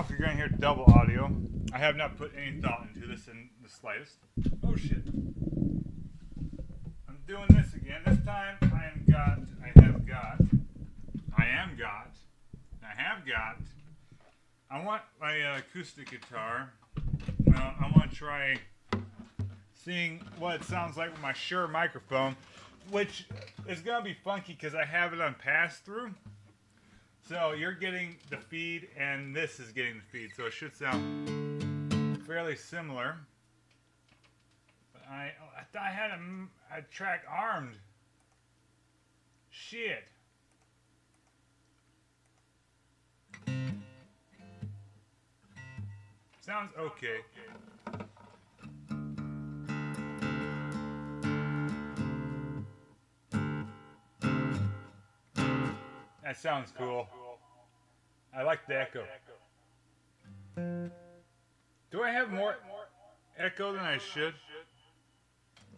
if you're going to hear double audio. I have not put any thought into this in the slightest. Oh shit. I'm doing this again. This time I want my acoustic guitar. I want to try seeing what it sounds like with my Shure microphone, which is going to be funky because I have it on pass-through. So you're getting the feed and this is getting the feed, so it should sound fairly similar. But I thought I had a track armed. Shit. Sounds okay. That sounds cool. I like the echo. Do I have more echo than I should?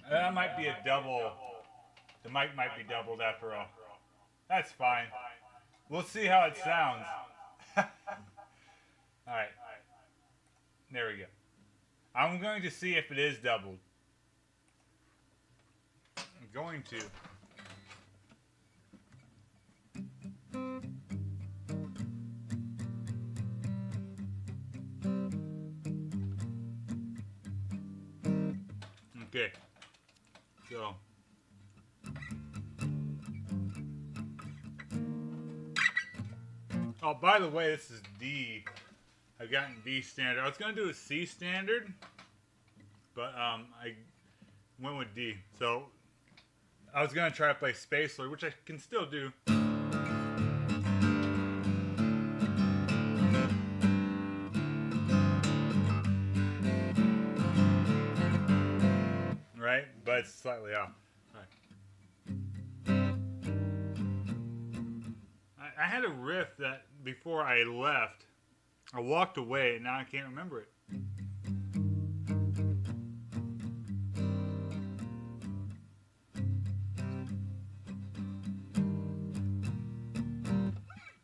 That might be a double. The mic might be doubled after all. That's fine. We'll see how it sounds. Alright. There we go. I'm going to see if it is doubled. I'm going to. Okay. So. Oh, by the way, this is D. I've gotten D standard. I was going to do a C standard, but I went with D. So I was going to try to play Spacer, which I can still do. Right? But it's slightly off. Right. I had a riff that before I left, I walked away and now I can't remember it.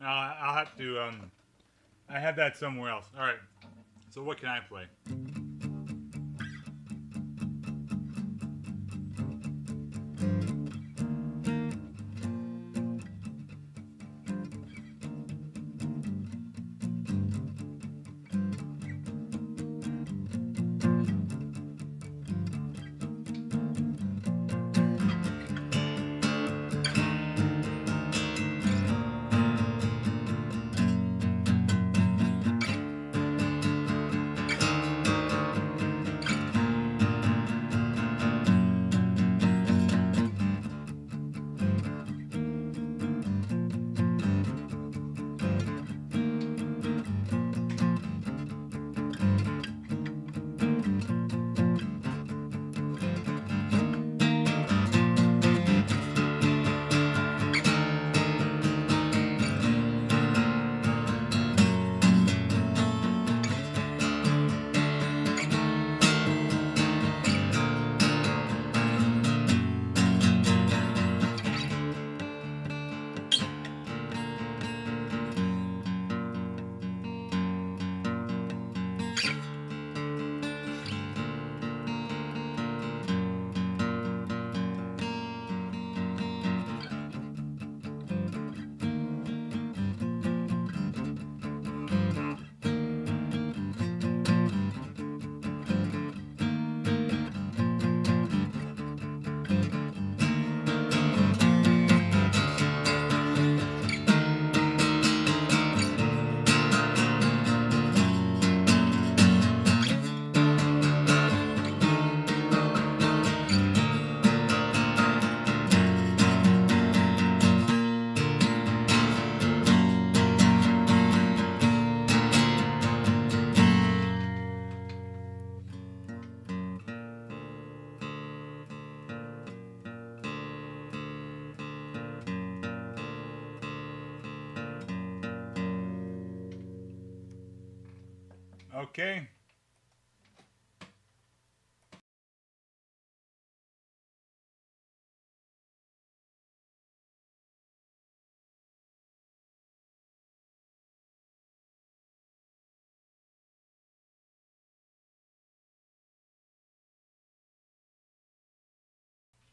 I'll have to, I have that somewhere else. Alright, so what can I play? Okay.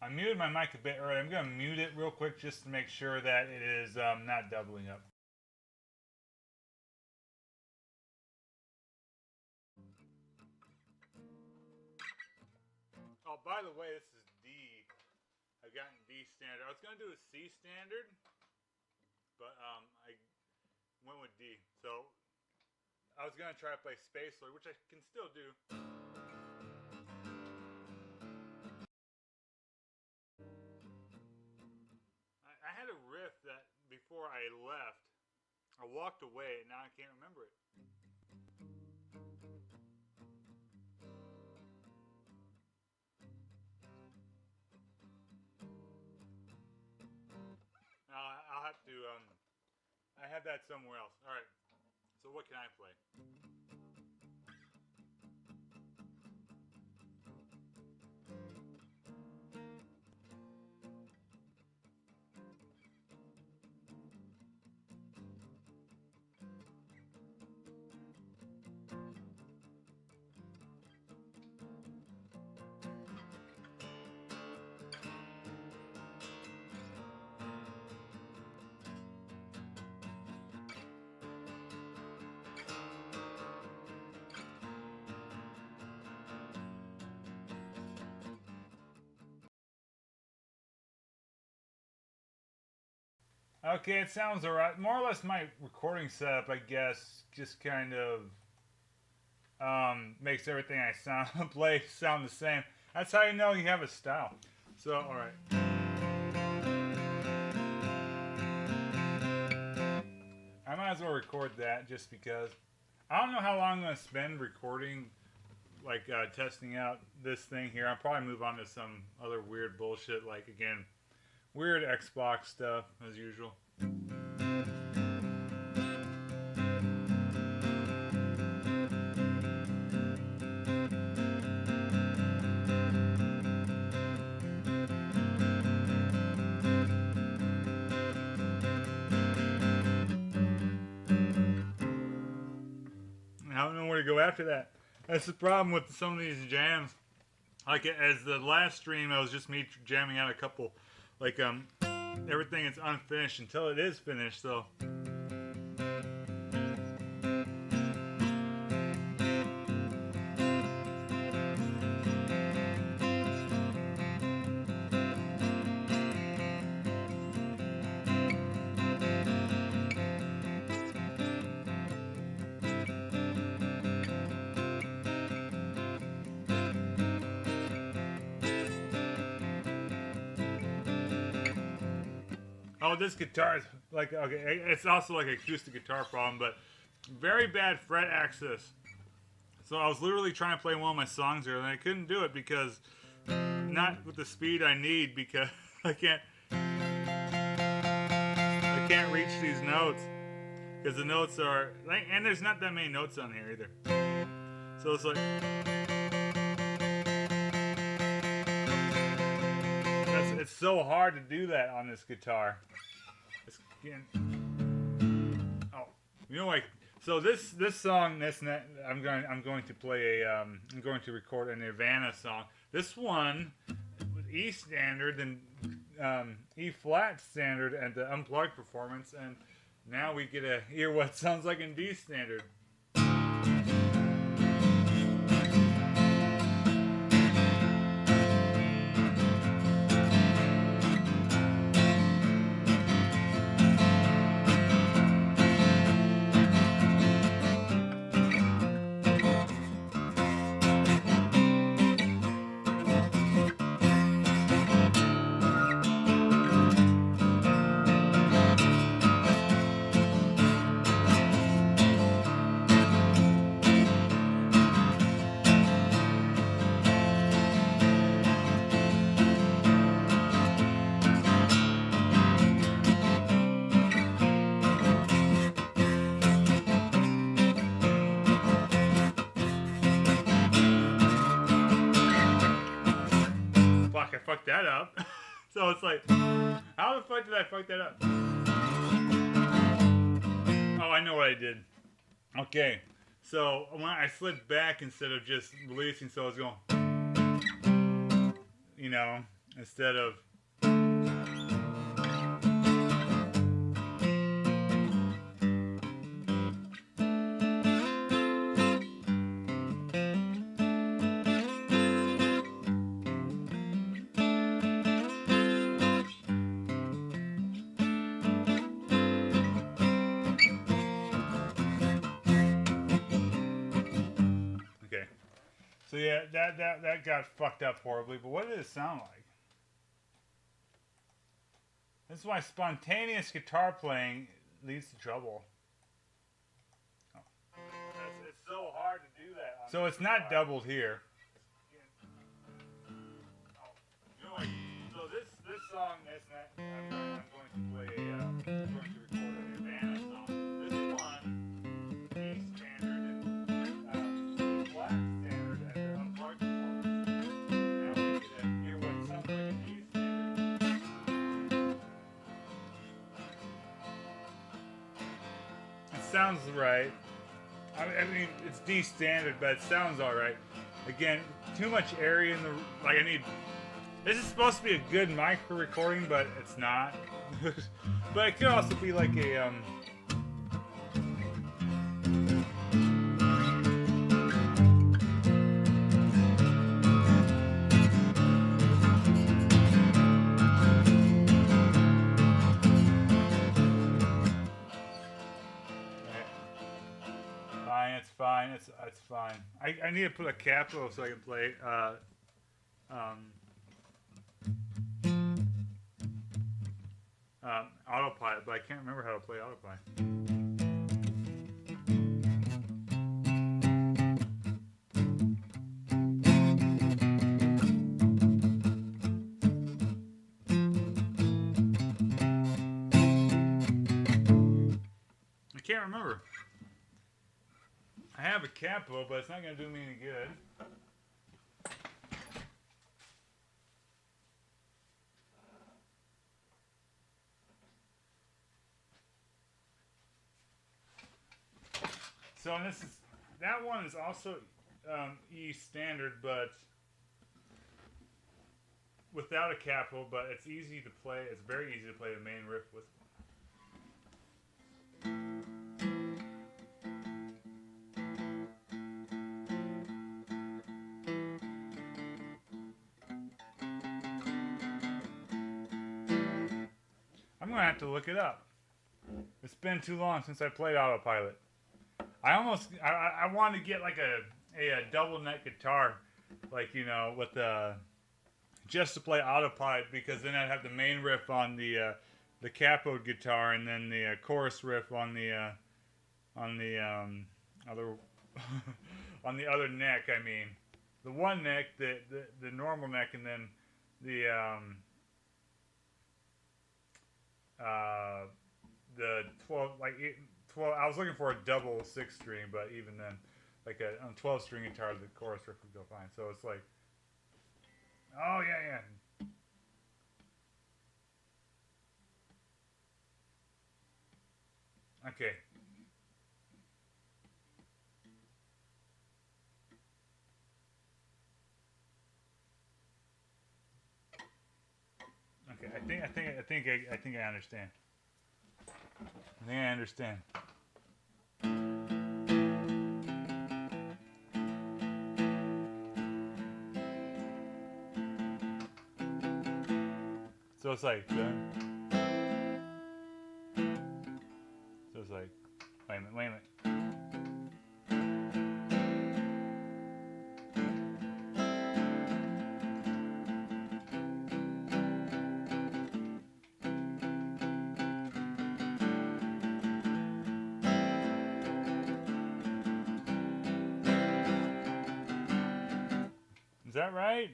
I muted my mic a bit earlier. I'm going to mute it real quick just to make sure that it is not doubling up. Oh, by the way, this is D. I've gotten D standard. I was going to do a C standard, but I went with D. So I was going to try to play Space Lord, which I can still do. I had a riff that before I left, I walked away, and now I can't remember it. I'll have to, I have that somewhere else. All right, so what can I play? Okay, it sounds alright. More or less my recording setup, I guess, just kind of makes everything I play sound the same. That's how you know you have a style. So, alright. I might as well record that just because. I don't know how long I'm going to spend recording, like testing out this thing here. I'll probably move on to some other weird bullshit, like, again, weird Xbox stuff, as usual. I don't know where to go after that. That's the problem with some of these jams. Like, as the last stream, it was just me jamming out a couple, like, everything is unfinished until it is finished, so. Oh, this guitar is like, okay, it's also like an acoustic guitar problem, but very bad fret access. So I was literally trying to play one of my songs here, and I couldn't do it because, not with the speed I need, because I can't reach these notes. Because the notes are, and there's not that many notes on here either. So it's like, it's so hard to do that on this guitar. Oh, you know, like, so this song, I'm going to play I'm going to record a Nirvana song. This one was E standard and E flat standard and the unplugged performance, and now we get to hear what it sounds like in D standard. I fucked that up. So it's like, how the fuck did I fuck that up? Oh, I know what I did. Okay, so when I slid back instead of just releasing, so I was going, you know, instead of. Okay. So yeah, that got fucked up horribly. But what did it sound like? This is why spontaneous guitar playing leads to trouble. Oh. It's so hard to do that. So it's not doubled here. Oh. So this song is not. I'm going to play. I'm going to record an Havana song. This one, E standard and flat standard at the unplugged performance. Now we get to hear what sounds like an E standard. It sounds right. I mean, it's D standard, but it sounds all right. Again, too much area in the like. I need. This is supposed to be a good micro recording, but it's not. But it could also be like a Fine, it's fine. It's fine. I need to put a capo so I can play autopilot, but I can't remember how to play autopilot. I can't remember. I have a capo, but it's not going to do me any good. So that one is also E standard, but without a capo. But it's easy to play. It's very easy to play the main riff with. I'm gonna have to look it up. It's been too long since I played autopilot. I wanted to get like a double neck guitar, like with just to play autopilot, because then I'd have the main riff on the capoed guitar and then the chorus riff on the other on the other neck. I mean, the one neck, the normal neck, and then the 12 I was looking for a double 6-string, but even then, like on 12-string guitar, the chorus riff would go fine. So it's like, oh yeah. Okay. Okay. I think I understand. I think I understand. So it's like, so it's like, wait a minute. Is that right?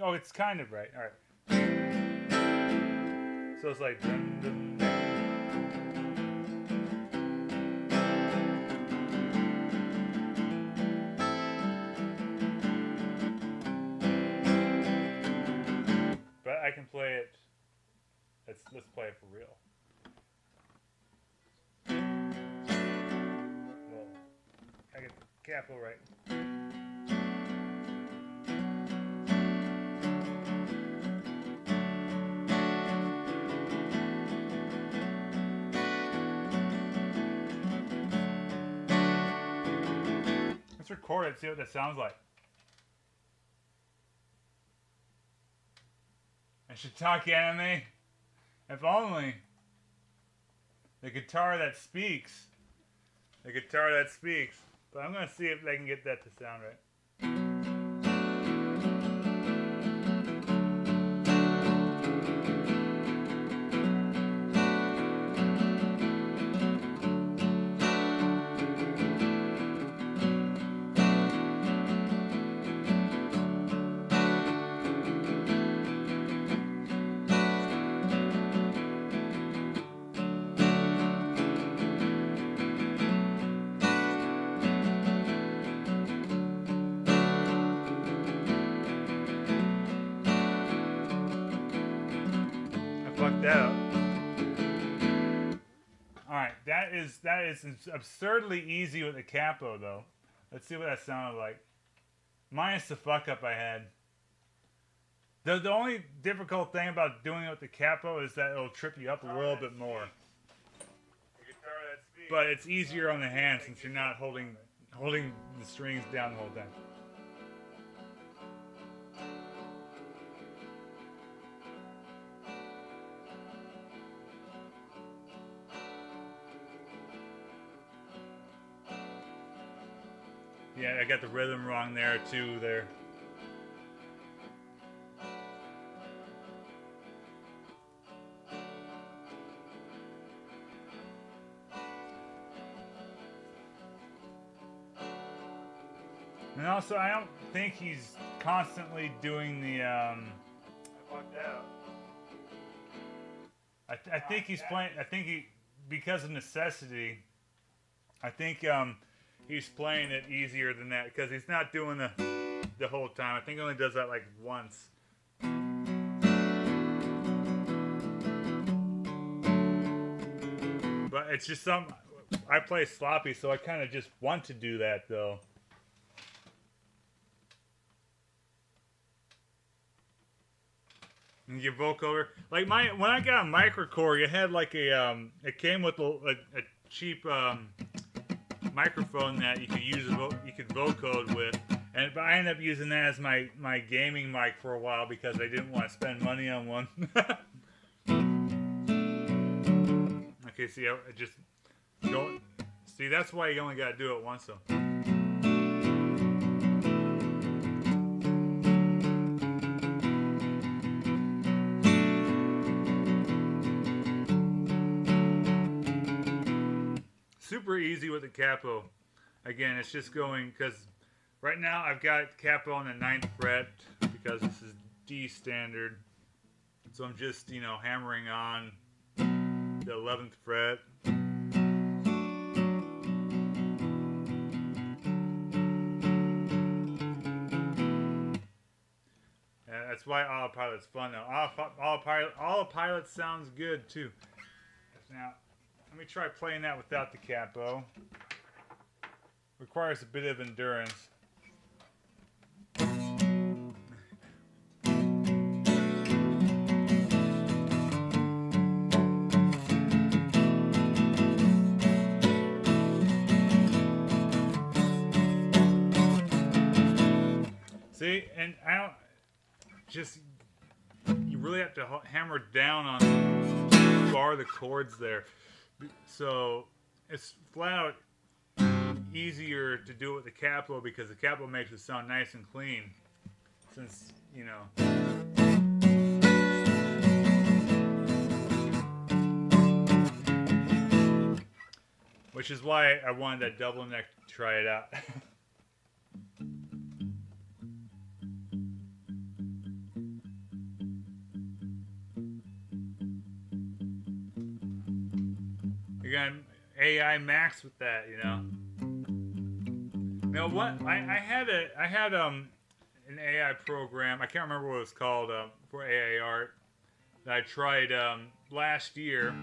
Oh, it's kind of right. All right. So it's like dun, dun, dun. But I can play it. Let's play it for real. Well, I get the capo right. record it, see what that sounds like. I should talk anime. If only. The guitar that speaks. The guitar that speaks. But I'm going to see if I can get that to sound right. Fuck that up. Alright, that is absurdly easy with the capo though. Let's see what that sounded like. Minus the fuck up I had. The only difficult thing about doing it with the capo is that it'll trip you up a little bit more. But it's easier on the hand since you're not holding the strings down the whole time. Yeah, I got the rhythm wrong there too there. And also, I don't think he's constantly doing the I fucked out. I think he's playing. I think he, because of necessity, I think he's playing it easier than that because he's not doing the whole time. I think he only does that like once. But it's just I play sloppy, so I kind of just want to do that though. And your vocoder, like when I got a microcore, it had like it came with a cheap microphone that you could use, you could vocode with, but I ended up using that as my gaming mic for a while because I didn't want to spend money on one. Okay, see, I just don't see. That's why you only got to do it once though. Super easy with the capo. Again, it's just going, because right now I've got capo on the 9th fret because this is D standard. So I'm just, hammering on the 11th fret. And that's why Autopilot's fun though. Autopilot sounds good too. Now, let me try playing that without the capo. Requires a bit of endurance. See, and I don't just, you really have to hammer down on how far the chords there. So it's flat out easier to do it with the capo because the capo makes it sound nice and clean. Since, which is why I wanted that double neck to try it out. Again, AI max with that, Now what I had an AI program. I can't remember what it was called for AI art that I tried last year.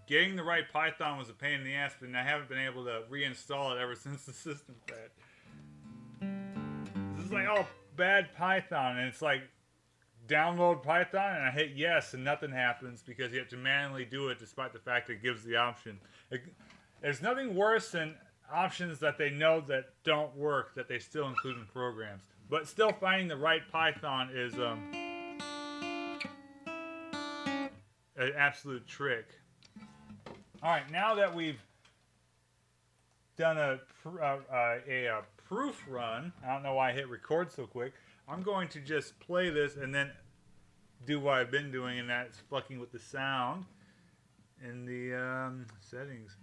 Getting the right Python was a pain in the ass, and I haven't been able to reinstall it ever since the system crashed. This is like bad Python, and it's like download Python, and I hit yes, and nothing happens because you have to manually do it despite the fact it gives the option. There's nothing worse than options that they know that don't work that they still include in programs. But still finding the right Python is an absolute trick. All right, now that we've done a proof run, I don't know why I hit record so quick. I'm going to just play this and then do what I've been doing, and that's fucking with the sound in the settings.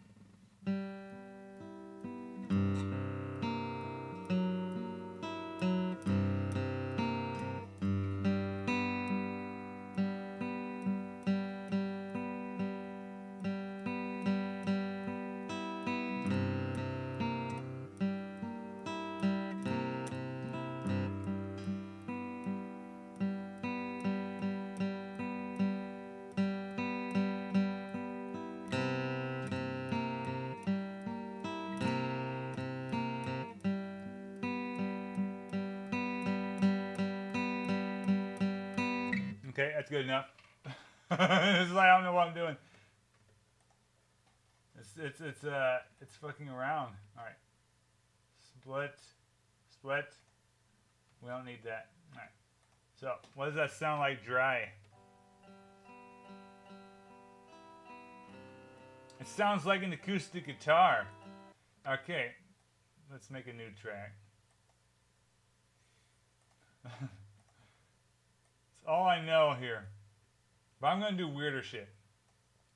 Okay, that's good enough. It's like I don't know what I'm doing. It's fucking around. All right, split. We don't need that. All right. So what does that sound like? Dry. It sounds like an acoustic guitar. Okay, let's make a new track. It's all I know here. But I'm going to do weirder shit.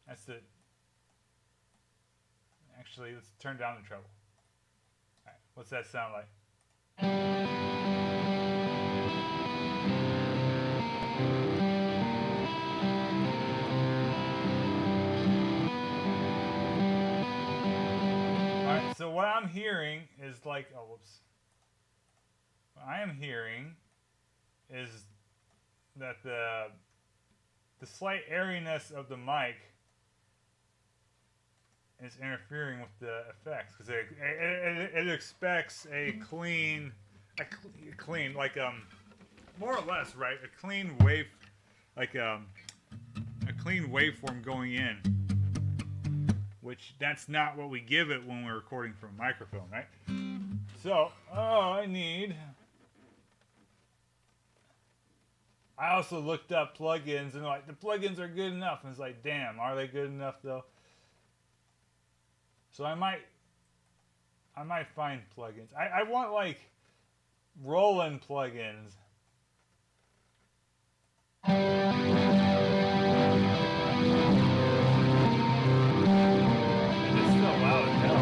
That's it. Actually, let's turn down the treble. Alright, what's that sound like? Alright, so what I'm hearing is like, oh, whoops. What I am hearing is that the slight airiness of the mic is interfering with the effects, because it expects a clean, like more or less, right? A clean wave, like a clean waveform going in, which that's not what we give it when we're recording from a microphone, right? So, I also looked up plugins, and like, the plugins are good enough, and it's like, damn, are they good enough though? So I might find plugins. I want like Roland plugins. It's still loud as hell.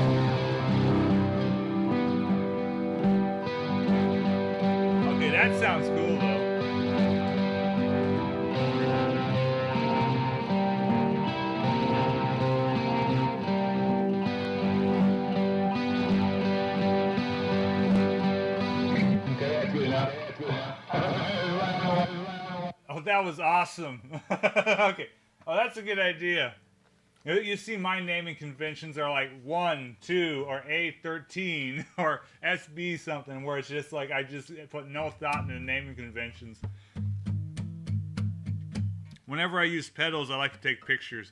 Okay, that sounds cool though. Oh, that was awesome. Okay. Oh, that's a good idea. You see, my naming conventions are like 1, 2, or A13, or SB something, where it's just like I just put no thought into naming conventions. Whenever I use pedals, I like to take pictures.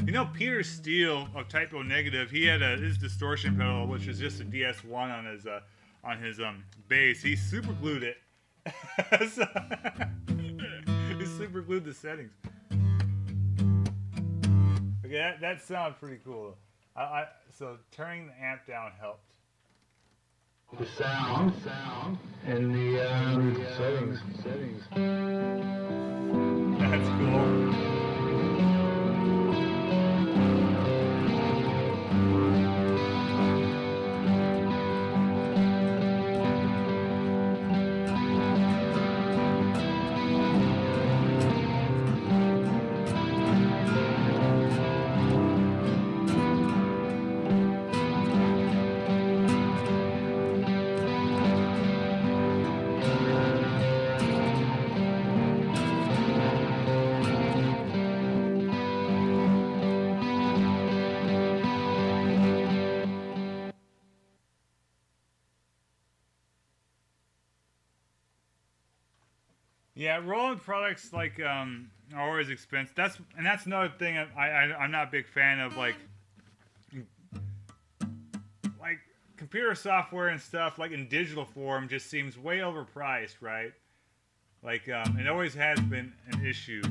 You know, Peter Steele of Typo Negative, he had his distortion pedal, which is just a DS1 on his bass. He super glued it. So, he super glued the settings. Okay, that sounds pretty cool. So turning the amp down helped. The sound, and the settings. That's cool. Yeah, Roland products like are always expensive. That's another thing I'm not a big fan of. Like computer software and stuff, like in digital form, just seems way overpriced, right? Like, it always has been an issue.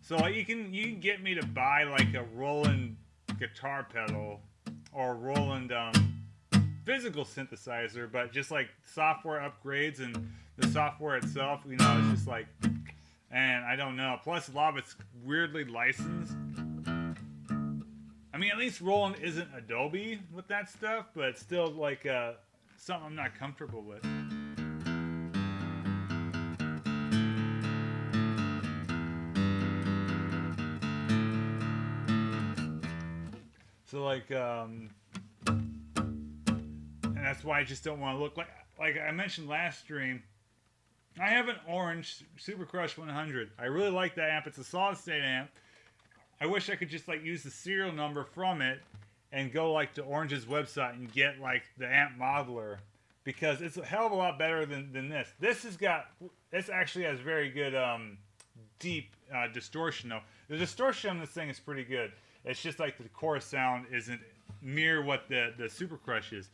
So like you can get me to buy like a Roland guitar pedal or a Roland physical synthesizer, but just like software upgrades and the software itself, you know, it's just like, and I don't know. Plus, a lot of it's weirdly licensed. I mean, at least Roland isn't Adobe with that stuff, but it's still like something I'm not comfortable with. So like, and that's why I just don't want to look like I mentioned last stream. I have an orange Super Crush 100. I really like that amp. It's a solid state amp. I wish I could just like use the serial number from it and go like to Orange's website and get like the amp modeler, because it's a hell of a lot better than this. This actually has very good deep distortion though. The distortion on this thing is pretty good. It's just like the chorus sound isn't near what the Super Crush is.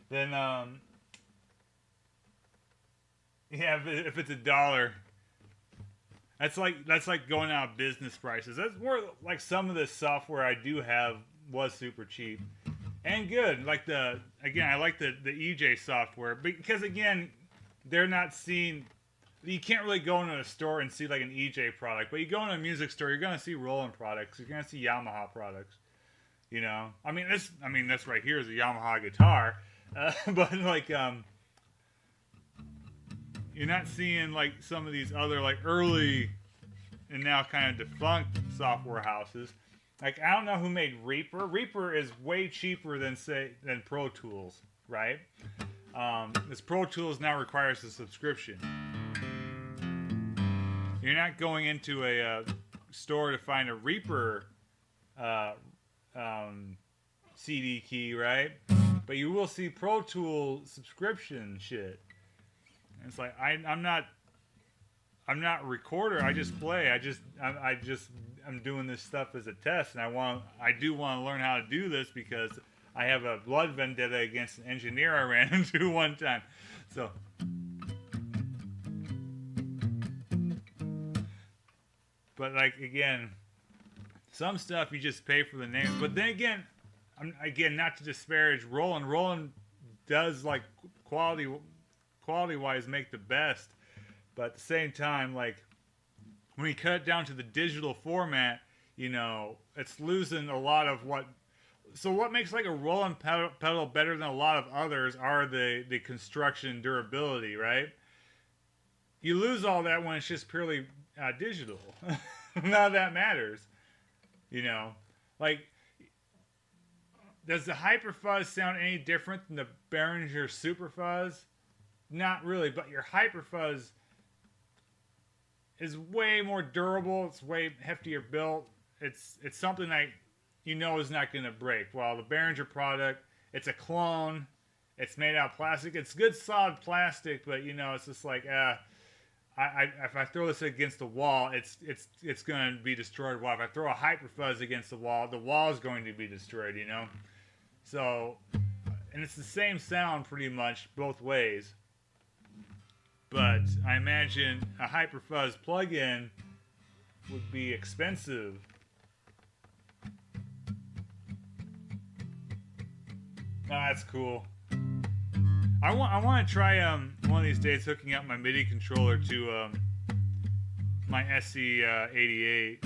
Then, yeah, if it's $1, that's like going out of business prices. That's more like some of the software I do have was super cheap and good. Like I like the EJ software because again, they're not seen. You can't really go into a store and see like an EJ product, but you go into a music store, you're gonna see Roland products, you're gonna see Yamaha products. You know, I mean this right here is a Yamaha guitar. But like you're not seeing like some of these other like early and now kind of defunct software houses. Like I don't know who made Reaper. Reaper is way cheaper than Pro Tools, right? This Pro Tools now requires a subscription. You're not going into a store to find a Reaper CD key, right? But you will see Pro Tool subscription shit. And it's like I'm not a recorder. I just play. I'm doing this stuff as a test, and I do want to learn how to do this because I have a blood vendetta against an engineer I ran into one time. So. But like again, some stuff you just pay for the names. But then again. Not to disparage Roland. Roland does like quality-wise make the best, but at the same time, like when you cut it down to the digital format, you know, it's losing a lot of what. So what makes like a Roland pedal better than a lot of others are the construction durability, right? You lose all that when it's just purely digital. None of that matters, you know, like. Does the Hyperfuzz sound any different than the Behringer Superfuzz? Not really, but your Hyperfuzz is way more durable. It's way heftier built. It's something that you know is not going to break. While the Behringer product, it's a clone. It's made out of plastic. It's good solid plastic, but you know it's just like if I throw this against the wall, it's going to be destroyed. Well, if I throw a Hyperfuzz against the wall is going to be destroyed. You know. So, and it's the same sound pretty much both ways. But I imagine a Hyperfuzz plug-in would be expensive. Oh, that's cool. I want to try one of these days hooking up my MIDI controller to my SC88.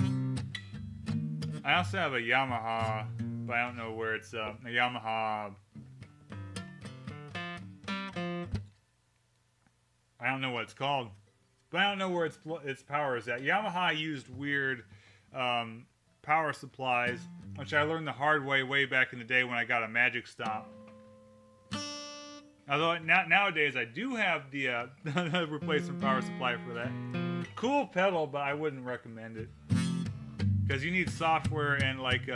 I also have a Yamaha. But I don't know where it's a Yamaha. I don't know what it's called, but I don't know where its power is at. Yamaha used weird power supplies, which I learned the hard way back in the day when I got a Magic Stomp. Although nowadays I do have the replacement power supply for that. Cool pedal, but I wouldn't recommend it because you need software and like.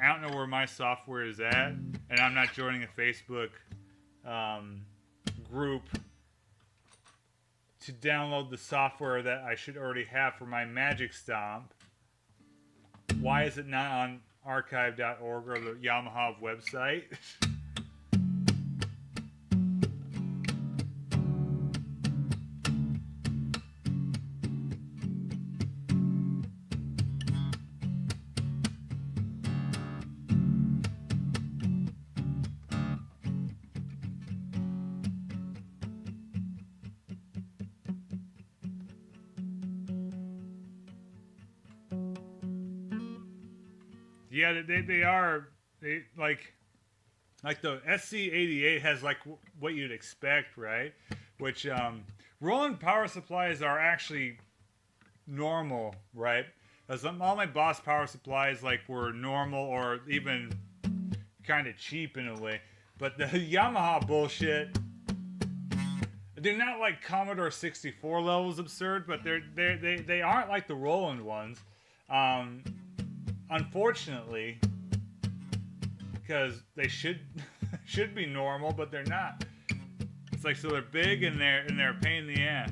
I don't know where my software is at, and I'm not joining a Facebook group to download the software that I should already have for my Magic Stomp. Why is it not on archive.org or the Yamaha website? Yeah, they like the SC88 has like what you'd expect, right? Which Roland power supplies are actually normal, right? As all my Boss power supplies like were normal or even kind of cheap in a way, but the Yamaha bullshit, they're not like Commodore 64 levels absurd, but they aren't like the Roland ones. Unfortunately, because they should be normal, but they're not. It's like, so they're big and they're a pain in the ass.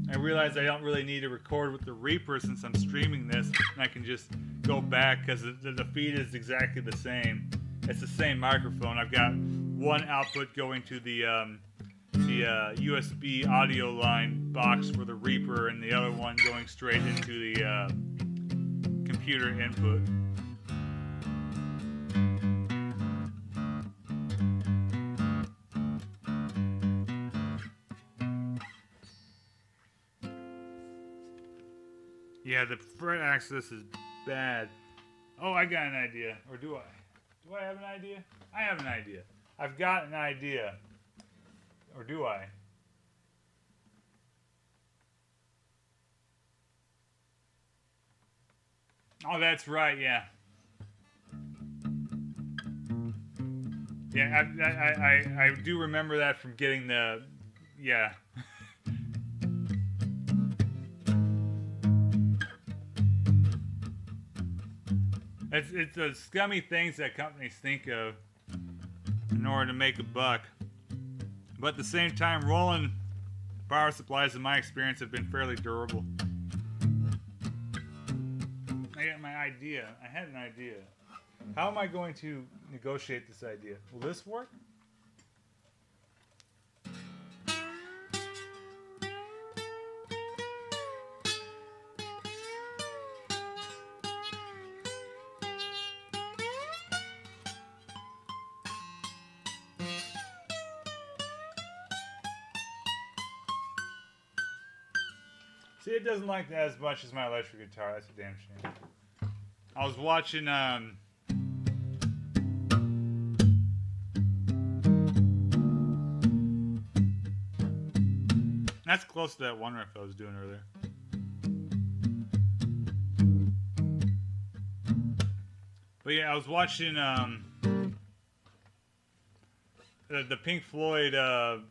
I realize I don't really need to record with the Reaper since I'm streaming this, and I can just go back because the feed is exactly the same. It's the same microphone. I've got one output going to the USB audio line box for the Reaper, and the other one going straight into the computer input. Yeah, the fret access is bad. Oh, I got an idea. Or do I? Do I have an idea? I have an idea. I've got an idea. Or do I? Oh, that's right, yeah. Yeah, I do remember that from getting the... Yeah. It's the scummy things that companies think of in order to make a buck. But at the same time, Roland power supplies, in my experience, have been fairly durable. I got my idea. I had an idea. How am I going to negotiate this idea? Will this work? See, it doesn't like that as much as my electric guitar. That's a damn shame. I was watching, that's close to that one riff I was doing earlier. But yeah, I was watching, the Pink Floyd,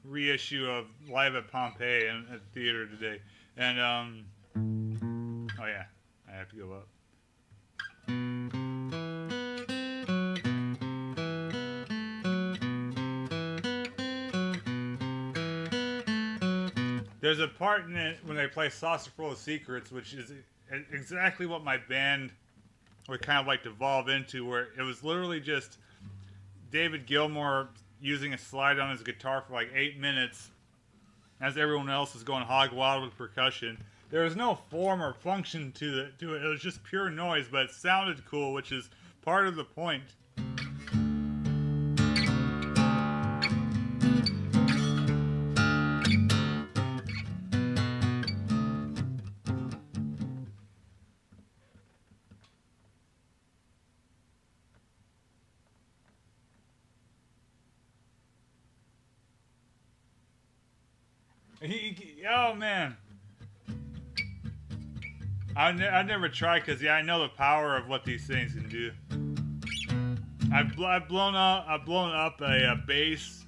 reissue of Live at Pompeii at the theater today. And, oh yeah, I have to go up. There's a part in it when they play Saucer Full of Secrets, which is exactly what my band would kind of like to evolve into, where it was literally just David Gilmour using a slide on his guitar for like 8 minutes as everyone else is going hog wild with percussion. There was no form or function to it. It was just pure noise, but it sounded cool, which is part of the point. Oh man, I never tried because I know the power of what these things can do. I've blown up a bass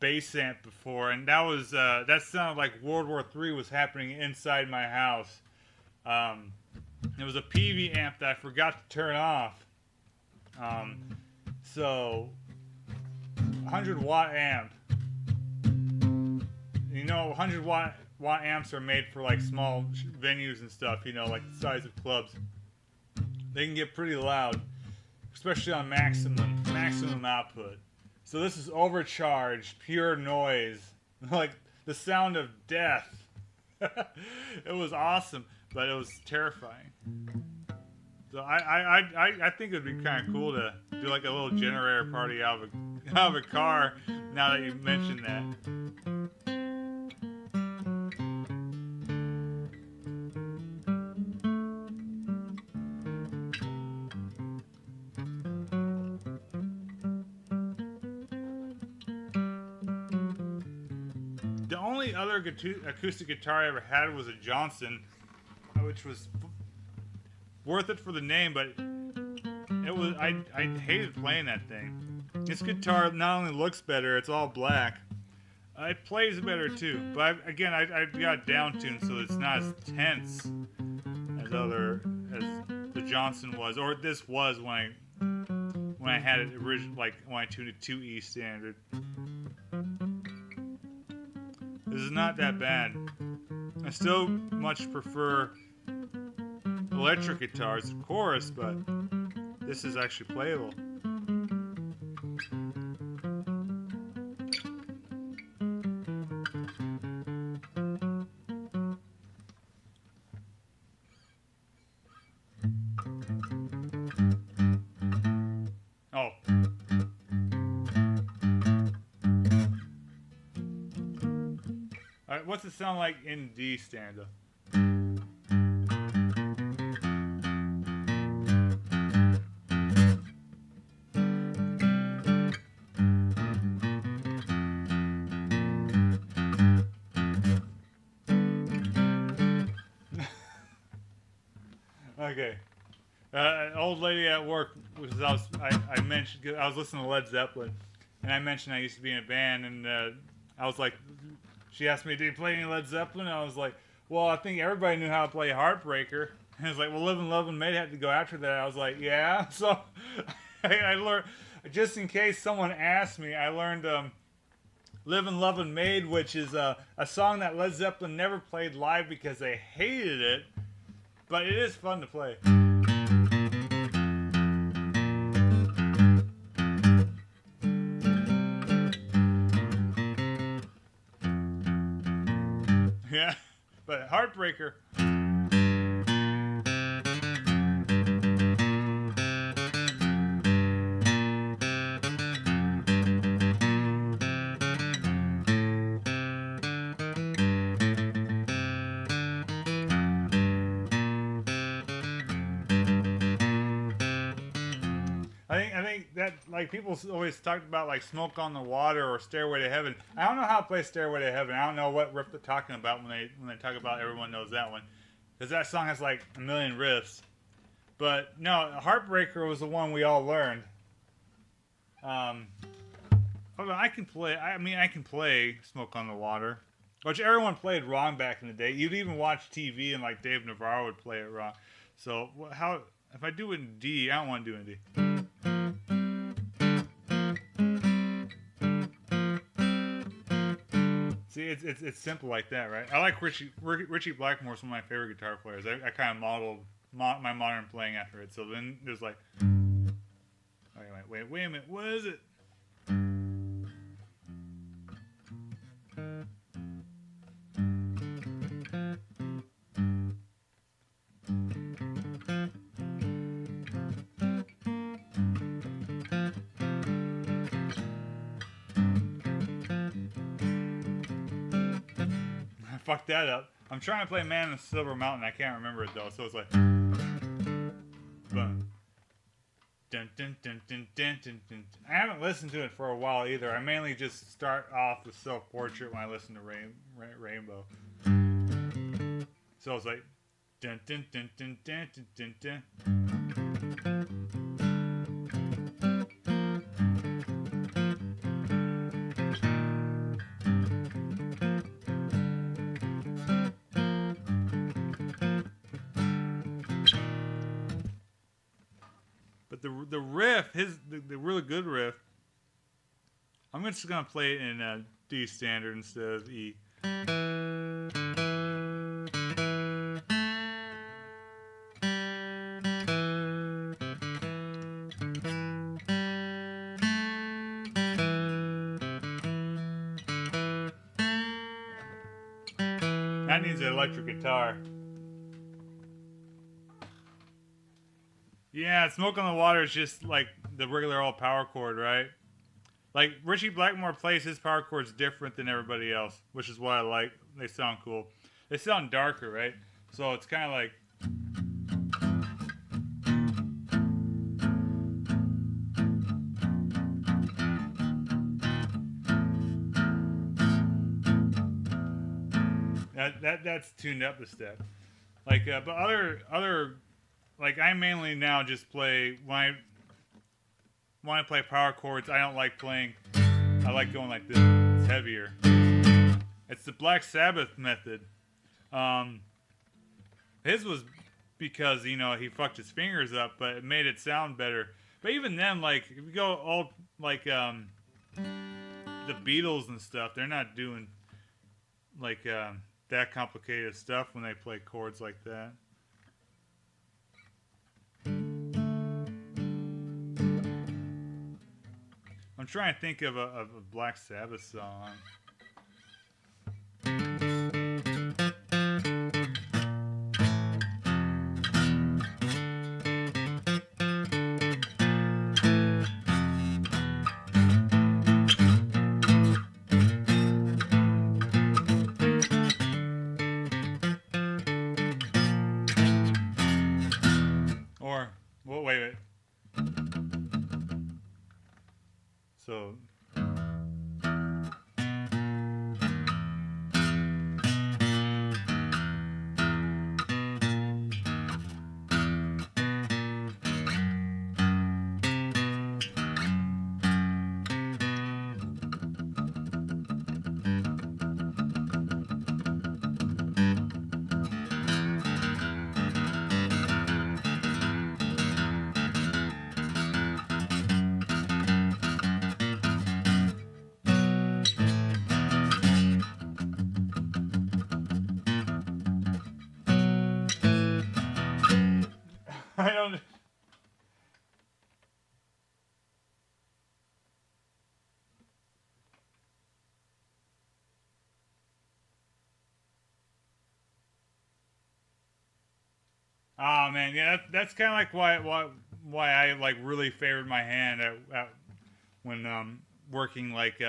bass amp before, and that sounded like World War III was happening inside my house. It was a PV amp that I forgot to turn off. So 100-watt amp. 100-watt amps are made for like small venues and stuff. Like the size of clubs. They can get pretty loud, especially on maximum output. So this is overcharged, pure noise, like the sound of death. It was awesome, but it was terrifying. So I think it'd be kind of cool to do like a little generator party out of a car. Now that you mentioned that. The only other acoustic guitar I ever had was a Johnson, which was worth it for the name, but I hated playing that thing. This guitar not only looks better, it's all black. It plays better too, but I got it down tuned so it's not as tense as the Johnson was, or this was when I had it originally, like when I tuned it 2E standard. This is not that bad. I still much prefer electric guitars, of course, but this is actually playable. Oh. Alright, what's it sound like in D stanza? Okay. An old lady at work I mentioned, I was listening to Led Zeppelin, and I mentioned I used to be in a band, and I was like, she asked me, "Do you play any Led Zeppelin?" And I was like, "Well, I think everybody knew how to play Heartbreaker." And I was like, "Well, Live and Love and Made had to go after that." I was like, "Yeah." So I learned, just in case someone asked me, I learned Live and Love and Made, which is a song that Led Zeppelin never played live because they hated it, but it is fun to play. Yeah, but Heartbreaker. I think that, like, people always talked about like Smoke on the Water or Stairway to Heaven. I don't know how to play Stairway to Heaven. I don't know what riff they're talking about when they talk about Everyone Knows That One, because that song has like a million riffs. But no, Heartbreaker was the one we all learned. Hold on, I can play Smoke on the Water, which everyone played wrong back in the day. You'd even watch TV and like Dave Navarro would play it wrong. So how if I do it in D? I don't want to do it in D. See, it's simple like that, right? I like Richie Blackmore's one of my favorite guitar players. I kind of modeled my modern playing after it. So then there's like, wait a minute, what is it? Fuck that up. I'm trying to play Man in Silver Mountain. I can't remember it though. So it's like, boom, dun, dun, dun, dun, dun, dun, dun. I haven't listened to it for a while either. I mainly just start off with Self Portrait when I listen to Rainbow. So it's like, dun, dun, dun, dun, dun, dun, dun, dun. the riff, the really good riff. I'm just gonna play it in D standard instead of E. That needs an electric guitar. Yeah, Smoke on the Water is just like the regular old power chord, right? Like, Richie Blackmore plays his power chords different than everybody else, which is what I like. They sound cool. They sound darker, right? So it's kind of like... That's tuned up a step. Like, but other... Like, I mainly now just play... When I play power chords, I don't like playing... I like going like this. It's heavier. It's the Black Sabbath method. His was because, you know, he fucked his fingers up, but it made it sound better. But even then, like, if you go all, like, the Beatles and stuff, they're not doing, like, that complicated stuff when they play chords like that. I'm trying to think of a Black Sabbath song. Or, well, wait. So... I don't... Oh man, yeah, that's kind of like why I like really favored my hand when working like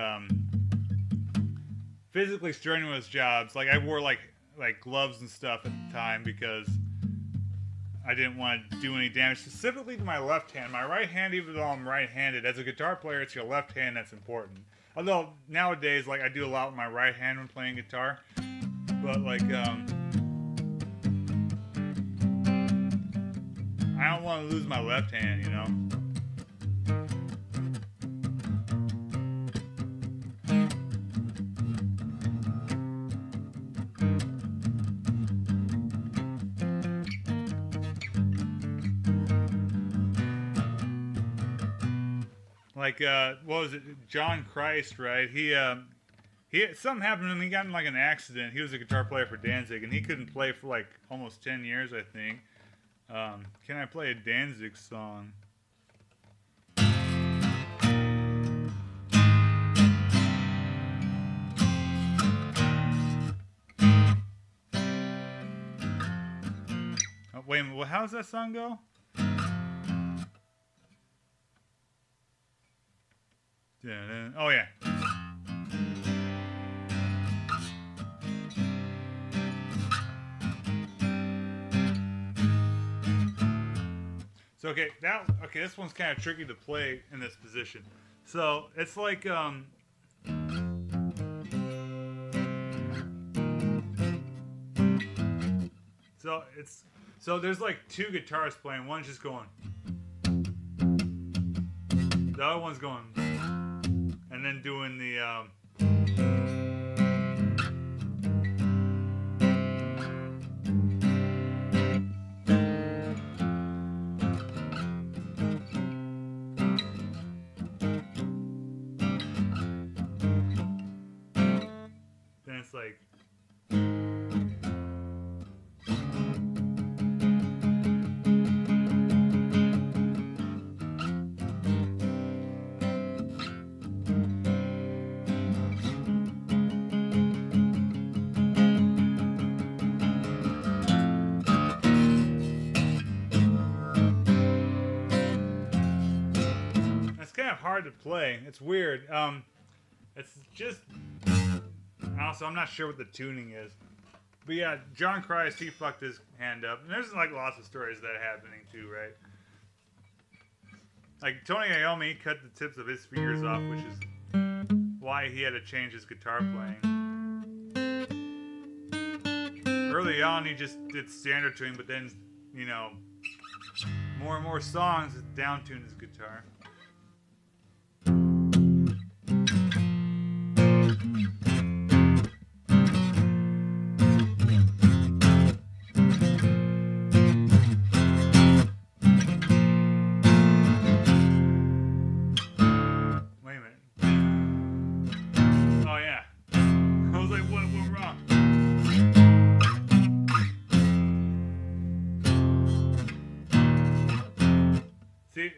physically strenuous jobs. Like I wore like gloves and stuff at the time because I didn't want to do any damage specifically to my left hand. My right hand, even though I'm right-handed, as a guitar player, it's your left hand that's important. Although nowadays, like I do a lot with my right hand when playing guitar, but like I don't want to lose my left hand, you know. Like, what was it? John Christ, right? He something happened to him. He got in like an accident. He was a guitar player for Danzig, and he couldn't play for like almost 10 years, I think. Can I play a Danzig song? Oh, wait a minute. Well, how does that song go? Oh yeah. So okay, this one's kind of tricky to play in this position. So it's like so there's like two guitars playing. One's just going. The other one's going. And then doing the hard to play. It's weird. It's just also I'm not sure what the tuning is. But yeah, John Christ, he fucked his hand up. And there's like lots of stories of that happening too, right? Like Tony Iommi, he cut the tips of his fingers off, which is why he had to change his guitar playing. Early on, he just did standard tuning, but then, you know, more and more songs, down-tuned his guitar.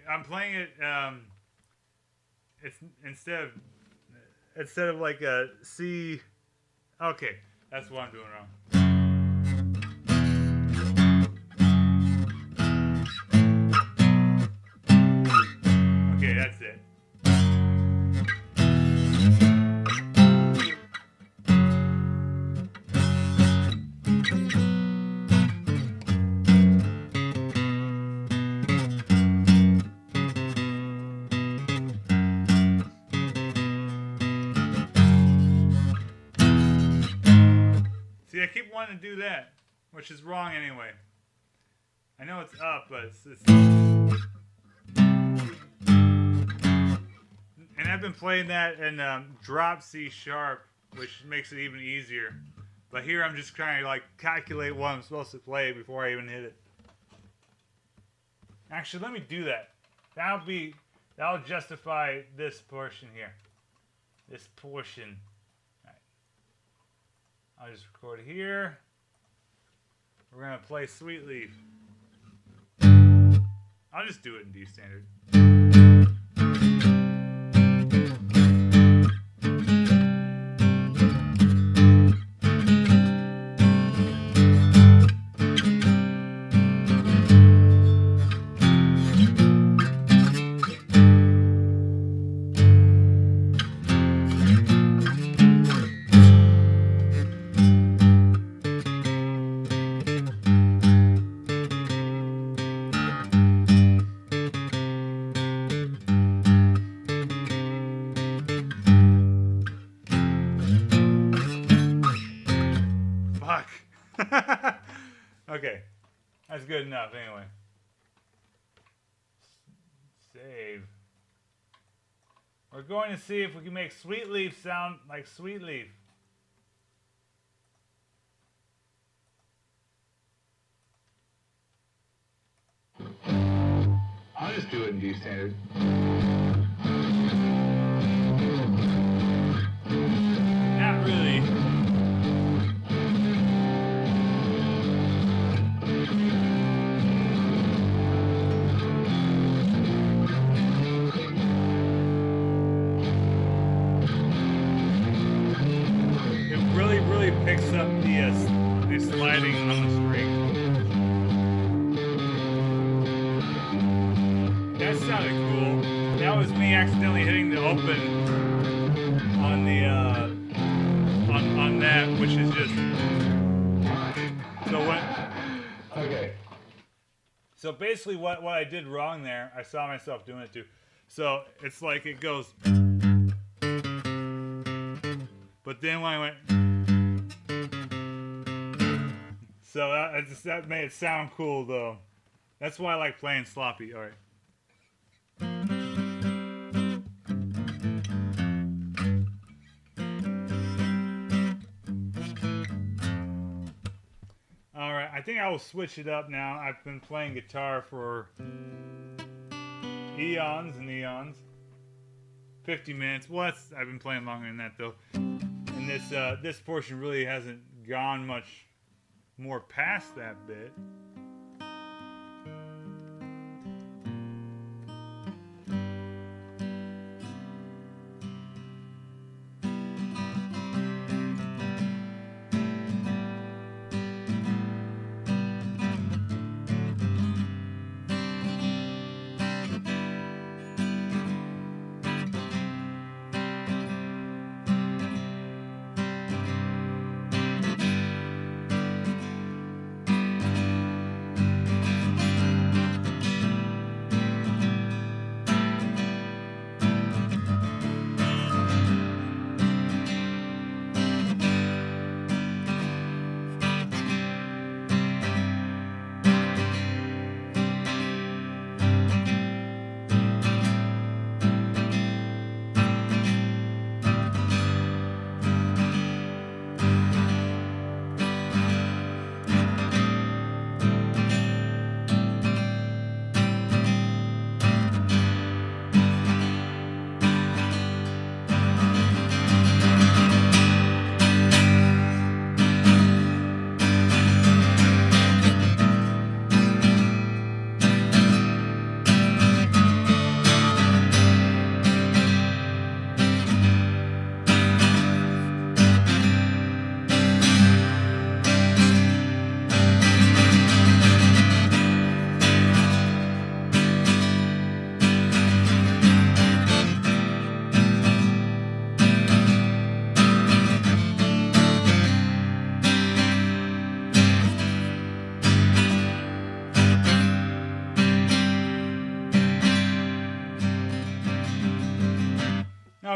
I'm playing it. It's instead of like a C. Okay, that's what I'm doing wrong. Okay, that's it. See, I keep wanting to do that, which is wrong anyway. I know it's up, but it's and I've been playing that in drop C sharp, which makes it even easier. But here I'm just trying to like calculate what I'm supposed to play before I even hit it. Actually, let me do that. That'll justify this portion here. This portion. I'll just record here. We're gonna play Sweet Leaf. I'll just do it in D standard. Okay, that's good enough anyway. Save. We're going to see if we can make Sweet Leaf sound like Sweet Leaf. I'll just do it in D standard. Not really. Picks up the sliding on the string. That sounded cool. That was me accidentally hitting the open on the on that, which is just so what. Okay. So basically, what I did wrong there, I saw myself doing it too. So it's like it goes, but then when I went. So that made it sound cool, though. That's why I like playing sloppy. All right. All right. I think I will switch it up now. I've been playing guitar for eons and eons. 50 minutes. Well, I've been playing longer than that, though. And this portion really hasn't gone much more past that bit.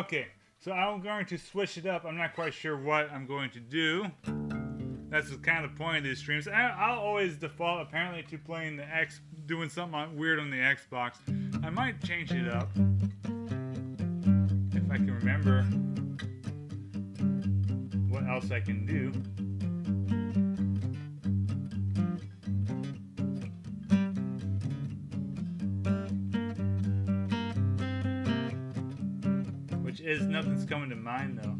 Okay, so I'm going to switch it up. I'm not quite sure what I'm going to do. That's kind of the point of these streams. I'll always default apparently to playing the doing something weird on the Xbox. I might change it up if I can remember what else I can do. Which is nothing's coming to mind though.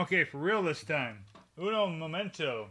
Okay, for real this time. Uno momento.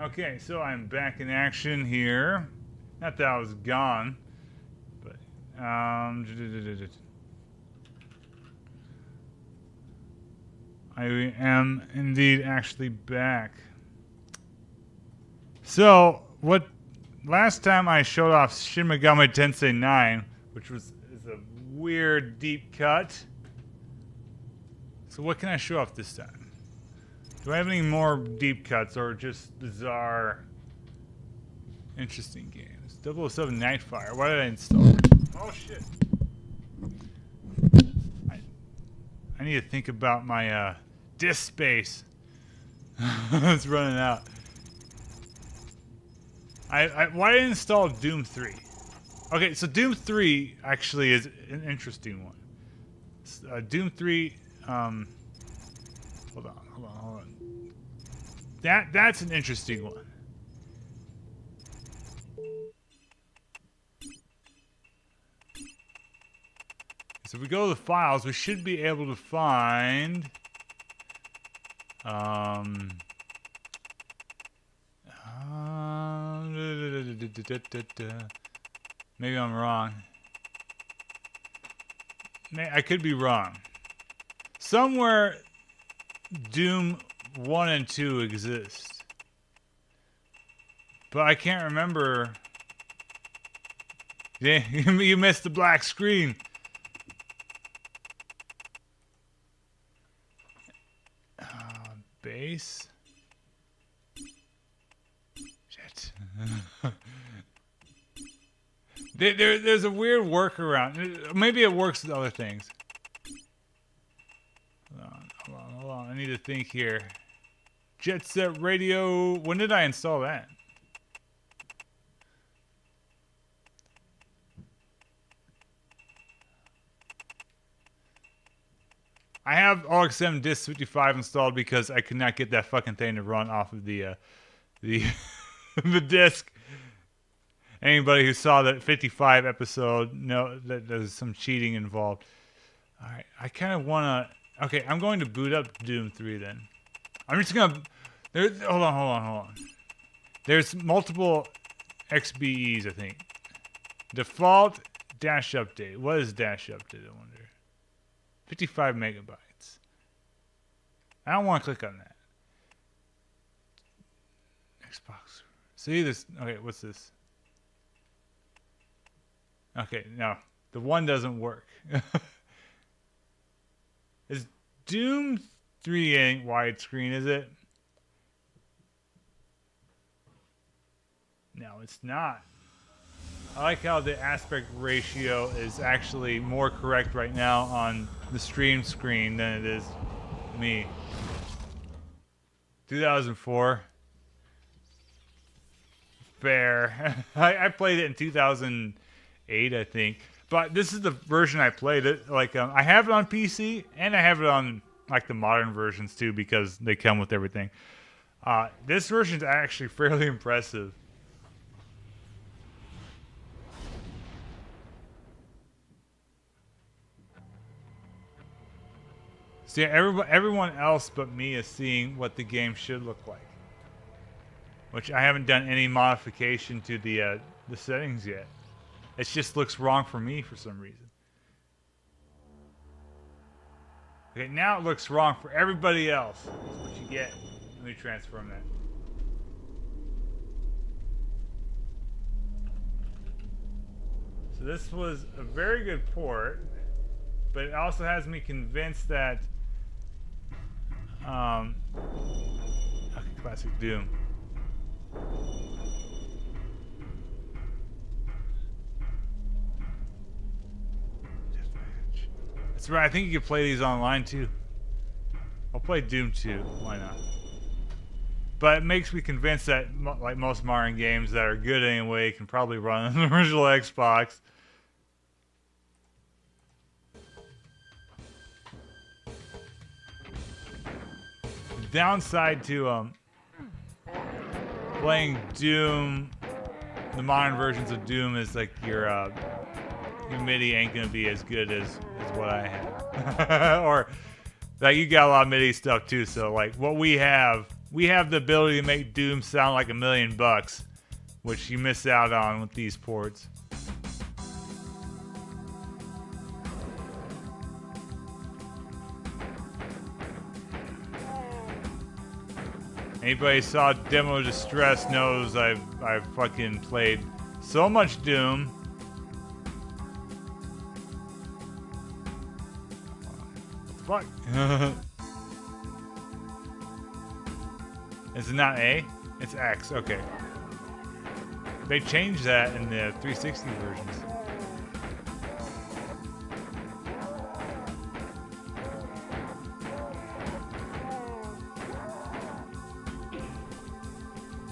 Okay, so I'm back in action here. Not that I was gone, but I am indeed actually back. So, what last time I showed off Shin Megami Tensei 9, which is a weird deep cut. So what can I show off this time? Do I have any more deep cuts or just bizarre, interesting games? 007 Nightfire. Why did I install it? Oh shit! I need to think about my disk space. It's running out. Why did I install Doom 3? Okay, so Doom 3 actually is an interesting one. Doom 3. Hold on. That's an interesting one. So if we go to the files, we should be able to find maybe I'm wrong. I could be wrong. Somewhere Doom 1 and 2 exist. But I can't remember. Yeah, you missed the black screen. Base. Shit. There's a weird workaround. Maybe it works with other things. Hold on. I need to think here. Jet Set Radio. When did I install that? I have RxM Disk 55 installed because I could not get that fucking thing to run off of the the disc. Anybody who saw that 55 episode know that there's some cheating involved. All right, I kind of want to. Okay, I'm going to boot up Doom 3 then. I'm just gonna. Hold on. There's multiple XBEs, I think. Default dash update. What is dash update? I wonder. 55 megabytes. I don't want to click on that. Xbox. See this? Okay, what's this? Okay, no. The one doesn't work. Is Doom 3 ain't widescreen, is it? No, it's not. I like how the aspect ratio is actually more correct right now on the stream screen than it is me. 2004. Fair. I played it in 2008, I think. But this is the version I played it. Like, I have it on PC, and I have it on like the modern versions too, because they come with everything. This version is actually fairly impressive. See, everyone else but me is seeing what the game should look like, which I haven't done any modification to the settings yet. It just looks wrong for me for some reason. Okay, now it looks wrong for everybody else. That's what you get. Let me transform that. So this was a very good port, but it also has me convinced that okay, classic Doom. That's right, I think you can play these online too. I'll play Doom 2, why not? But it makes me convinced that, like most modern games that are good anyway, can probably run on the original Xbox. The downside to playing Doom, the modern versions of Doom, is like your MIDI ain't gonna be as good as what I have. Or like you got a lot of MIDI stuff too, so like what we have we have the ability to make Doom sound like $1,000,000, which you miss out on with these ports. Anybody saw Demo Distress knows I've fucking played so much Doom. What the fuck? Is it not A? It's X. Okay. They changed that in the 360 versions.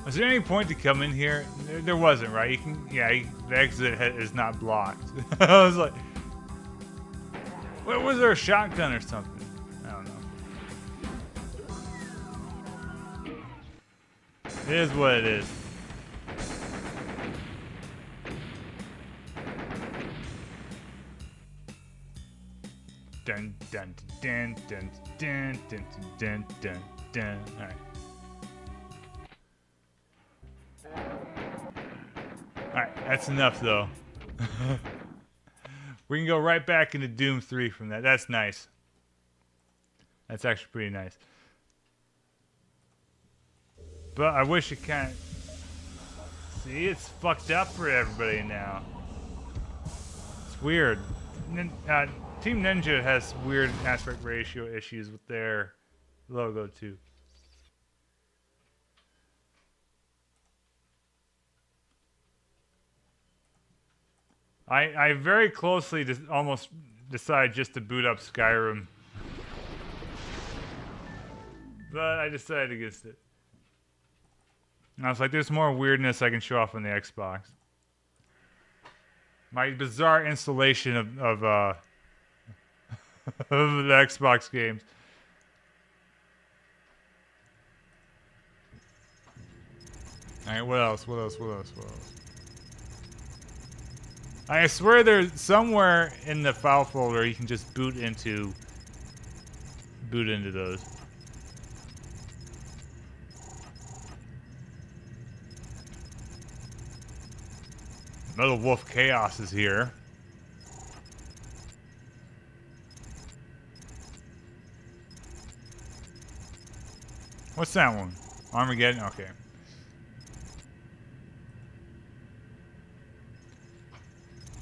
Was there any point to come in here? There wasn't, right? You can, yeah, the exit is not blocked. I was like, what, was there a shotgun or something? I don't know. It is what it is. Dun dun dun dun dun dun dun dun dun. All right. Alright, that's enough though. We can go right back into Doom 3 from that. That's nice. That's actually pretty nice. But I wish it kind of... See, it's fucked up for everybody now. It's weird. Team Ninja has weird aspect ratio issues with their logo too. I very closely almost decided just to boot up Skyrim. But I decided against it. And I was like, there's more weirdness I can show off on the Xbox. My bizarre installation of the Xbox games. Alright, what else? I swear there's somewhere in the file folder you can just boot into those. Metal Wolf Chaos is here. What's that one? Armageddon? Okay.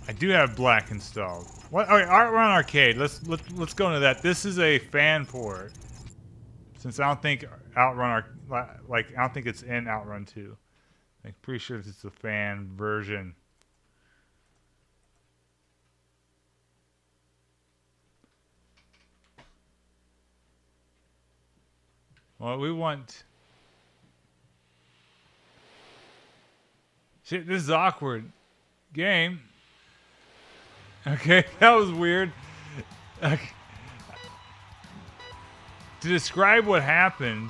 I do have Black installed. What? Okay, Outrun Arcade. Let's go into that. This is a fan port. Since I don't think I don't think it's in Outrun 2. I'm pretty sure it's a fan version. Well, we want... Shit, this is awkward. Game. Okay, that was weird. Okay. To describe what happened,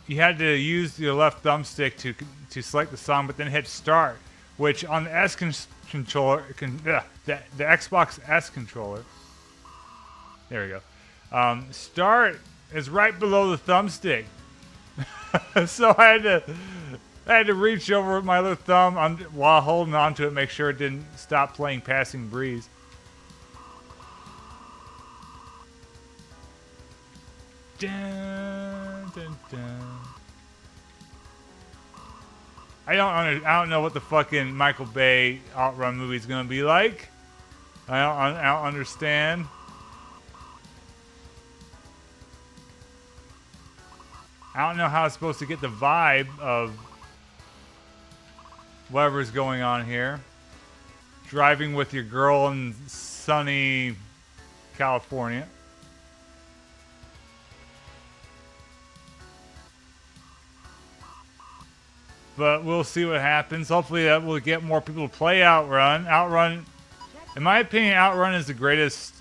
you had to use your left thumbstick to select the song, but then hit start, which on the S controller, the Xbox S controller. There we go. Start is right below the thumbstick, so I had to reach over with my little thumb while holding on to it, make sure it didn't stop playing Passing Breeze. Dun, dun, dun. I don't know what the fucking Michael Bay Outrun movie is gonna be like. I don't understand. I don't know how it's supposed to get the vibe of whatever's going on here. Driving with your girl in sunny California. But we'll see what happens. Hopefully that will get more people to play Outrun. Outrun, in my opinion, Outrun is the greatest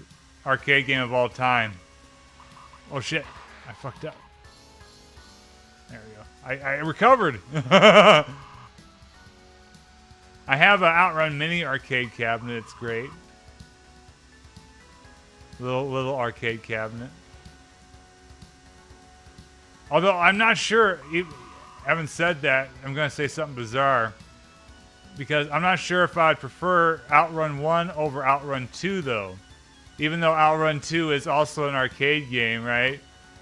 arcade game of all time. Oh shit, I fucked up. There we go. I recovered. I have an Outrun mini arcade cabinet. It's great. Little arcade cabinet. Although I'm not sure, having said that, I'm going to say something bizarre. Because I'm not sure if I'd prefer Outrun 1 over Outrun 2, though. Even though Outrun 2 is also an arcade game, right?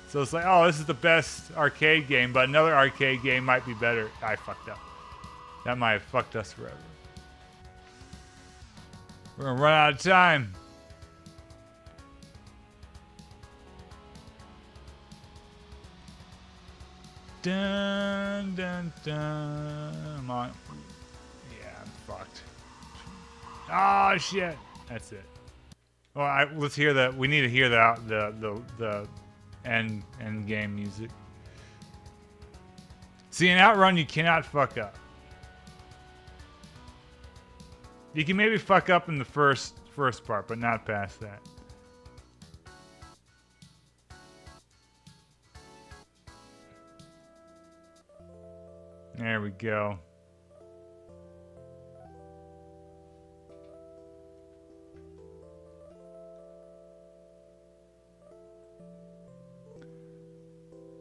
So it's like, oh, this is the best arcade game, but another arcade game might be better. I fucked up. That might have fucked us forever. We're going to run out of time. Dun, dun, dun. I'm on. Yeah, I'm fucked. Oh, shit. That's it. Well, let's hear that. We need to hear the end game music. See, in Outrun, you cannot fuck up. You can maybe fuck up in the first part, but not past that. There we go.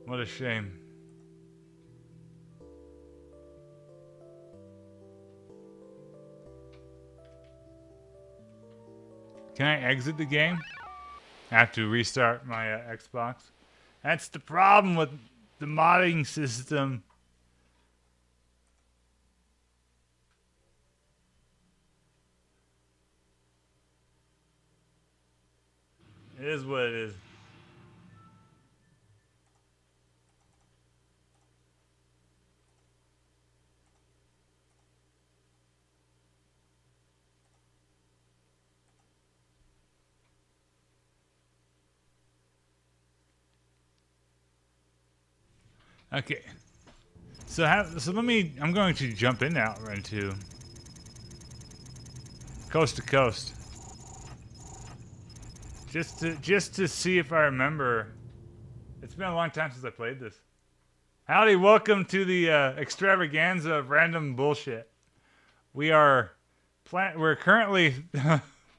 What a shame. Can I exit the game? I have to restart my Xbox. That's the problem with the modding system. It is what it is. Okay. So I'm going to jump in Outrun 2. Coast to coast. Just to see if I remember. It's been a long time since I played this. Howdy, welcome to the extravaganza of random bullshit. We're currently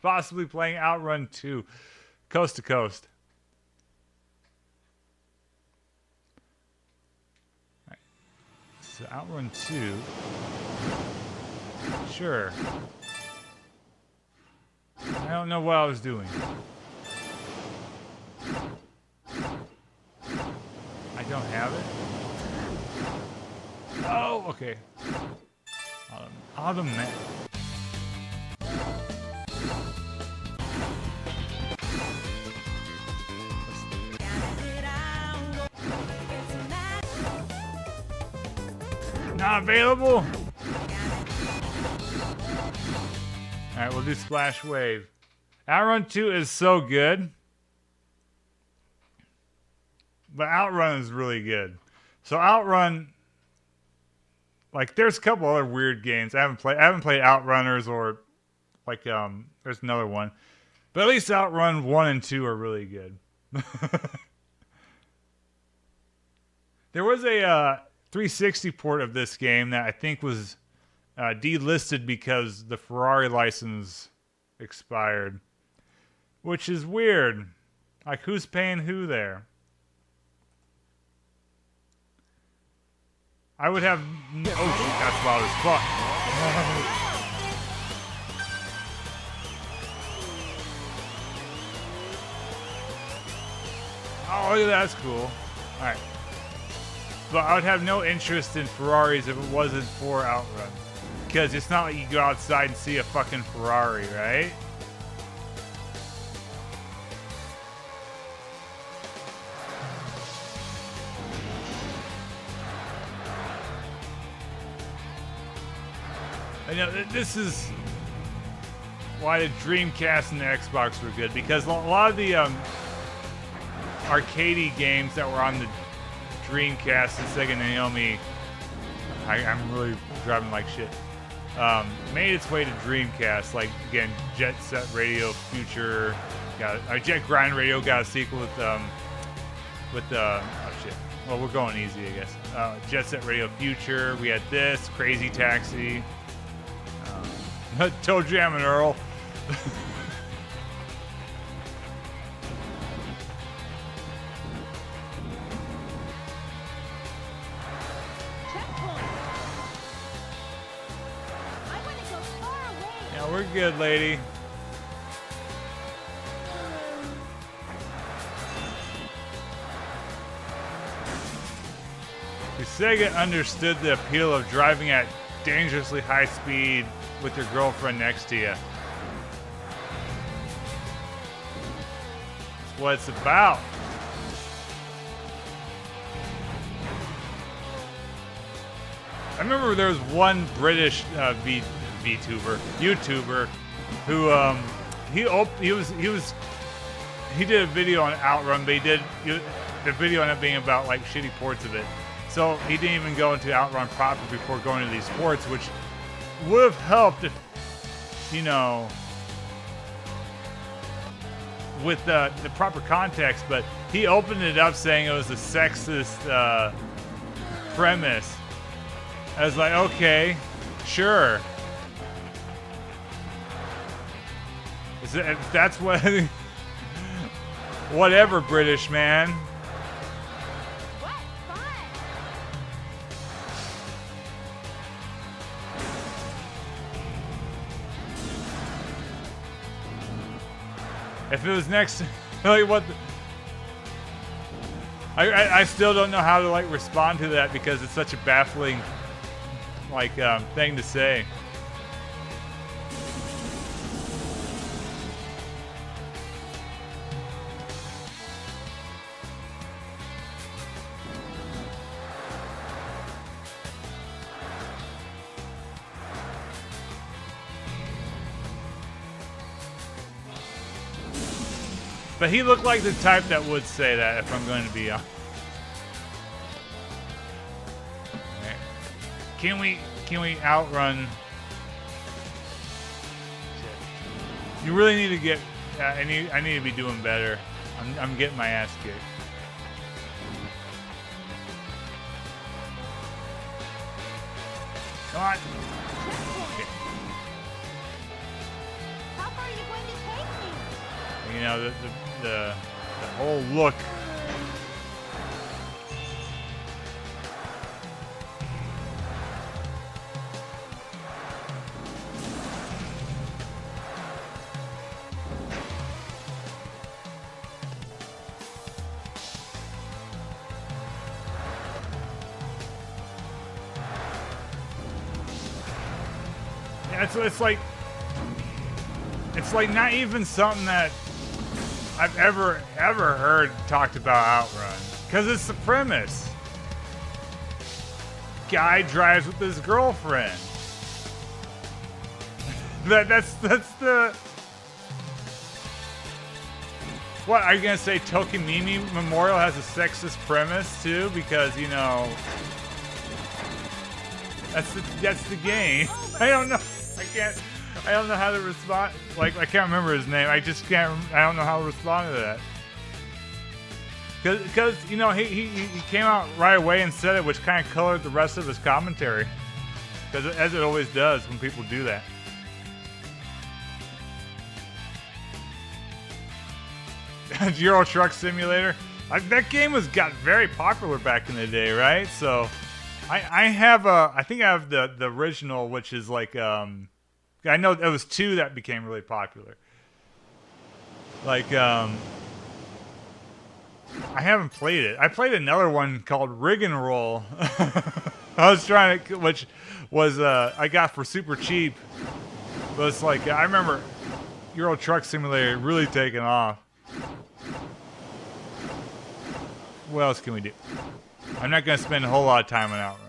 possibly playing Outrun 2, coast to coast. All right. So Outrun 2, sure. I don't know what I was doing. I don't have it. Oh, okay. Automatic. Not available. All right, we'll do Splash Wave. Outrun 2 is so good. But Outrun is really good. So Outrun, like, there's a couple other weird games I haven't played Outrunners, or like there's another one. But at least Outrun 1 and 2 are really good. There was a 360 port of this game that I think was delisted because the Ferrari license expired, which is weird. Like, who's paying who there? I would have. Oh, shit, that's loud as fuck. Oh, look at that. That's cool. Alright. But I would have no interest in Ferraris if it wasn't for Outrun. Because it's not like you go outside and see a fucking Ferrari, right? You know, this is why the Dreamcast and the Xbox were good, because a lot of the arcadey games that were on the Dreamcast and Sega Naomi, I'm really driving like shit, made its way to Dreamcast. Like, again, Jet Set Radio Future, Jet Grind Radio got a sequel with oh shit. Well, we're going easy, I guess. Jet Set Radio Future. We had this Crazy Taxi. Toe Jam and Earl. No, we're good, lady. The Sega understood the appeal of driving at dangerously high speed with your girlfriend next to you. That's what it's about. I remember there was one British YouTuber who he did a video on Outrun, but the video ended up being about like shitty ports of it. So he didn't even go into Outrun proper before going to these ports, which would have helped if, you know, with the proper context. But he opened it up saying it was a sexist premise. I was like, okay, sure. That's what, whatever, British man. What fun! If it was next, like what? I still don't know how to like respond to that because it's such a baffling like thing to say. But he looked like the type that would say that, if I'm going to be honest. Right. Can we outrun? You really need to get. I need to be doing better. I'm getting my ass kicked. Come on. How far are you going to take me? You know the whole look. Yeah, it's like not even something that I've ever heard talked about Outrun, because it's the premise. Guy drives with his girlfriend. That's the. What are you gonna say? Tokimimi Memorial has a sexist premise too, because you know that's the game. I don't know. I don't know how to respond. Like, I can't remember his name. I don't know how to respond to that. Because you know, he came out right away and said it, which kind of colored the rest of his commentary. Because as it always does when people do that. Euro Truck Simulator. That game got very popular back in the day, right? So, I think I have the original, which is like I know there was two that became really popular. Like I haven't played it. I played another one called Rig and Roll. I was trying to, which was I got for super cheap. But it's like I remember Euro Truck Simulator really taking off. What else can we do? I'm not going to spend a whole lot of time on Outrun.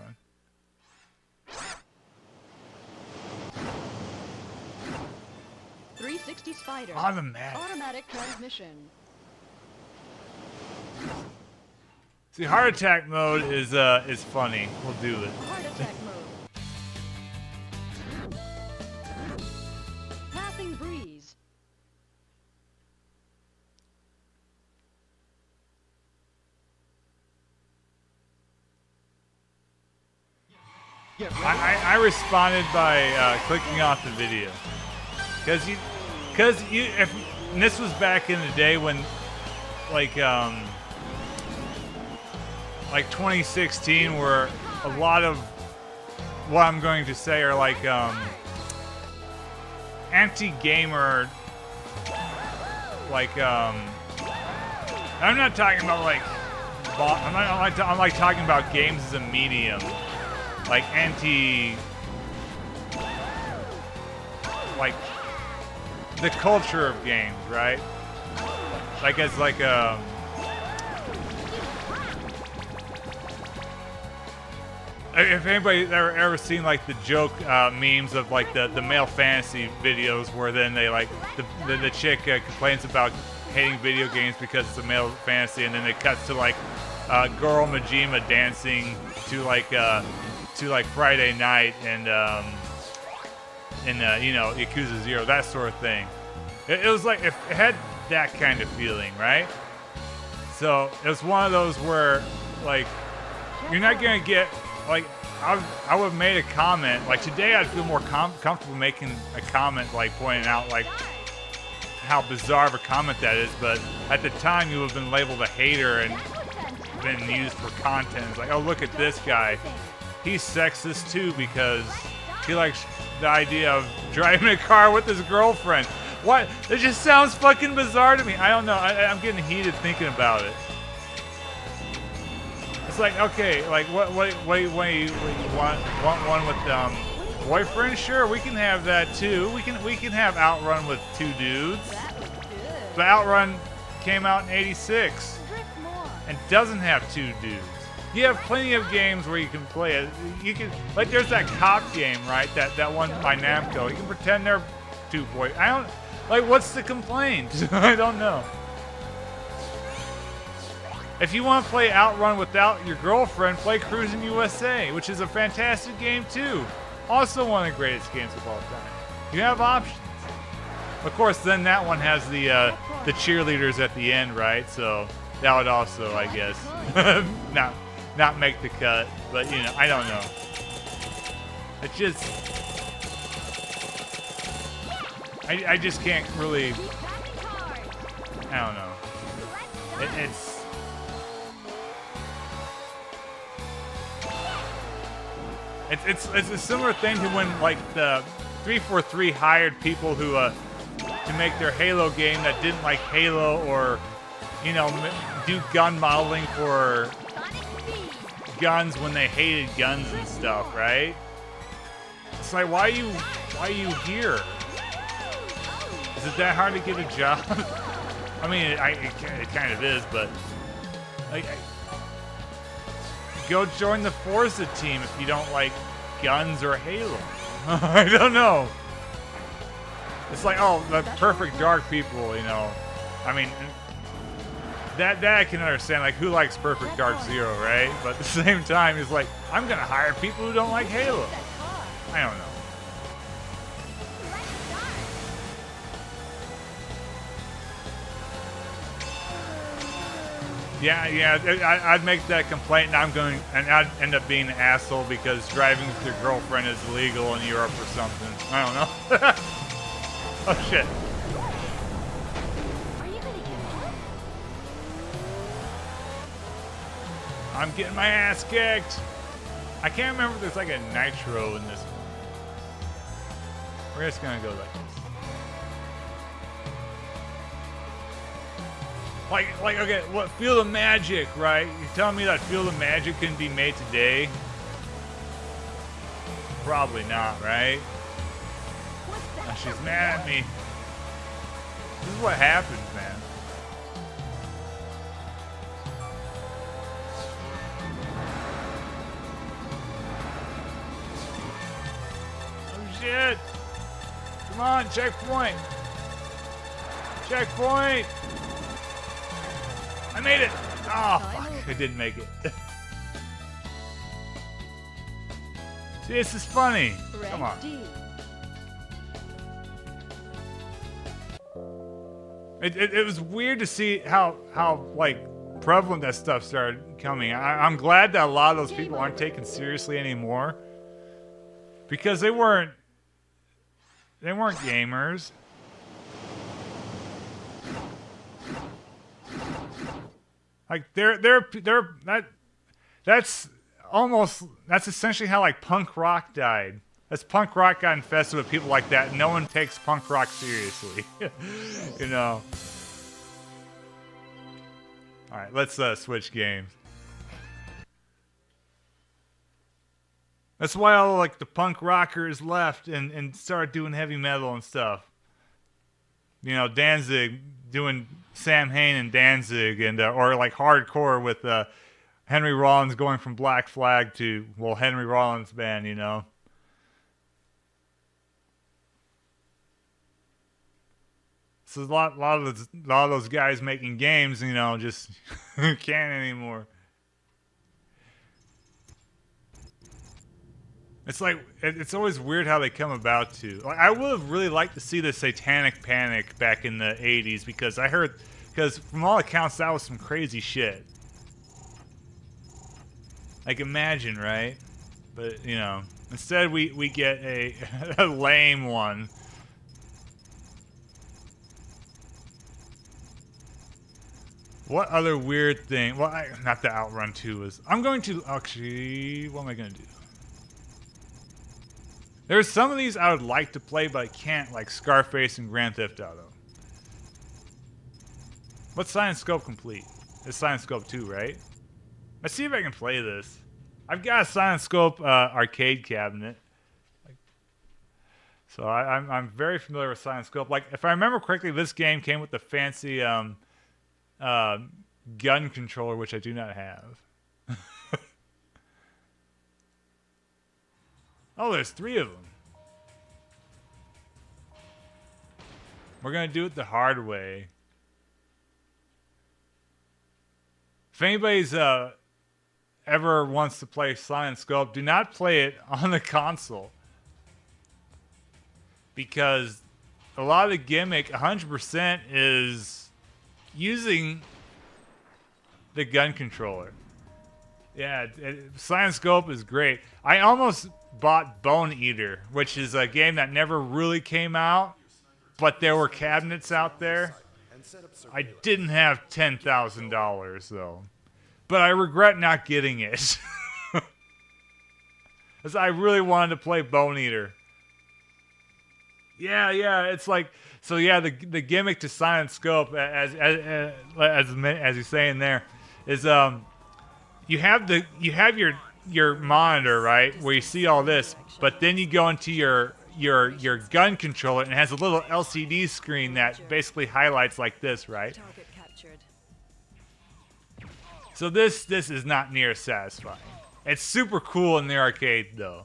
Spider. Automatic transmission. See, heart attack mode is funny. We'll do it. Heart attack mode. Passing breeze. I responded by clicking off the video because if and this was back in the day when like 2016, where a lot of what I'm going to say are like anti-gamer, like, I'm not talking about, like, I'm like talking about games as a medium. Like, like, the culture of games, right? Like, as, like, if anybody's ever seen like the joke memes of like the male fantasy videos where then they like the chick complains about hating video games because it's a male fantasy, and then it cuts to like Goro Majima dancing to like Friday Night and you know, Yakuza 0, that sort of thing. It was like it had that kind of feeling, right? So it was one of those where like you're not gonna get. Like, I would have made a comment. Like, today I'd feel more comfortable making a comment, like, pointing out, like, how bizarre of a comment that is. But at the time, you would have been labeled a hater and been used for content. It's like, oh, look at this guy. He's sexist, too, because he likes the idea of driving a car with his girlfriend. What? It just sounds fucking bizarre to me. I don't know. I'm getting heated thinking about it. It's like, okay, like what you want one with boyfriend? Sure, we can have that too. We can have Outrun with 2 dudes. But Outrun came out in '86 and doesn't have 2 dudes. You have plenty of games where you can play it. You can, like, there's that cop game, right? That one by Namco. You can pretend they're 2 boys. I don't like. What's the complaint? I don't know. If you want to play Outrun without your girlfriend, play Cruis'n USA, which is a fantastic game too. Also one of the greatest games of all time. You have options. Of course, then that one has the cheerleaders at the end, right? So that would also, I guess, not make the cut. But you know, I don't know. It's just I just can't really. I don't know. It's a similar thing to when like the 343 hired people who to make their Halo game that didn't like Halo, or you know, do gun modeling for guns when they hated guns and stuff, right? It's like, why are you here? Is it that hard to get a job? I mean, it kind of is, but like. Go join the Forza team if you don't like guns or Halo. I don't know. It's like, oh, the Perfect Dark people, you know. I mean, that I can understand. Like, who likes Perfect Dark 0, right? But at the same time, it's like, I'm gonna hire people who don't like Halo. I don't know. Yeah, I'd make that complaint, and I'd end up being an asshole because driving with your girlfriend is illegal in Europe or something. I don't know. Oh shit. Are you gonna get hit? I'm getting my ass kicked. I can't remember if there's like a nitro in this one. We're just gonna go like this. Like, okay, what Field of Magic, right? You're telling me that Field of Magic can be made today? Probably not, right? Now she's mad at me. This is what happens, man. Oh shit! Come on, checkpoint! Checkpoint! I made it! Oh, fuck. I didn't make it. See, this is funny. Come on. It was weird to see how like prevalent that stuff started coming. I'm glad that a lot of those people aren't taken seriously anymore, because they weren't gamers. Like that's essentially how like punk rock died. As punk rock got infested with people like that, no one takes punk rock seriously. You know. All right, let's switch games. That's why all like the punk rockers left and started doing heavy metal and stuff. You know, Danzig doing Sam Hain and Danzig, and or like hardcore with Henry Rollins going from Black Flag to, well, Henry Rollins band, you know. So a lot of those guys making games, you know, just can't anymore. It's like, it's always weird how they come about to. Like, I would have really liked to see the Satanic Panic back in the 80s because from all accounts, that was some crazy shit. Like, imagine, right? But, you know, instead we get a lame one. What other weird thing? Well, not the Outrun 2 is. I'm going to, actually, what am I going to do? There's some of these I would like to play, but I can't, like Scarface and Grand Theft Auto. What's Science Scope complete? It's Science Scope 2, right? Let's see if I can play this. I've got a Science Scope arcade cabinet. So I'm very familiar with Science Scope. Like, if I remember correctly, this game came with the fancy gun controller, which I do not have. Oh, there's 3 of them. We're going to do it the hard way. If anybody's ever wants to play Science Scope, do not play it on the console. Because a lot of the gimmick, 100%, is using the gun controller. Yeah, Science Scope is great. I almost bought Bone Eater, which is a game that never really came out, but there were cabinets out there. I didn't have $10,000 though, but I regret not getting it. Because I really wanted to play Bone Eater. Yeah, it's like, so yeah, the gimmick to Science Scope, as he's saying there, is you have your monitor, right, where you see all this, but then you go into your gun controller and it has a little LCD screen that basically highlights like this, right? So this is not near satisfying. It's super cool in the arcade though.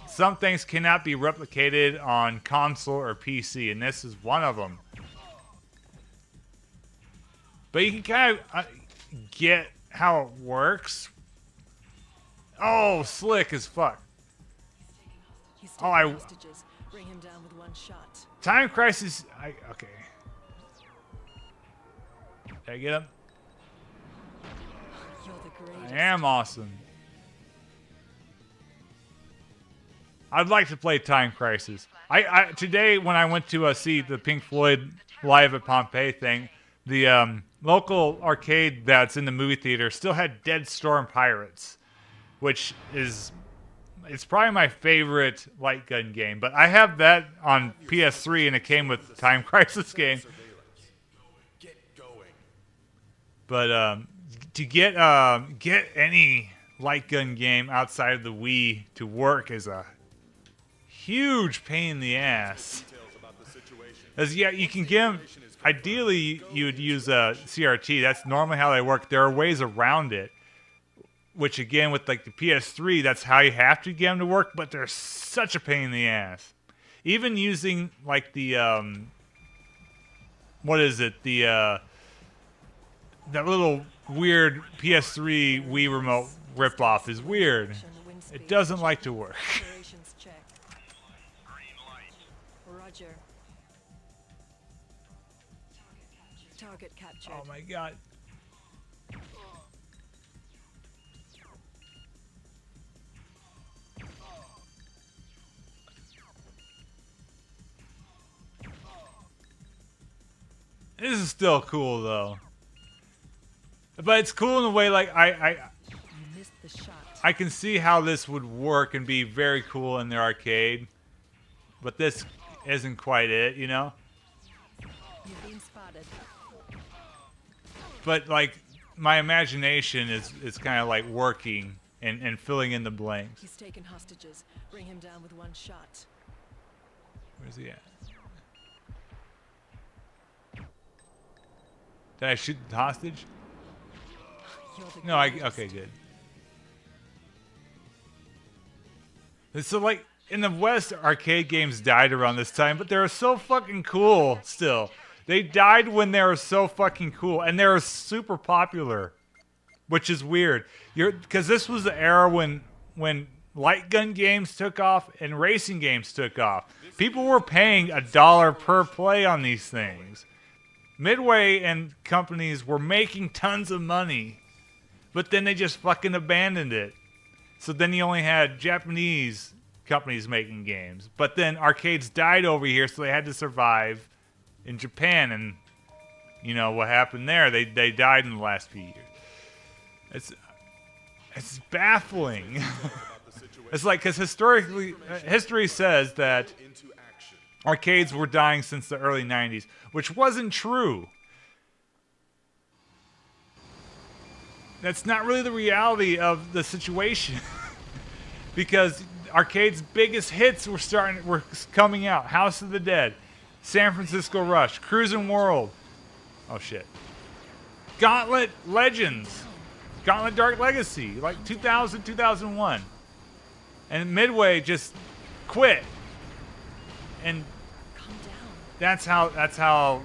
Some things cannot be replicated on console or PC, and this is one of them. But you can kind of get how it works. Oh, slick as fuck. Oh, bring him down with one shot. Time Crisis. Okay. Did I get him? I am awesome. I'd like to play Time Crisis. Today when I went to see the Pink Floyd Live at Pompeii thing, the local arcade that's in the movie theater still had Dead Storm Pirates, which is, it's probably my favorite light gun game. But I have that on PS3 and it came with the Time Crisis game. But to get any light gun game outside of the Wii to work is a huge pain in the ass. As yeah, you can get them. Ideally, you would use a CRT. That's normally how they work. There are ways around it, which again, with like the PS3, that's how you have to get them to work. But they're such a pain in the ass. Even using like the what is it? The that little weird PS3 Wii remote ripoff is weird. It doesn't like to work. Target captured. Oh my god. This is still cool though. But it's cool in a way like You missed the shot. I can see how this would work and be very cool in the arcade, but this isn't quite it, you know? You've been spotted. But like my imagination is kind of like working and filling in the blanks. He's taken hostages. Bring him down with one shot. Where's he at? Did I shoot the hostage? You're the No, greatest. okay, good. So like in the West, arcade games died around this time, but they were so fucking cool still. They died when they were so fucking cool, and they were super popular, which is weird. Because this was the era when light gun games took off and racing games took off. People were paying $1 per play on these things. Midway and companies were making tons of money, but then they just fucking abandoned it. So then you only had Japanese companies making games. But then arcades died over here, so they had to survive in Japan. And you know what happened there? They died in the last few years. It's baffling. It's like, because historically, history says that arcades were dying since the early 90s, which wasn't true. That's not really the reality of the situation. Because arcade's biggest hits were coming out. House of the Dead, San Francisco Rush, Cruisin' World. Oh shit. Gauntlet Legends. Gauntlet Dark Legacy, like 2000, 2001. And Midway just quit. And Calm down. that's how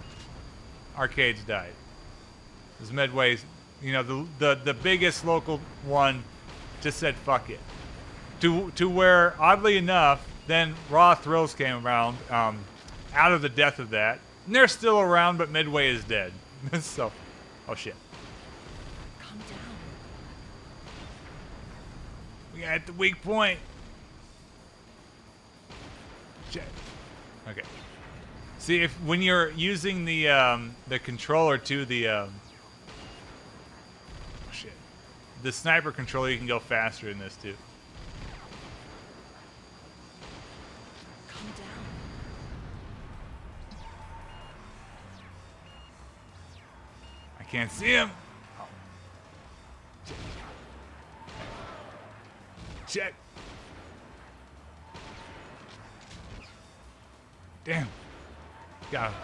arcades died. Because Midway's, you know, the biggest local one just said fuck it. To where, oddly enough, then Raw Thrills came around out of the death of that. And they're still around, but Midway is dead. So, oh shit. Calm down. We got the weak point. Okay. See, if when you're using the controller to the the sniper controller, you can go faster in this too. Calm down. I can't see him. Oh. Check. Damn. Got him.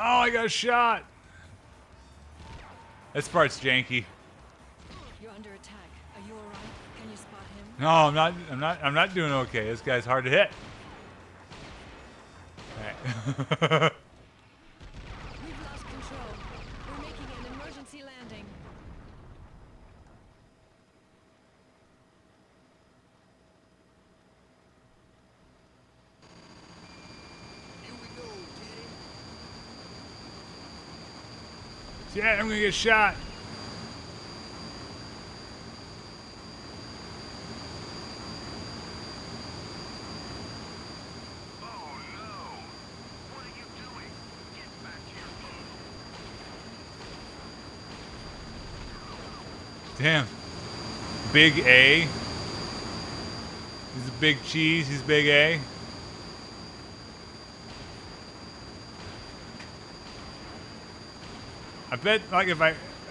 Oh, I got shot. This part's janky. You're under attack. Are you alright? Can you spot him? No, I'm not doing okay. This guy's hard to hit. Alright. We've lost control. We're making an emergency landing. Yeah, I'm gonna get shot. Damn. Big A. He's a big cheese. He's big A. I bet, like, if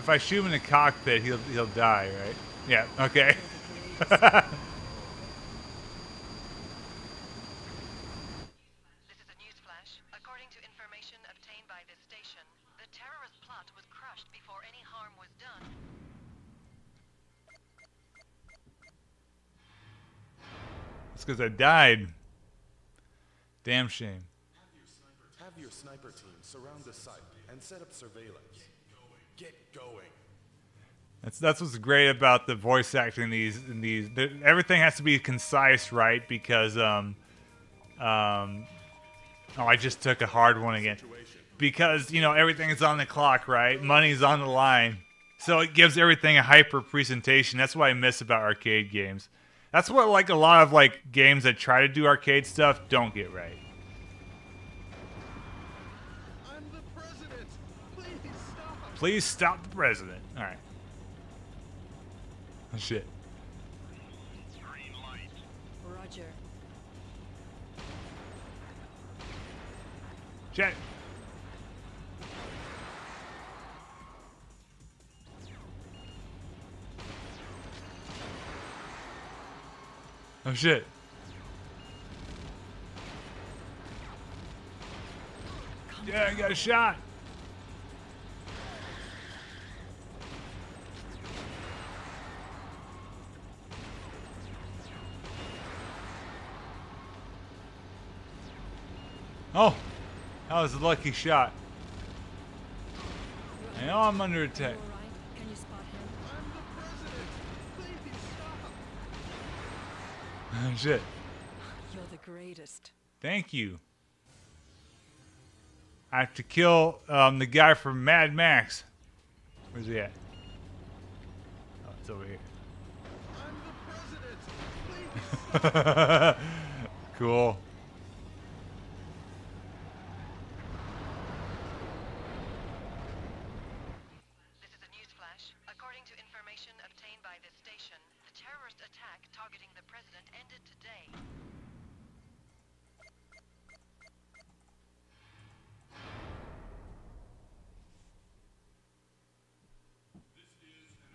I shoot him in the cockpit, he'll die, right? Yeah. Okay. This is a news flash. According to information obtained by this station, the terrorist plot was crushed before any harm was done. It's because I died. Damn shame. Have your sniper team surround the site and set up surveillance. Get going. That's what's great about the voice acting in these. Everything has to be concise, right? Because oh, I just took a hard one again. Because, you know, everything is on the clock, right? Money's on the line. So it gives everything a hyper presentation. That's what I miss about arcade games. That's what, like, a lot of, like, games that try to do arcade stuff don't get right. I'm the president. Please stop the president. All right. Oh, shit. Roger. Check. Oh shit. Yeah, I got a shot. Oh, that was a lucky shot. I know I'm under attack. Can you spot him? Oh shit. You're the greatest. Thank you. I have to kill the guy from Mad Max. Where's he at? Oh, it's over here. Cool. This is a news flash. According to information obtained by this station, the terrorist attack targeting the president ended today.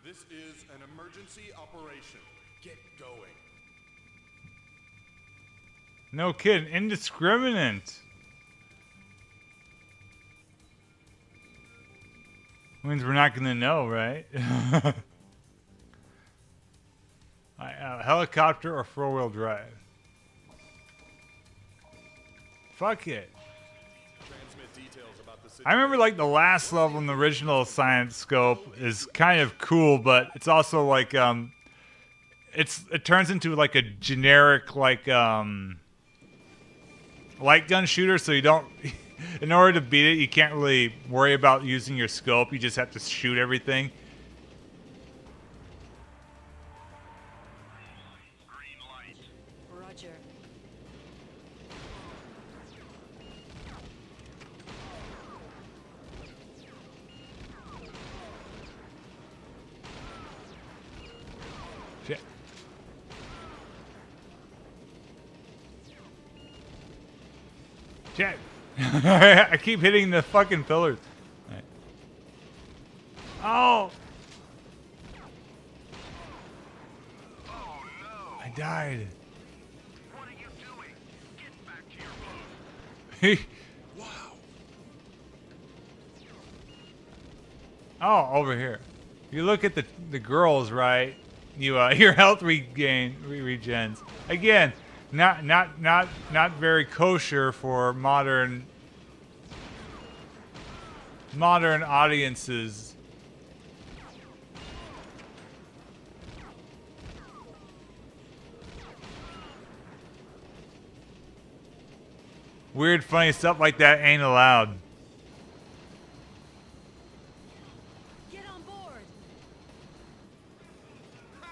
This is an emergency operation. Get going. No kidding. Indiscriminate. Means we're not going to know, right? Helicopter or four-wheel drive? Fuck it. Transmit details about the I remember like the last level in the original Science Scope is kind of cool, but it's also like it turns into like a generic like light gun shooter, so you don't in order to beat it, you can't really worry about using your scope. You just have to shoot everything. Roger. Shit. Shit. I keep hitting the fucking pillars. All right. Oh! I died. What are you doing? Get back to your post. Wow. Oh, over here. You look at the girls, right? You your health regens. Again, not very kosher for modern audiences. Weird, funny stuff like that ain't allowed. Get on board. My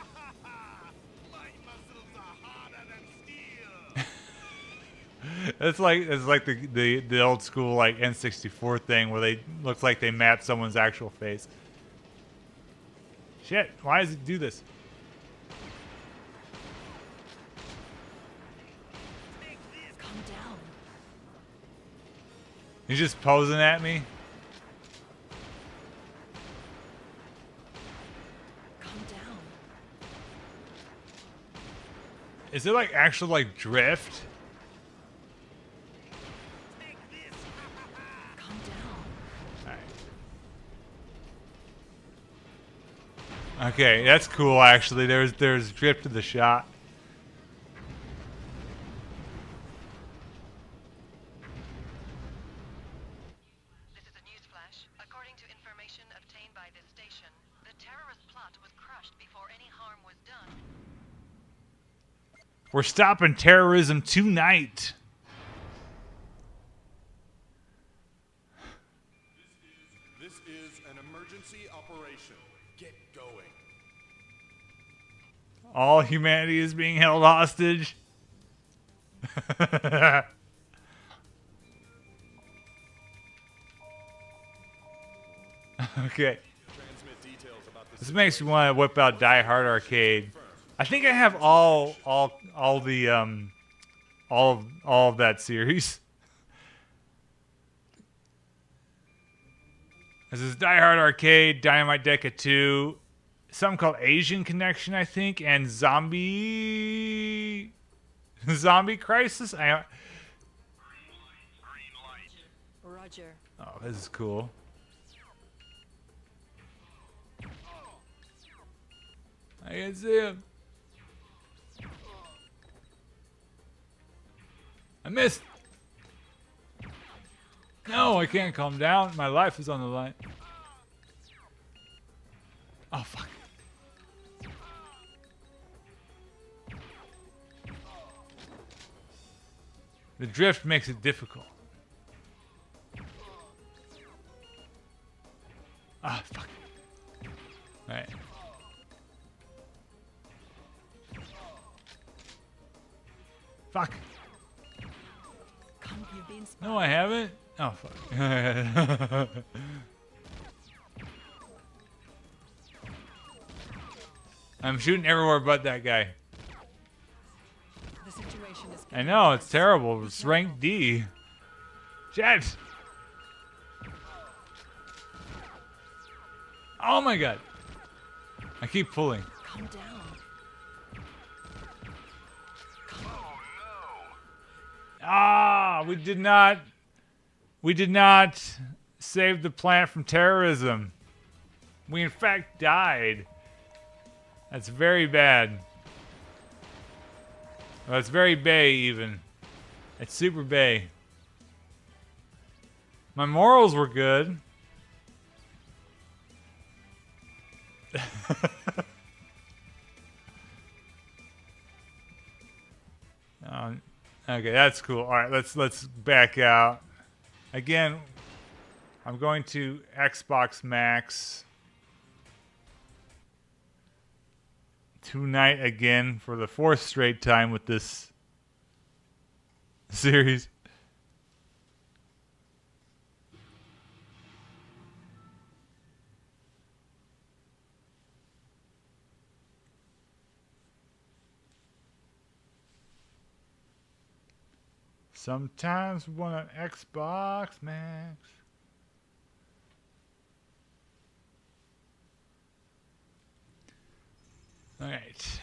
muscles are harder than steel. It's like the old school like N64 thing where they looks like they map someone's actual face. Shit, why does it do this? Calm down. He's just posing at me. Calm down. Is it like actual like drift? Calm down. Alright. Okay, that's cool actually. There's drift to the shot. This is a news flash. According to information obtained by this station, the terrorist plot was crushed before any harm was done. We're stopping terrorism tonight. This is an emergency operation. Get going. All humanity is being held hostage. Okay. Transmit details about the This makes me want to whip out Die Hard Arcade. I think I have all of that series. This is Die Hard Arcade, Dynamite Deca 2, something called Asian Connection, I think, and Zombie Crisis. Roger. Oh, this is cool. I can see him. I missed. No, I can't calm down. My life is on the line. Oh, fuck. The drift makes it difficult. Ah, fuck. Alright. Fuck. You've been No, I haven't. Oh, fuck. I'm shooting everywhere but that guy. The situation is I know, it's terrible. It's rank D. Jet! Oh my god. I keep pulling. Calm down. Ah, we did not save the planet from terrorism. We in fact died. That's very bad. Well, it's very bay even. It's super bay. My morals were good. Okay, that's cool. All right, let's back out. Again, I'm going to Xbox Max tonight again for the fourth straight time with this series. Sometimes we want an Xbox Max. Alright.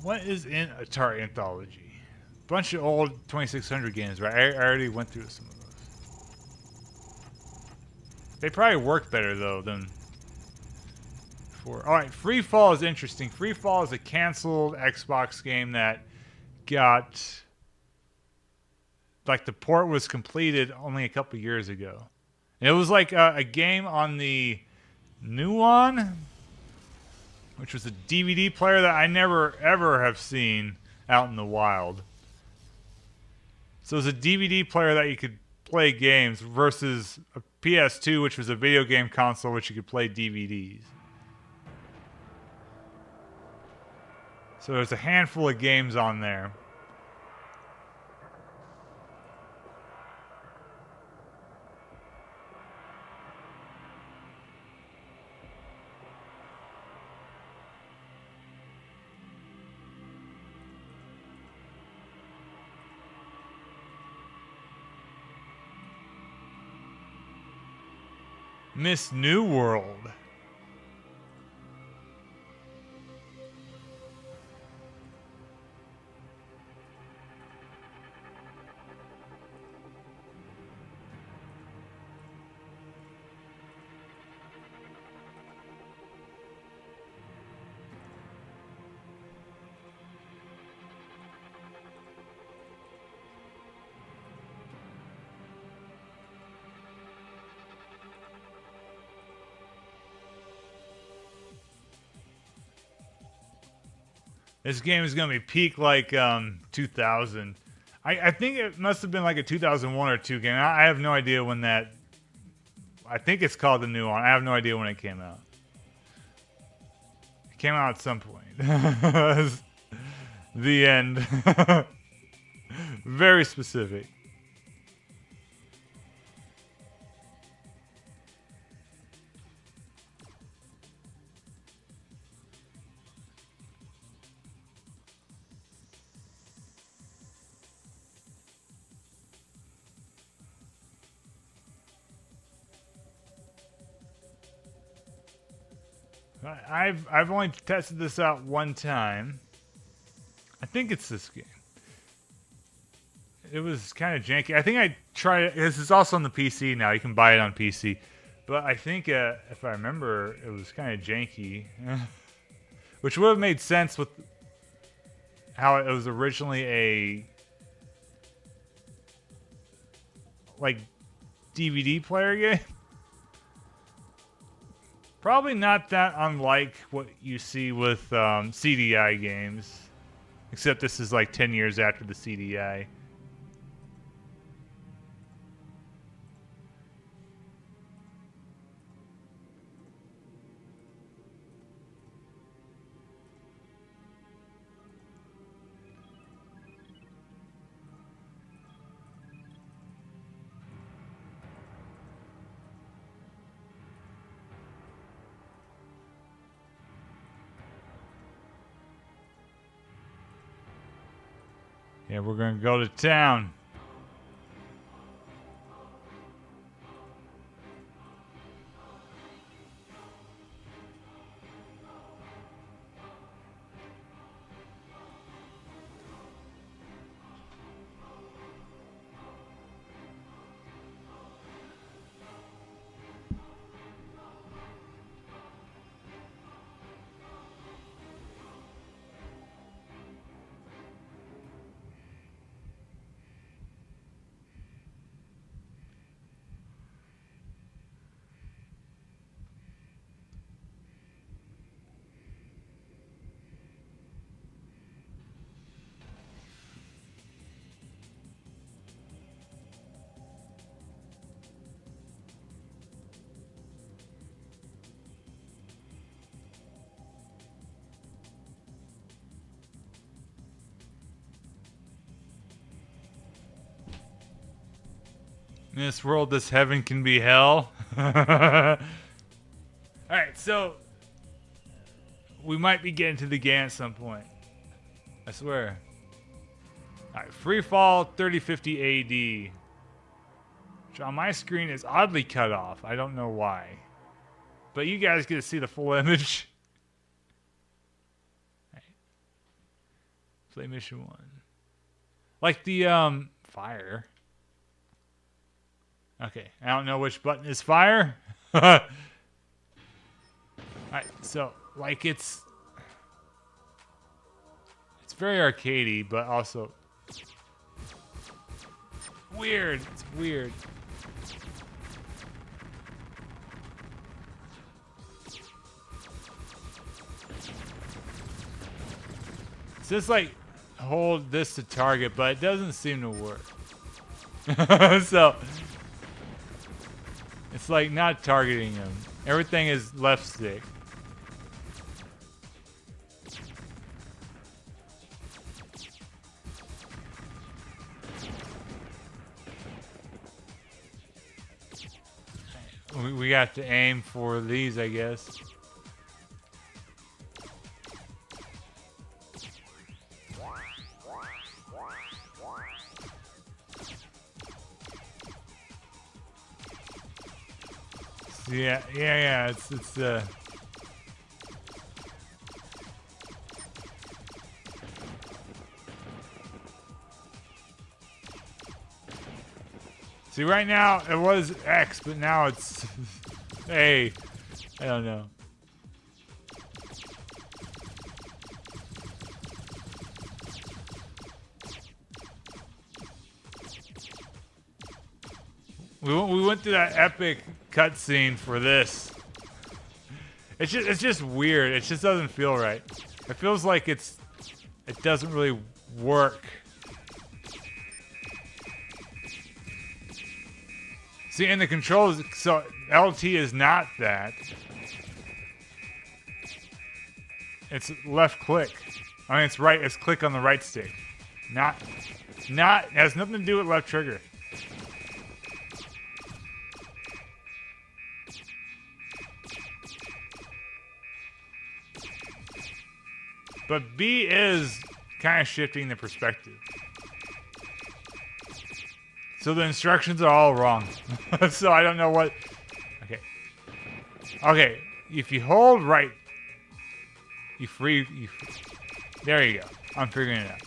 What is in Atari Anthology? Bunch of old 2600 games, right? I already went through some of those. They probably work better, though, than before. Alright, Free Fall is interesting. Free Fall is a canceled Xbox game that got... Like, the port was completed only a couple years ago. And it was like a game on the new one, which was a DVD player that I never ever have seen out in the wild. So it was a DVD player that you could play games versus a PS2, which was a video game console which you could play DVDs. So there's a handful of games on there. Miss New World. This game is going to be peak like 2000. I think it must have been like a 2001 or 2 game. I have no idea when that... I think it's called the new one. I have no idea when it came out. It came out at some point. The end. Very specific. I've only tested this out one time. I think it's this game. It was kind of janky. I think I tried it. This is also on the PC now. You can buy it on PC. But I think, if I remember, it was kind of janky. Which would have made sense with how it was originally a like DVD player game. Probably not that unlike what you see with CDI games. Except this is like 10 years after the CDI. Yeah, we're gonna go to town. In this world, this heaven can be hell. Alright, so we might be getting to the game at some point. I swear. Alright, free fall 3050 AD. Which on my screen is oddly cut off. I don't know why. But you guys get to see the full image. Right. Play mission 1. Like the fire. Okay, I don't know which button is fire. Alright, so, like, it's very arcadey, but also weird. It's weird. It's just like, hold this to target, but it doesn't seem to work. So it's like not targeting him. Everything is left stick. We got to aim for these, I guess. Yeah. It's See, right now it was X, but now it's A. I don't know. We went through that epic cutscene for this. It's just weird. It just doesn't feel right. It feels like it doesn't really work. See, and the controls, so LT is not that. It's left click. I mean, it's right. It's click on the right stick. Not. It has nothing to do with left trigger. But B is kind of shifting the perspective. So the instructions are all wrong. So I don't know what... Okay. Okay, if you hold right There you go. I'm figuring it out.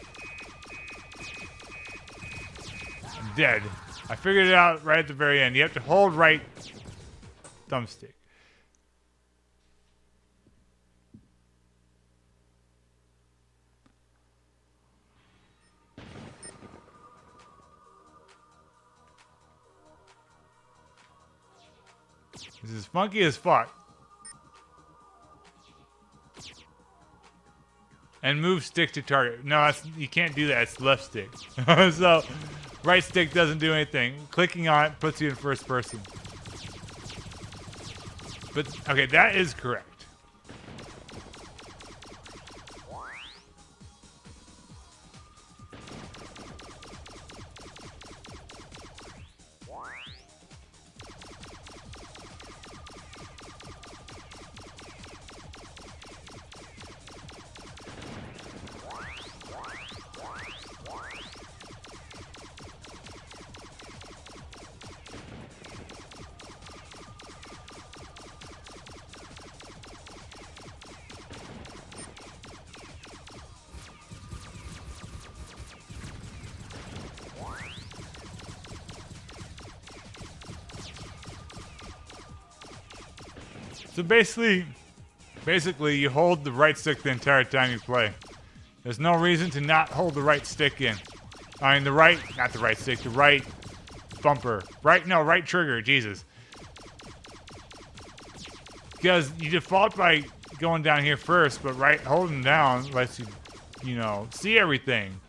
I'm dead. I figured it out right at the very end. You have to hold right thumbstick. This is funky as fuck. And move stick to target. No, you can't do that. It's left stick. So, right stick doesn't do anything. Clicking on it puts you in first person. But, okay, that is correct. So basically, you hold the right stick the entire time you play. There's no reason to not hold the right stick in. I mean, not the right stick, the right bumper. Right trigger, Jesus. Because you default by going down here first, but holding down lets you, see everything.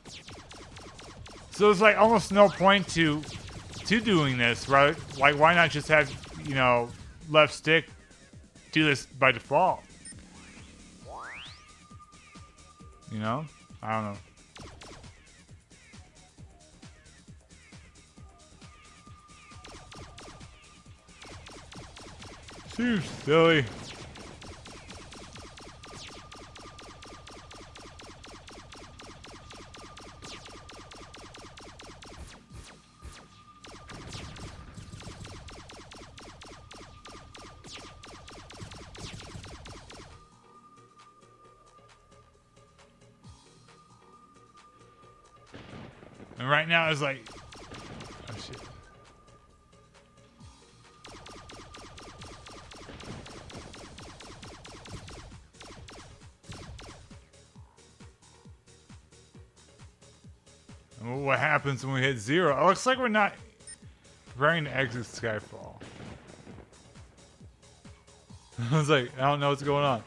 So it's like almost no point to doing this, right? Like, why not just have, left stick do this by default? I don't know. Too silly. And right now it's like, oh shit. And what happens when we hit 0? It looks like we're not preparing to exit Skyfall. I was like, I don't know what's going on.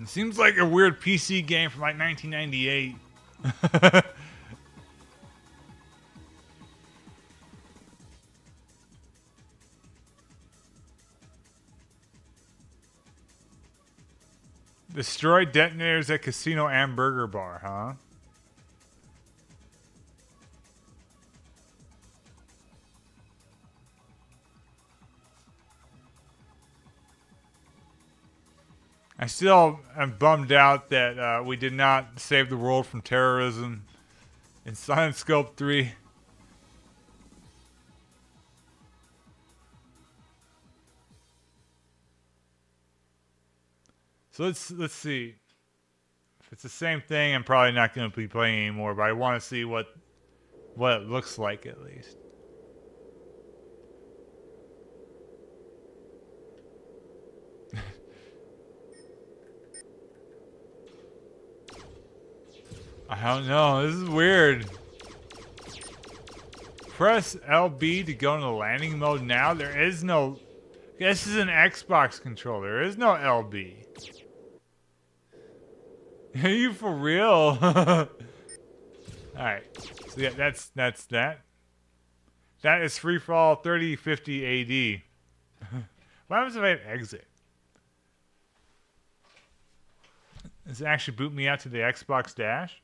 It seems like a weird PC game from like 1998. Destroy detonators at casino and burger bar, huh? I still am bummed out that we did not save the world from terrorism in Silent Scope 3. So let's see. If it's the same thing, I'm probably not going to be playing anymore, but I want to see what it looks like at least. I don't know. This is weird. Press LB to go into landing mode now. There is no... This is an Xbox controller. There is no LB. Are you for real? Alright. So yeah, that's that. That is Freefall 3050 AD. What happens if I hit exit? Does it actually boot me out to the Xbox Dash?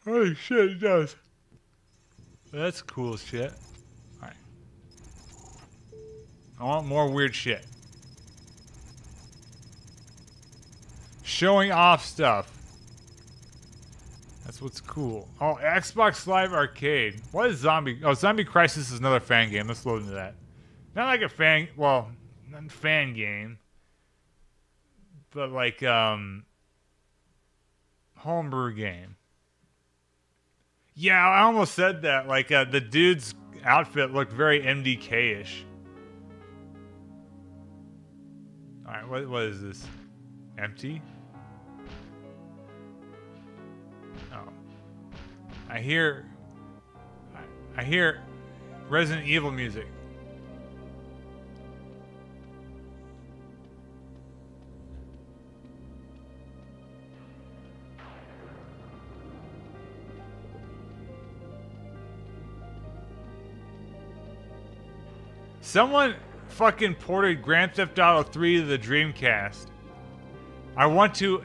Holy shit, it does. That's cool as shit. Alright. I want more weird shit. Showing off stuff. That's what's cool. Oh, Xbox Live Arcade. What is Zombie? Oh, Zombie Crisis is another fan game. Let's load into that. Not like a fan, well, not a fan game. But like, homebrew game. Yeah, I almost said that. Like, the dude's outfit looked very MDK-ish. Alright, what is this? Empty? Oh. I hear Resident Evil music. Someone fucking ported Grand Theft Auto 3 to the Dreamcast. I want to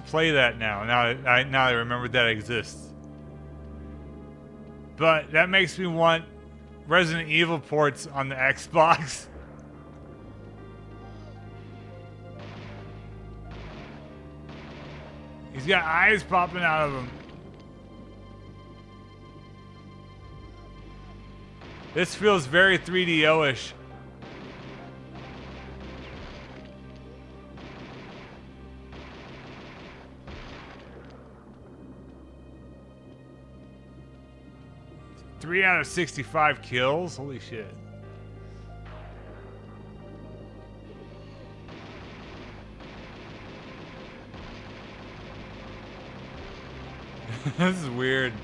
play that now. Now that I remember that exists. But that makes me want Resident Evil ports on the Xbox. He's got eyes popping out of him. This feels very 3DO-ish. Three out of 65 kills? Holy shit. This is weird.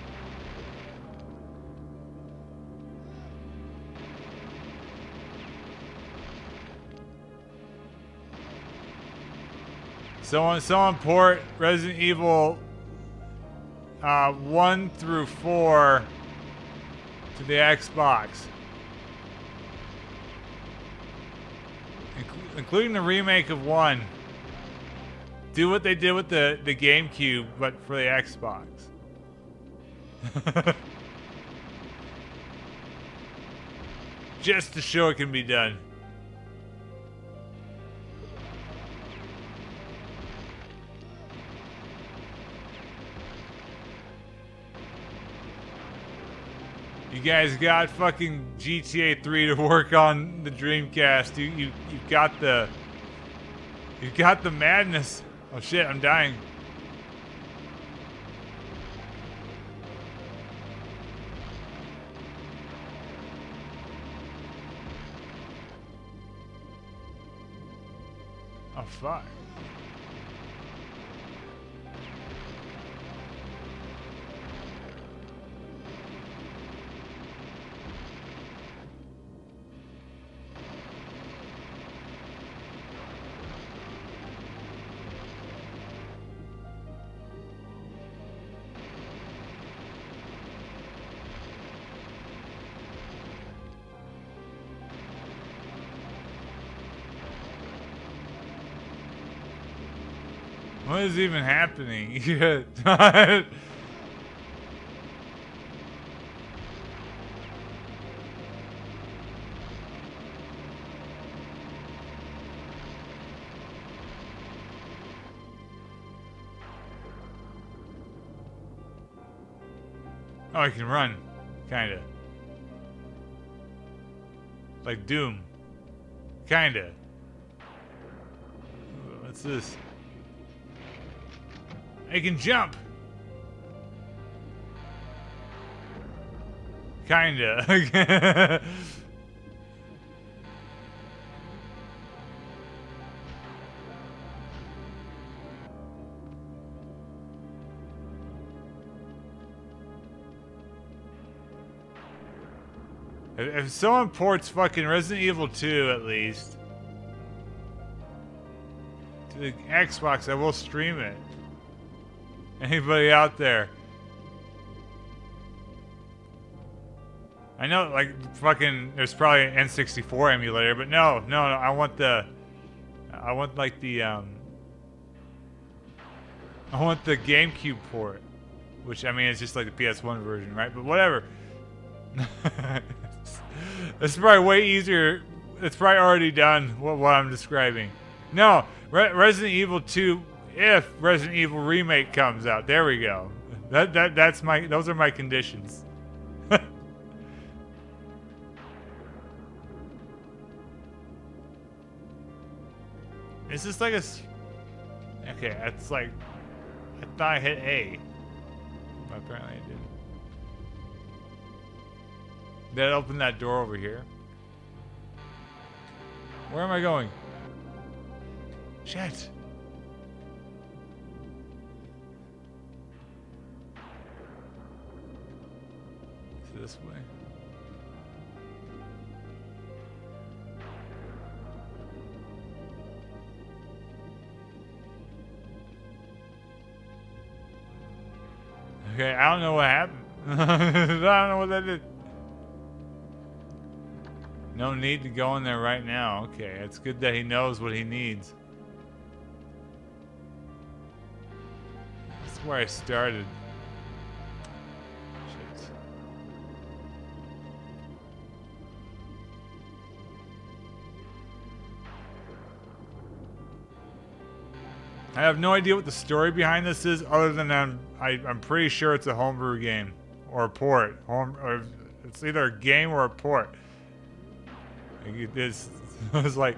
Someone port Resident Evil 1 through 4 to the Xbox. Including the remake of 1. Do what they did with the GameCube, but for the Xbox. Just to show it can be done. You guys got fucking GTA 3 to work on the Dreamcast. You've got the madness. Oh shit, I'm dying. Oh fuck. What is even happening? Oh, I can run. Kinda. Like Doom. Kinda. What's this? I can jump. Kinda. If someone ports fucking Resident Evil 2 at least to the Xbox, I will stream it. Anybody out there? I know, like, fucking, there's probably an N64 emulator, but no, I want like the, I want the GameCube port, which, I mean, it's just like the PS1 version, right? But whatever. It's probably way easier it's probably already done what I'm describing. No, Resident Evil 2. If Resident Evil Remake comes out, there we go. That's my. Those are my conditions. Is this like a? Okay, it's like. I thought I hit A. But apparently I didn't. Did I open that door over here? Where am I going? Shit. Is it this way? Okay, I don't know what happened. I don't know what that did. No need to go in there right now. Okay, it's good that he knows what he needs. That's where I started. Shit. I have no idea what the story behind this is, other than I'm pretty sure it's a homebrew game or a port. Or it's either a game or a port. It was like.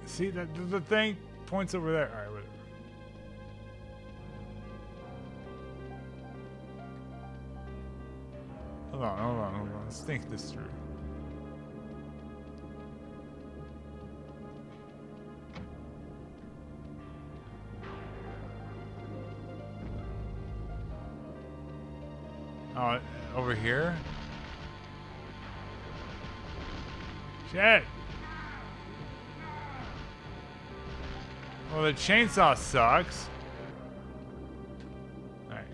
See that the thing points over there. All right, whatever. Hold on. Let's think this through. Oh, over here? Shit! Well, the chainsaw sucks. Alright.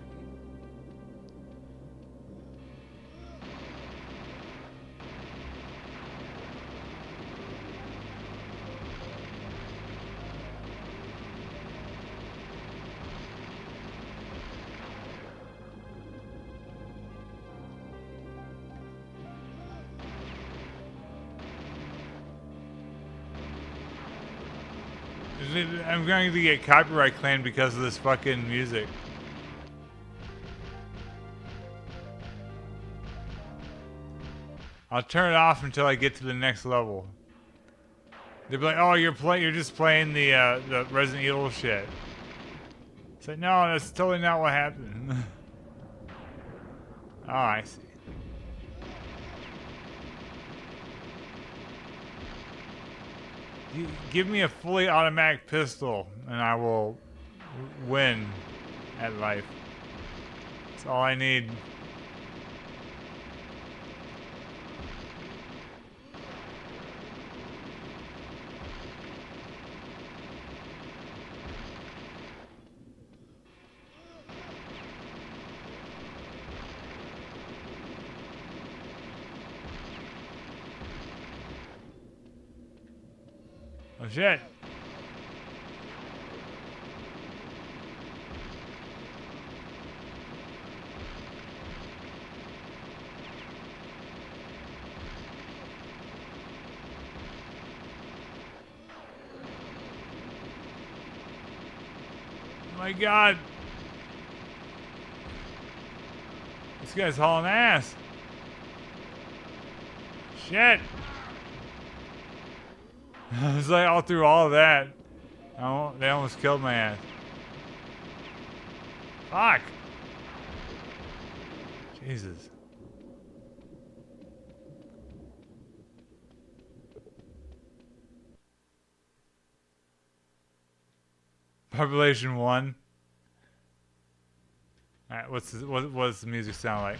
I'm going to get copyright claimed because of this fucking music. I'll turn it off until I get to the next level. They'll be like, "Oh, you're just playing the Resident Evil shit." It's like, no, that's totally not what happened. Oh, I see. Give me a fully automatic pistol, and I will win at life. That's all I need. Oh shit. Oh my god. This guy's hauling ass. Shit. It's like all through all of that. They almost killed my ass. Fuck. Jesus. Population 1. Alright, what does the music sound like?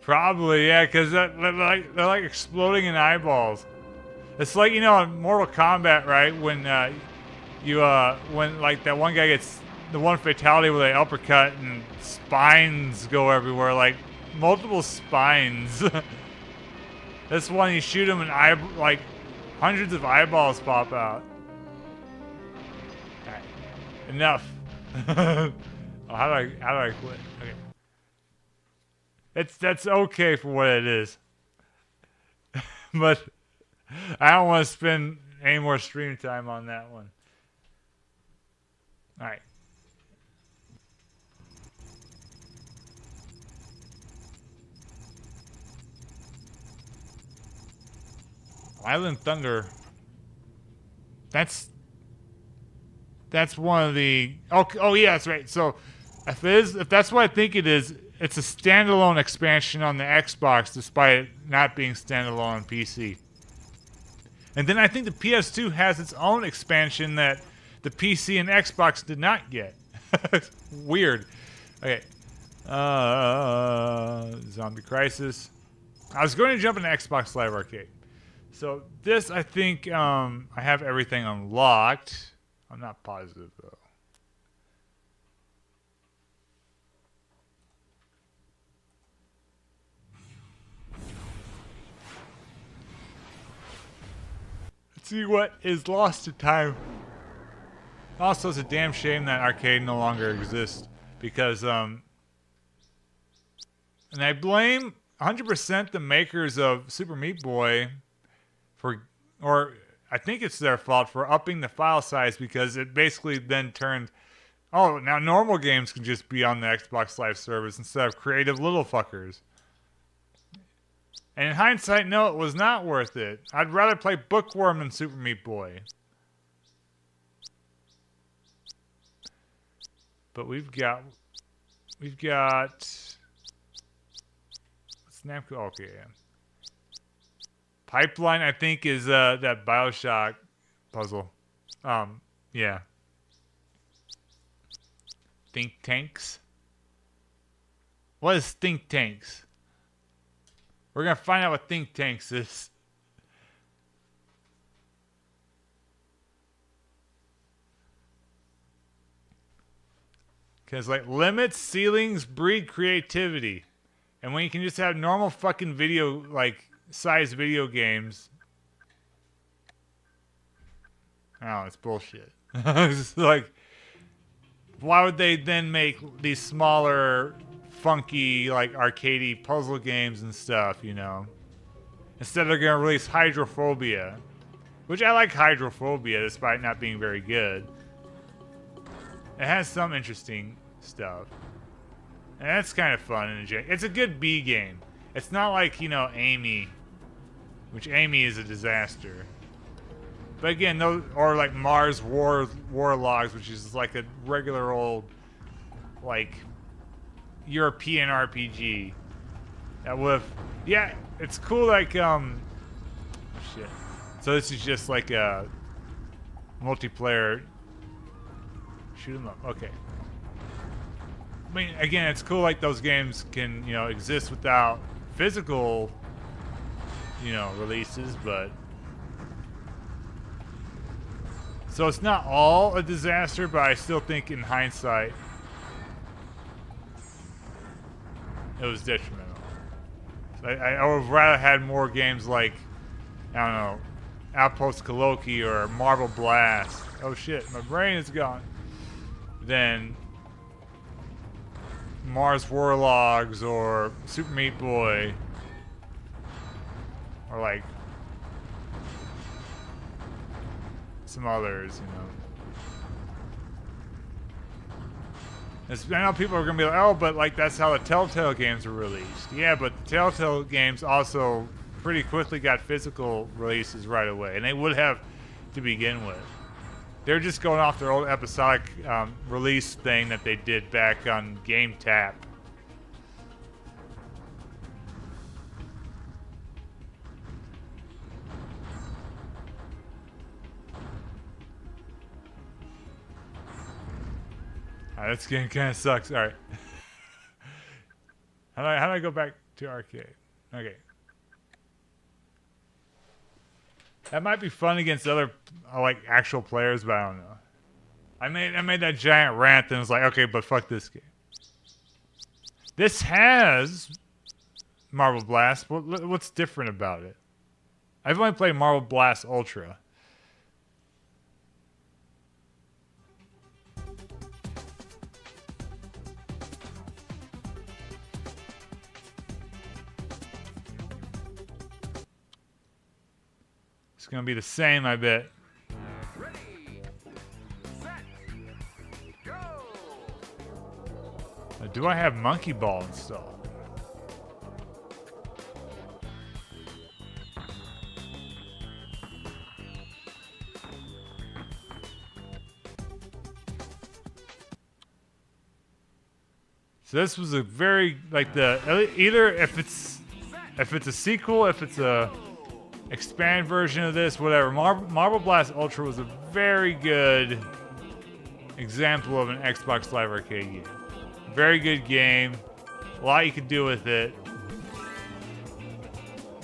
Probably, yeah, because they're like exploding in eyeballs. It's like, you know, in Mortal Kombat, right? When when like that one guy gets the one fatality where they uppercut and spines go everywhere, like multiple spines. This one, you shoot him and like hundreds of eyeballs pop out. Enough. Oh, how do I quit? Okay. That's okay for what it is. But I don't want to spend any more stream time on that one. All right. Island Thunder. That's one of the. Oh yeah, that's right. So if that's what I think it is, it's a standalone expansion on the Xbox, despite it not being standalone on PC. And then I think the PS2 has its own expansion that the PC and Xbox did not get. Weird. Okay. Zombie Crisis. I was going to jump into Xbox Live Arcade. So this, I think, I have everything unlocked. I'm not positive, though. Let's see what is lost to time. Also, it's a damn shame that arcade no longer exists because, and I blame 100% the makers of Super Meat Boy or I think it's their fault for upping the file size because it basically then turned, oh, now normal games can just be on the Xbox Live service instead of creative little fuckers. And in hindsight, no, it was not worth it. I'd rather play Bookworm than Super Meat Boy. But we've got Snapco. Okay, yeah. Pipeline, I think, is that BioShock puzzle. Yeah. Think tanks. What is think tanks? We're gonna find out what think tanks is. Because, like, limits, ceilings, breed creativity. And when you can just have normal fucking video, like, size video games. Oh, it's bullshit. It's like, why would they then make these smaller, funky, like, arcadey puzzle games and stuff, you know? Instead, they're gonna release Hydrophobia. Which I like Hydrophobia, despite not being very good. It has some interesting stuff. And that's kind of fun. It's a good B game. It's not like, you know, Amy. Which Amy is a disaster. But again, those, or like Mars Warlogs, which is like a regular old, like, European RPG. That would, yeah, it's cool. Like, shit. So this is just like a multiplayer shoot 'em up. Okay. I mean, again, it's cool. Like those games can, you know, exist without physical, you know, releases, but so it's not all a disaster, but I still think in hindsight it was detrimental. So I would have rather had more games like, I don't know, Outpost Koloki or Marble Blast. Oh shit, my brain is gone. Than Mars Warlogs or Super Meat Boy. Or like some others, you know. I know people are gonna be like, oh, but like that's how the Telltale games were released. Yeah, but the Telltale games also pretty quickly got physical releases right away, and they would have to begin with. They're just going off their old episodic release thing that they did back on Game Tap. Alright, this game kind of sucks. Alright. How do I go back to arcade? Okay. That might be fun against other, like, actual players, but I don't know. I made that giant rant and was like, okay, but fuck this game. This has Marble Blast. What's different about it? I've only played Marble Blast Ultra. It's gonna be the same, I bet. Do I have Monkey Ball installed? So this was a very like either if it's a sequel, if it's a expanded version of this, whatever. Marble Blast Ultra was a very good example of an Xbox Live Arcade game. Very good game. A lot you could do with it.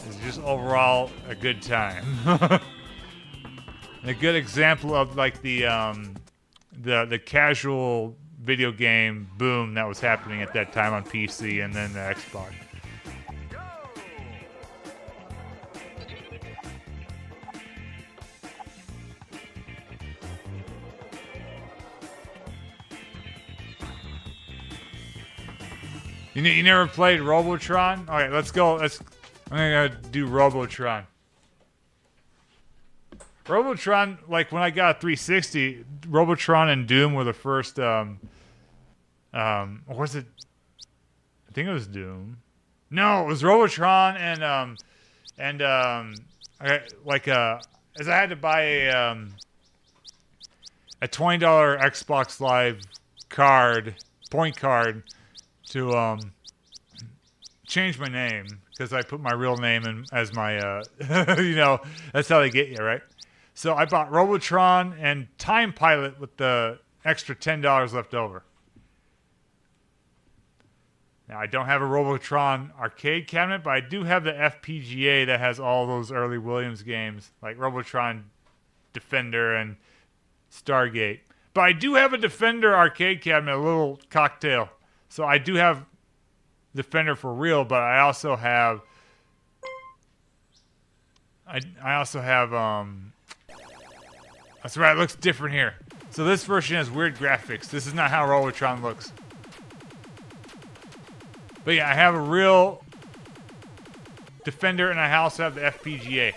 It's just overall a good time. A good example of like the casual video game boom that was happening at that time on PC and then the Xbox. You never played Robotron? Alright, let's go. I'm gonna do Robotron. Robotron, like when I got a 360, Robotron and Doom were the first, or was it? I think it was Doom. No, it was Robotron as I had to buy a $20 Xbox Live point card to change my name because I put my real name in as my that's how they get you, right? So I bought Robotron and Time Pilot with the extra $10 left over. Now I don't have a Robotron arcade cabinet, but I do have the FPGA that has all those early Williams games like Robotron Defender and Stargate. But I do have a Defender arcade cabinet, a little cocktail. So I do have Defender for real, but I also have that's right, it looks different here. So this version has weird graphics. This is not how Robotron looks. But yeah, I have a real Defender and I also have the FPGA.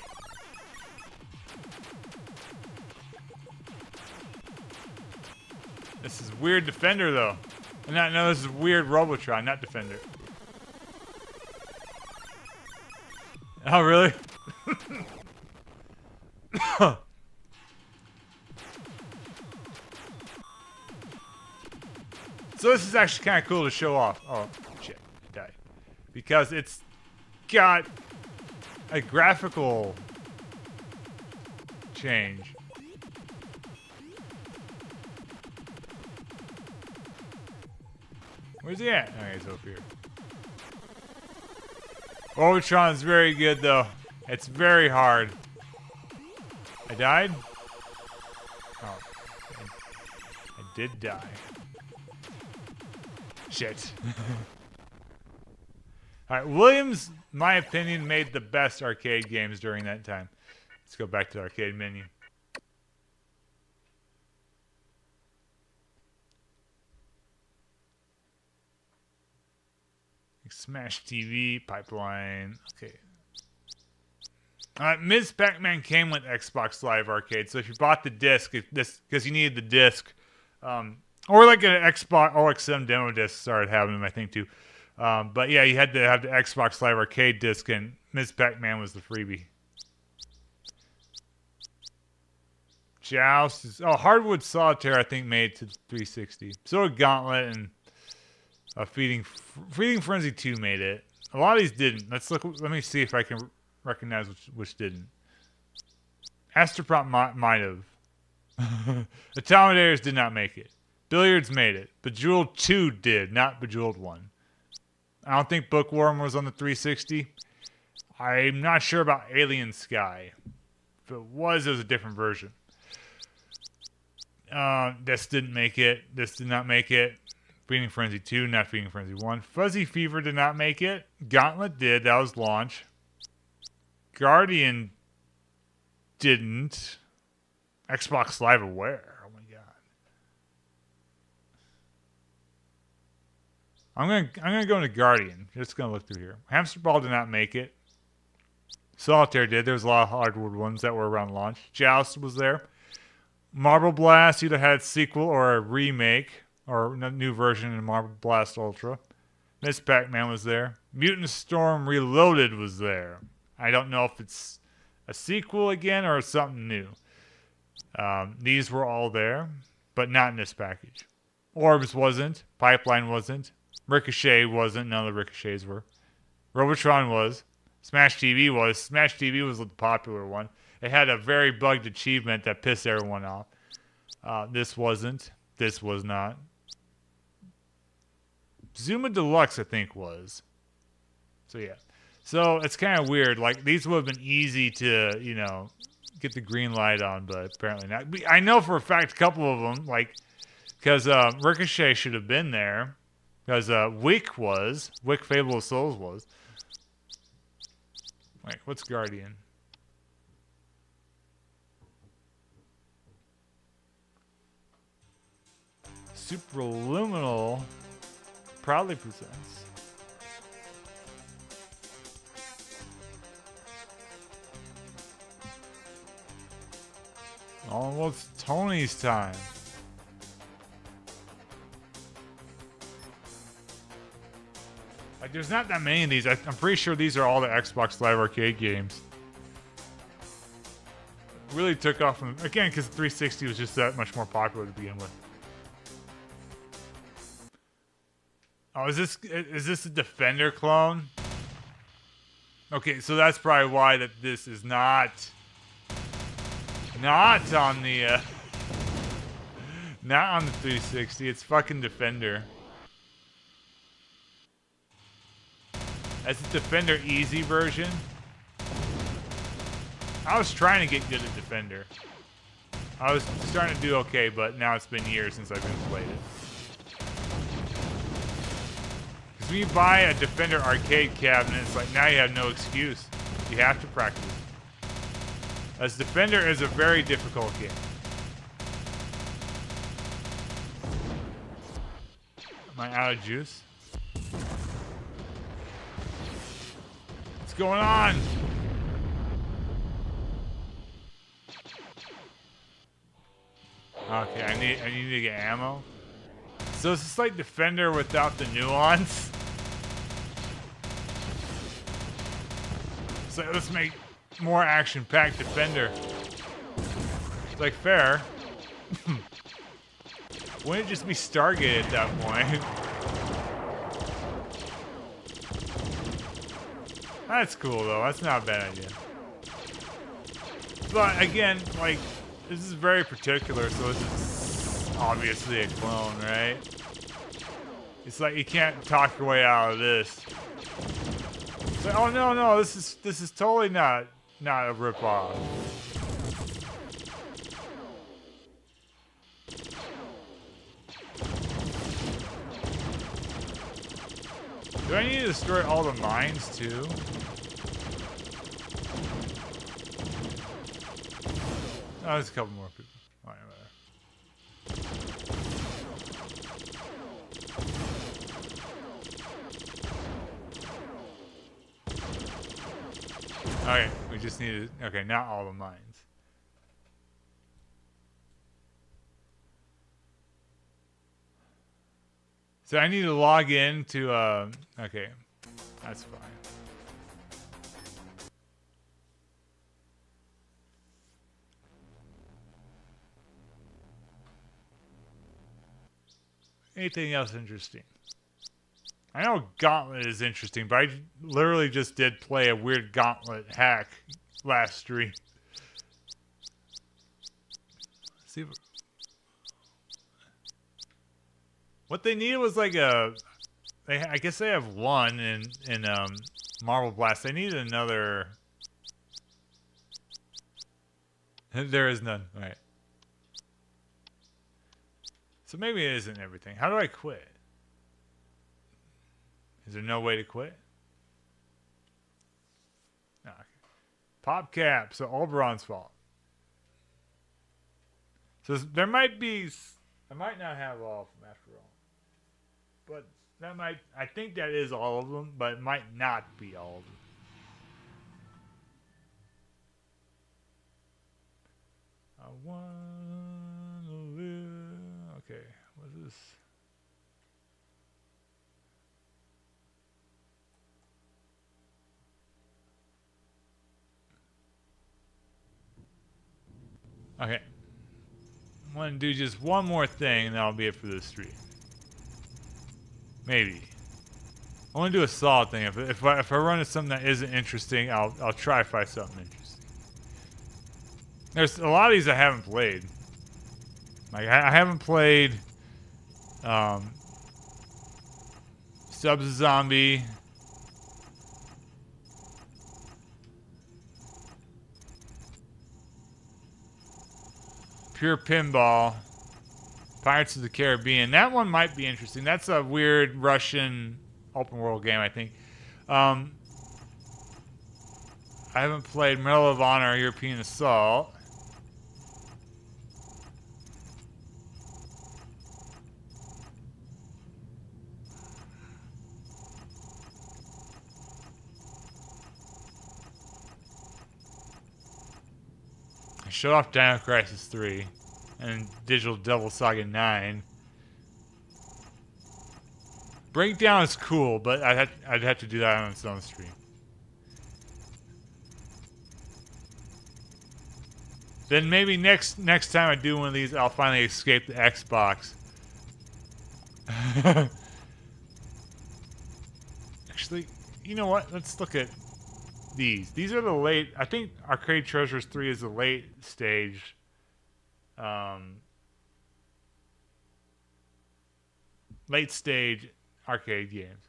This is weird Defender though. No, this is weird Robotron, not Defender. Oh, really? So this is actually kind of cool to show off. Oh, shit. I died. Because it's got a graphical change. Where's he at? Oh, he's over here. Robotron's very good, though. It's very hard. I died? Oh. I did die. Shit. Alright, Williams, in my opinion, made the best arcade games during that time. Let's go back to the arcade menu. Smash TV, Pipeline. Okay. Ms. Pac-Man came with Xbox Live Arcade, so if you bought the disc, because you needed the disc, or like an Xbox OXM demo disc started having them, I think, too. But yeah, you had to have the Xbox Live Arcade disc, and Ms. Pac-Man was the freebie. Joust. Hardwood Solitaire, I think, made it to 360. So did Gauntlet and Feeding Frenzy 2 made it. A lot of these didn't. Let me see if I can recognize which didn't. Astroprop might have. Atomidators did not make it. Billiards made it. Bejeweled 2 did, not Bejeweled 1. I don't think Bookworm was on the 360. I'm not sure about Alien Sky. If it was a different version. This didn't make it. This did not make it. Feeding Frenzy 2, not Feeding Frenzy 1. Fuzzy Fever did not make it. Gauntlet did. That was launch. Guardian didn't. Xbox Live Aware. Oh my god. I'm gonna go into Guardian. Just gonna look through here. Hamster Ball did not make it. Solitaire did. There was a lot of hardwood ones that were around launch. Joust was there. Marble Blast either had a sequel or a remake or a new version in Marble Blast Ultra. Miss Pac-Man was there. Mutant Storm Reloaded was there. I don't know if it's a sequel again or something new. These were all there, but not in this package. Orbs wasn't. Pipeline wasn't. Ricochet wasn't. None of the Ricochets were. Robotron was. Smash TV was. Smash TV was the popular one. It had a very bugged achievement that pissed everyone off. This wasn't. This was not. Zuma Deluxe, I think, was. So, yeah. So, it's kind of weird. Like, these would have been easy to, you know, get the green light on, but apparently not. I know for a fact a couple of them, like, because Ricochet should have been there. Because Wick was. Wick Fable of Souls was. Wait, what's Guardian? Superluminal proudly presents. Almost Tony's time. Like, there's not that many of these. I'm pretty sure these are all the Xbox Live Arcade games. Really took off from, again, because 360 was just that much more popular to begin with. Oh, is this a Defender clone? Okay, so that's probably why that this is not on the not on the 360. It's fucking Defender. That's the Defender Easy version. I was trying to get good at Defender. I was starting to do okay, but now it's been years since I've been played it. Because when you buy a Defender arcade cabinet, it's like now you have no excuse. You have to practice. As Defender is a very difficult game. Am I out of juice? What's going on? Okay, I need to get ammo. So it's just like Defender without the nuance. So let's make more action-packed Defender. It's like fair. Wouldn't it just be Stargate at that point? That's cool though. That's not a bad idea. But again, like, this is very particular, so this is obviously a clone, right? It's like you can't talk your way out of this. It's like, oh no, this is totally not a ripoff. Do I need to destroy all the mines too? Oh, there's a couple more people. All right, okay, we just need to. Okay, not all the mines. So I need to log in to. Okay, that's fine. Anything else interesting? I know Gauntlet is interesting, but I literally just did play a weird Gauntlet hack last stream. Let's see what they needed was like a. I guess they have one in Marble Blast. They needed another. There is none. All right. So maybe it isn't everything. How do I quit? Is there no way to quit? No, okay. Pop cap. So Oberon's fault. So there might be. I might not have all of them after all. But that might. I think that is all of them, but it might not be all of them. Okay. I'm gonna do just one more thing, and that'll be it for this stream. Maybe. I want to do a solid thing. If I run into something that isn't interesting, I'll try to find something interesting. There's a lot of these I haven't played. Like I haven't played Subs a Zombie. Pure Pinball. Pirates of the Caribbean. That one might be interesting. That's a weird Russian open world game, I think. I haven't played Medal of Honor European Assault. I showed off Dino Crisis 3 and Digital Devil Saga 9. Breakdown is cool, but I'd have to do that on its own stream. Then maybe next time I do one of these, I'll finally escape the Xbox. Actually, you know what? Let's look at these. These are the late. I think Arcade Treasures 3 is the late stage. Late stage arcade games.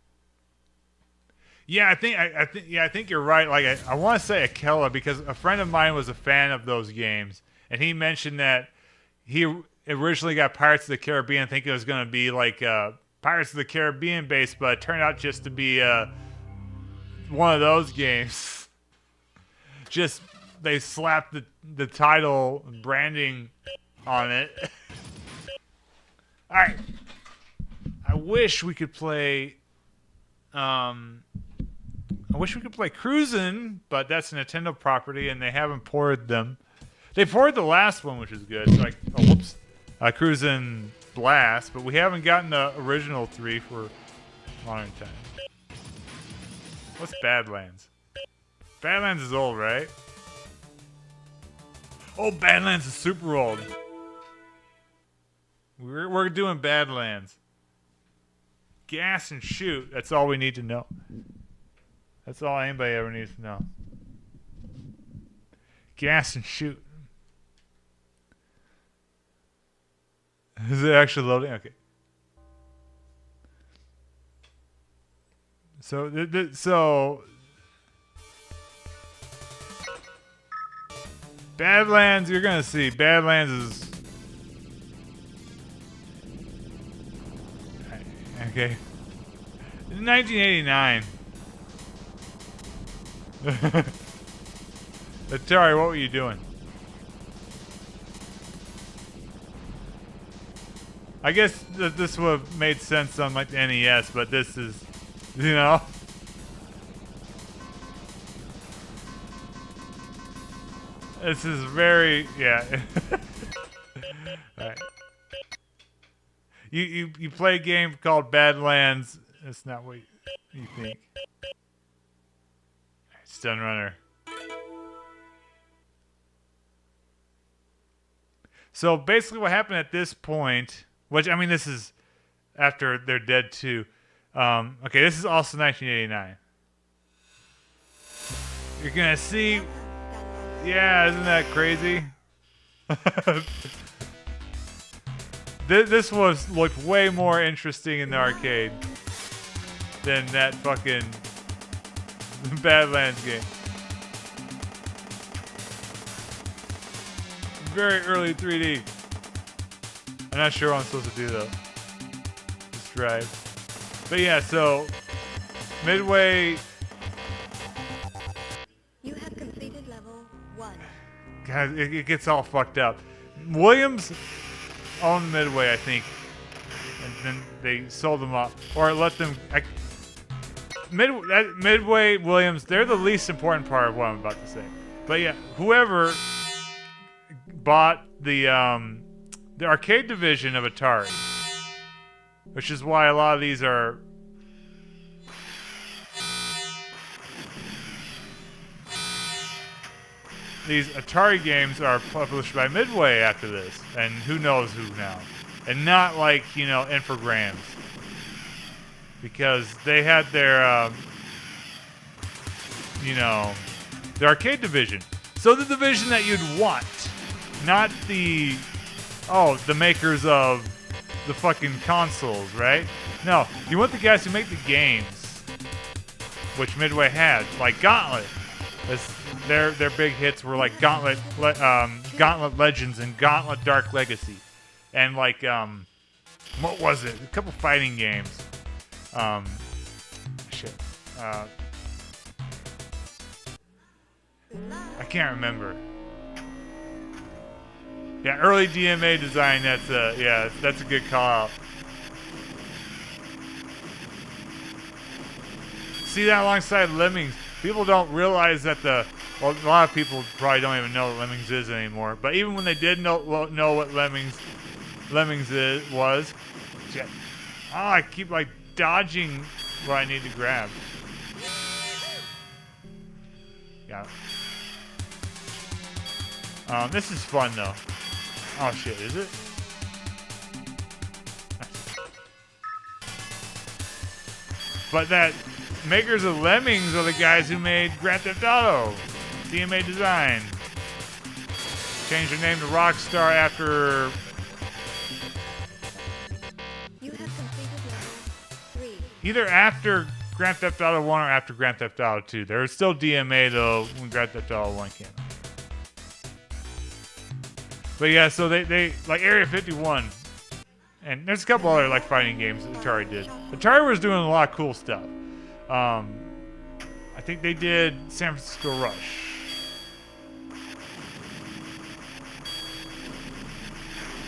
Yeah, I think you're right. Like I want to say Akela because a friend of mine was a fan of those games, and he mentioned that he originally got Pirates of the Caribbean thinking it was going to be like Pirates of the Caribbean based, but it turned out just to be one of those games. Just they slapped the title branding on it. All right. I wish we could play. I wish we could play Cruisin', but that's a Nintendo property, and they haven't ported them. They ported the last one, which is good. It's like, oh, whoops, Cruisin' Blast, but we haven't gotten the original 3 for a long time. What's Badlands? Badlands is old, right? Oh, Badlands is super old. We're doing Badlands. Gas and shoot. That's all we need to know. That's all anybody ever needs to know. Gas and shoot. Is it actually loading? Okay. So Badlands, you're gonna see. Badlands is okay. 1989. Atari, what were you doing? I guess this would have made sense on like the NES, but this is, you know. This is very, yeah. All right. You play a game called Badlands. That's not what you think. Stun Runner. So basically what happened at this point, which, I mean, this is after they're dead too. Okay, this is also 1989. You're going to see... Yeah, isn't that crazy? This looked way more interesting in the arcade than that fucking Badlands game. Very early 3D. I'm not sure what I'm supposed to do though. Just drive. But yeah, so Midway. You have completed level 1. God, it gets all fucked up. Williams owned Midway, I think, and then they sold them up or let them. Midway Williams, they're the least important part of what I'm about to say. But yeah, whoever bought the arcade division of Atari, which is why a lot of these are these Atari games are published by Midway after this, and who knows who now, and not like Infogrames, because they had their the arcade division. So the division that you'd want, not the makers of the fucking consoles, right? No, you want the guys who make the games, which Midway had, like Gauntlet. Their big hits were like Gauntlet Legends and Gauntlet Dark Legacy, and like what was it? A couple fighting games. I can't remember. Yeah, early DMA design. That's a good call out. See that alongside Lemmings. People don't realize that a lot of people probably don't even know what Lemmings is anymore. But even when they did know what Lemmings was, shit. Oh, I keep like dodging what I need to grab. Yeah. This is fun though. Oh shit, is it? But that makers of Lemmings are the guys who made Grand Theft Auto. DMA Design. Changed their name to Rockstar after... You have completed level 3. Either after Grand Theft Auto 1 or after Grand Theft Auto 2. There was still DMA though when Grand Theft Auto 1 came out. But yeah, so they like Area 51. And there's a couple other like fighting games that Atari did. Atari was doing a lot of cool stuff. I think they did San Francisco Rush.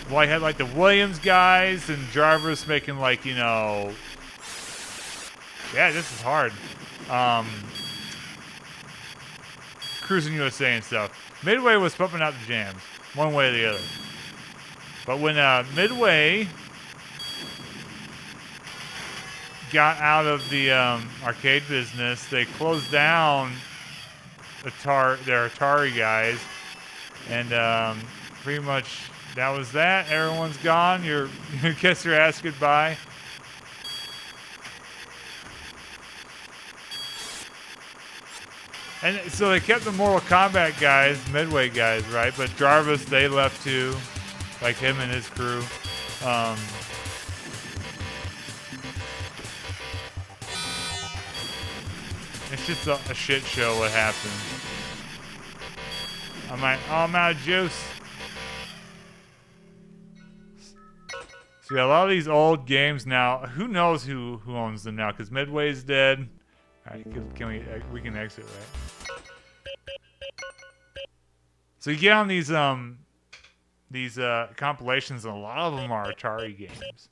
Well, I had like the Williams guys and Jarvis making like, yeah, this is hard. Cruising USA and stuff. Midway was pumping out the jams, one way or the other. But when Midway got out of the arcade business, they closed down their Atari guys, and pretty much that was that. Everyone's gone. You kiss your ass goodbye. And so they kept the Mortal Kombat guys, Midway guys, right? But Jarvis, they left too, like him and his crew. It's just a shit show what happened. I'm out of juice. So yeah, a lot of these old games now, who knows who owns them now? Because Midway's dead. All right, we can exit, right? So you get on these compilations, and a lot of them are Atari games,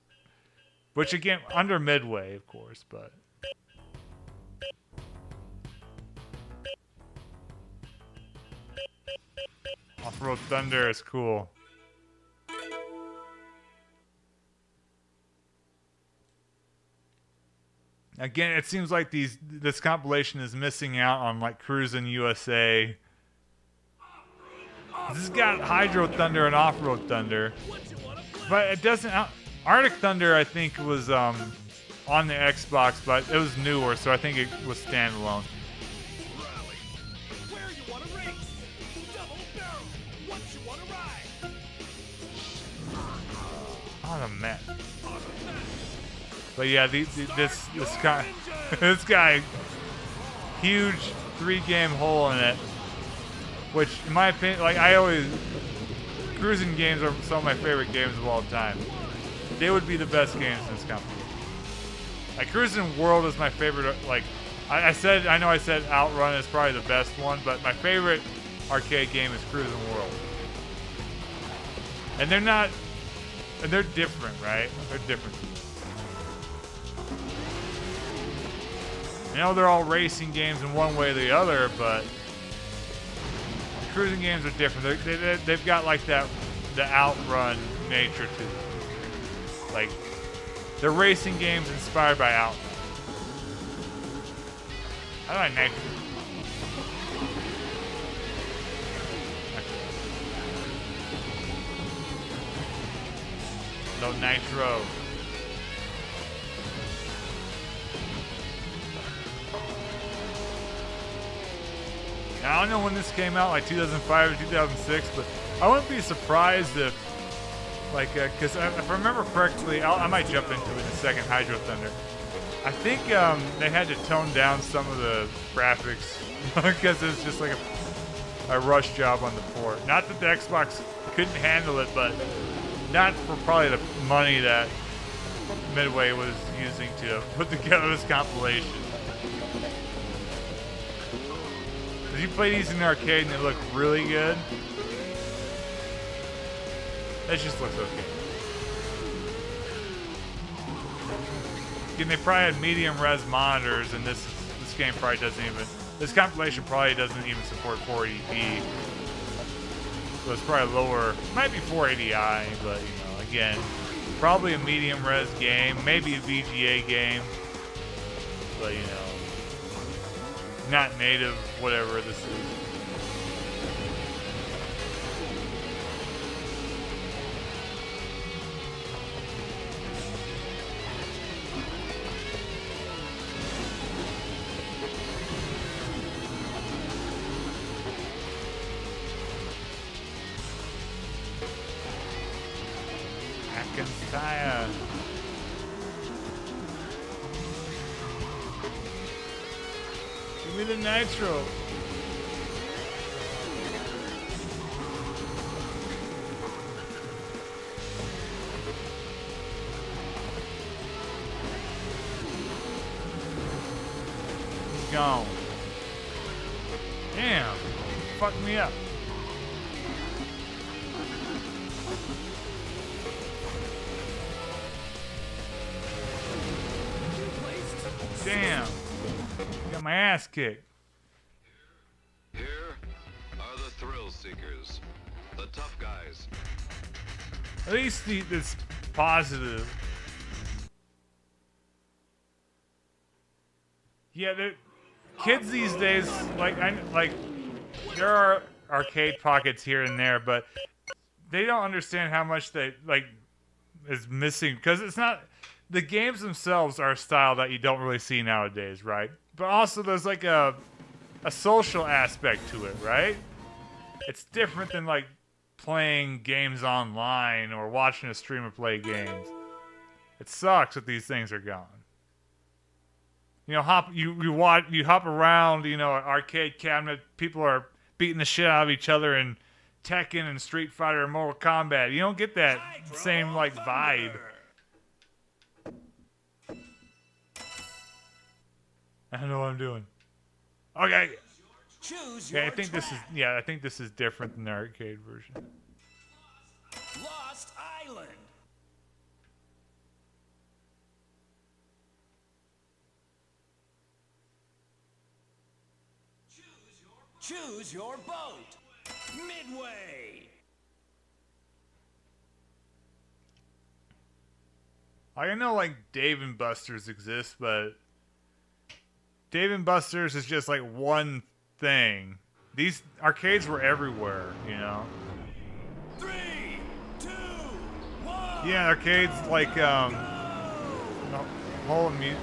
which again under Midway, of course, but. Off-Road Thunder is cool. Again, it seems like this compilation is missing out on like Cruisin' USA. This has got Hydro Thunder and Off-Road Thunder, but it doesn't. Arctic Thunder, I think, was on the Xbox, but it was newer, so I think it was standalone. On a map. But yeah, this guy, this guy, huge 3-game hole in it. Which, in my opinion, like cruising games are some of my favorite games of all time. They would be the best games in this company. Like Cruising World is my favorite. Like I know I said Outrun is probably the best one, but my favorite arcade game is Cruising World. And they're different, right? They're different. I know they're all racing games in one way or the other, but the cruising games are different. They've got like the Outrun nature to them. Like, they're racing games inspired by Outrun. How do I knife No nitro. Now, I don't know when this came out, like 2005 or 2006, but I wouldn't be surprised if, like, because if I remember correctly, I might jump into it in a second, Hydro Thunder. I think they had to tone down some of the graphics because it's just like a rush job on the port. Not that the Xbox couldn't handle it, but not for probably the money that Midway was using to put together this compilation. You play these in the arcade and they look really good. That just looks okay. Again, they probably had medium res monitors, and this game probably doesn't even. This compilation probably doesn't even support 480p. So it's probably lower. Might be 480i, but you know, again, probably a medium res game, maybe a VGA game, but you know. Not native, whatever this is. Atkins-Taya. Give me the nitro. He's gone. Damn. Fuck me up. Damn. Got my ass kicked. Here are the thrill seekers, the tough guys. At least it's positive. Yeah, the kids these days, like there are arcade pockets here and there, but they don't understand how much they is missing because it's not. The games themselves are a style that you don't really see nowadays, right? But also there's like a social aspect to it, right? It's different than like playing games online or watching a streamer play games. It sucks that these things are gone. You know, you hop around, you know, an arcade cabinet, people are beating the shit out of each other in Tekken and Street Fighter and Mortal Kombat. You don't get that same like vibe. I don't know what I'm doing. Okay. Yeah, I think this is different than the arcade version. Lost Island. Choose your boat. Midway. I know like Dave and Buster's exist, but Dave and Buster's is just like one thing. These arcades were everywhere, you know. 3, 2, 1. Yeah, arcades like whole music.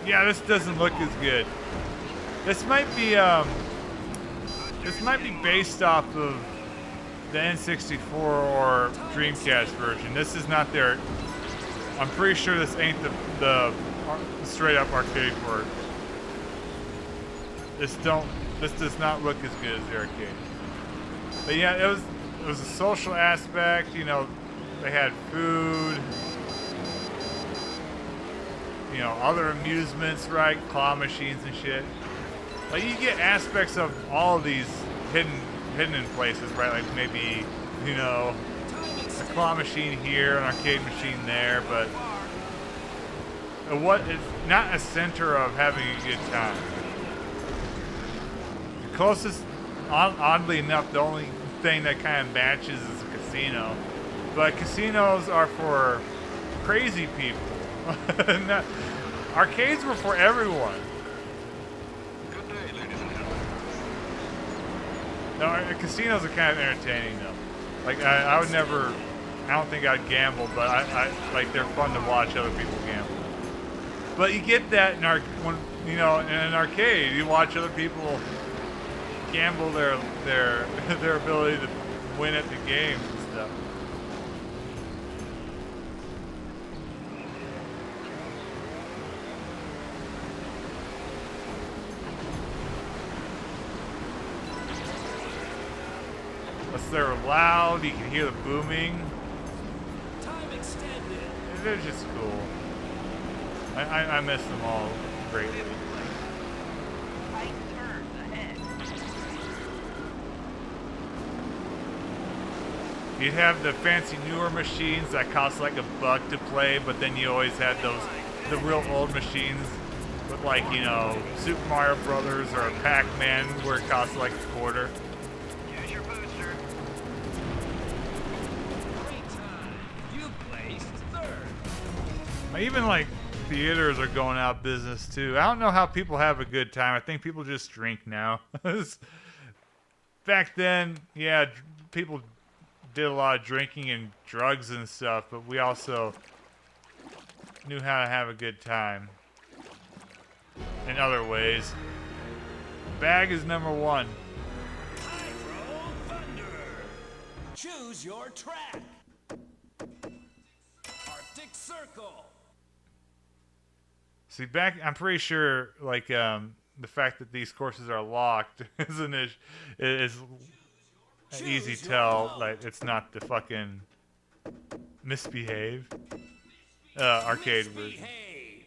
Yeah, this doesn't look as good. This might be based off of the N64 or Dreamcast version. This is not their. I'm pretty sure this ain't the straight up arcade port. This does not look as good as the arcade. But yeah, it was a social aspect. You know, they had food. You know, other amusements, right? Claw machines and shit. Like you get aspects of all of these hidden in places, right? Like maybe, you know, a claw machine here, an arcade machine there, but it's not a center of having a good time. The closest, oddly enough, the only thing that kind of matches is a casino, but casinos are for crazy people. Arcades were for everyone. Good day, ladies and gentlemen. No, casinos are kind of entertaining though. Like I would never. I don't think I'd gamble, but I like they're fun to watch other people gamble. But you get that in when you know in an arcade, you watch other people gamble their ability to win at the games and stuff. Unless they're loud, you can hear the booming. Time extended. They're just cool. I miss them all greatly. Tight turns ahead. You'd have the fancy newer machines that cost like $1 to play, but then you always had the real old machines with like, you know, Super Mario Brothers or Pac-Man where it cost like $0.25. Use your booster. Great time. You placed third. Even like theaters are going out of business too. I don't know how people have a good time. I think people just drink now. Back then, yeah, people did a lot of drinking and drugs and stuff, but we also knew how to have a good time in other ways. Bag is number 1. Pyro Thunder. Choose your track. Arctic Circle. See, I'm pretty sure, like, the fact that these courses are locked is an easy tell. Like, it's not the fucking Misbehave arcade version. Misbehave.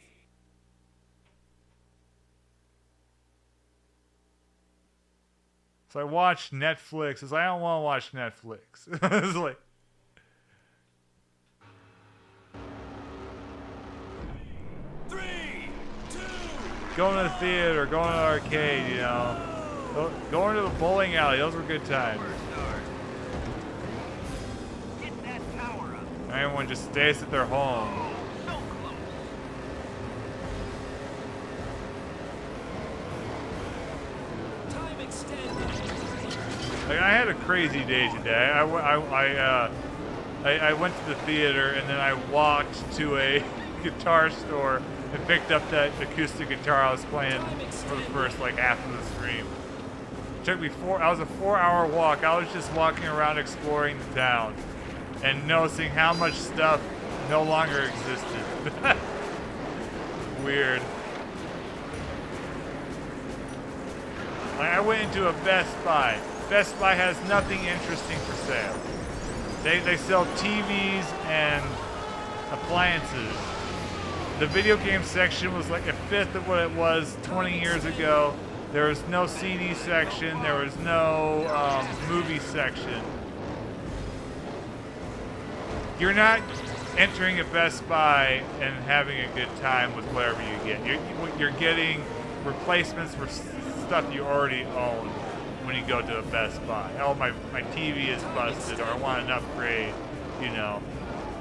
So I watched Netflix. It's like, I don't want to watch Netflix. It's like, Three, two, going to the theater, going to the arcade, you know. Going to the bowling alley, those were good times. Get that power up. Everyone just stays at their home. So close. time extended. Like, I had a crazy day today. I went to the theater and then I walked to a guitar store and picked up that acoustic guitar I was playing for the first like half of the stream. It took me I was a 4-hour walk. I was just walking around exploring the town and noticing how much stuff no longer existed. Weird. Like, I went into a Best Buy. Best Buy has nothing interesting for sale. They sell TVs and appliances. The video game section was like 1/5 of what it was 20 years ago. There was no CD section. There was no movie section. You're not entering a Best Buy and having a good time with whatever you get. You're getting replacements for stuff you already own when you go to a Best Buy. Oh, my TV is busted, or I want an upgrade, you know.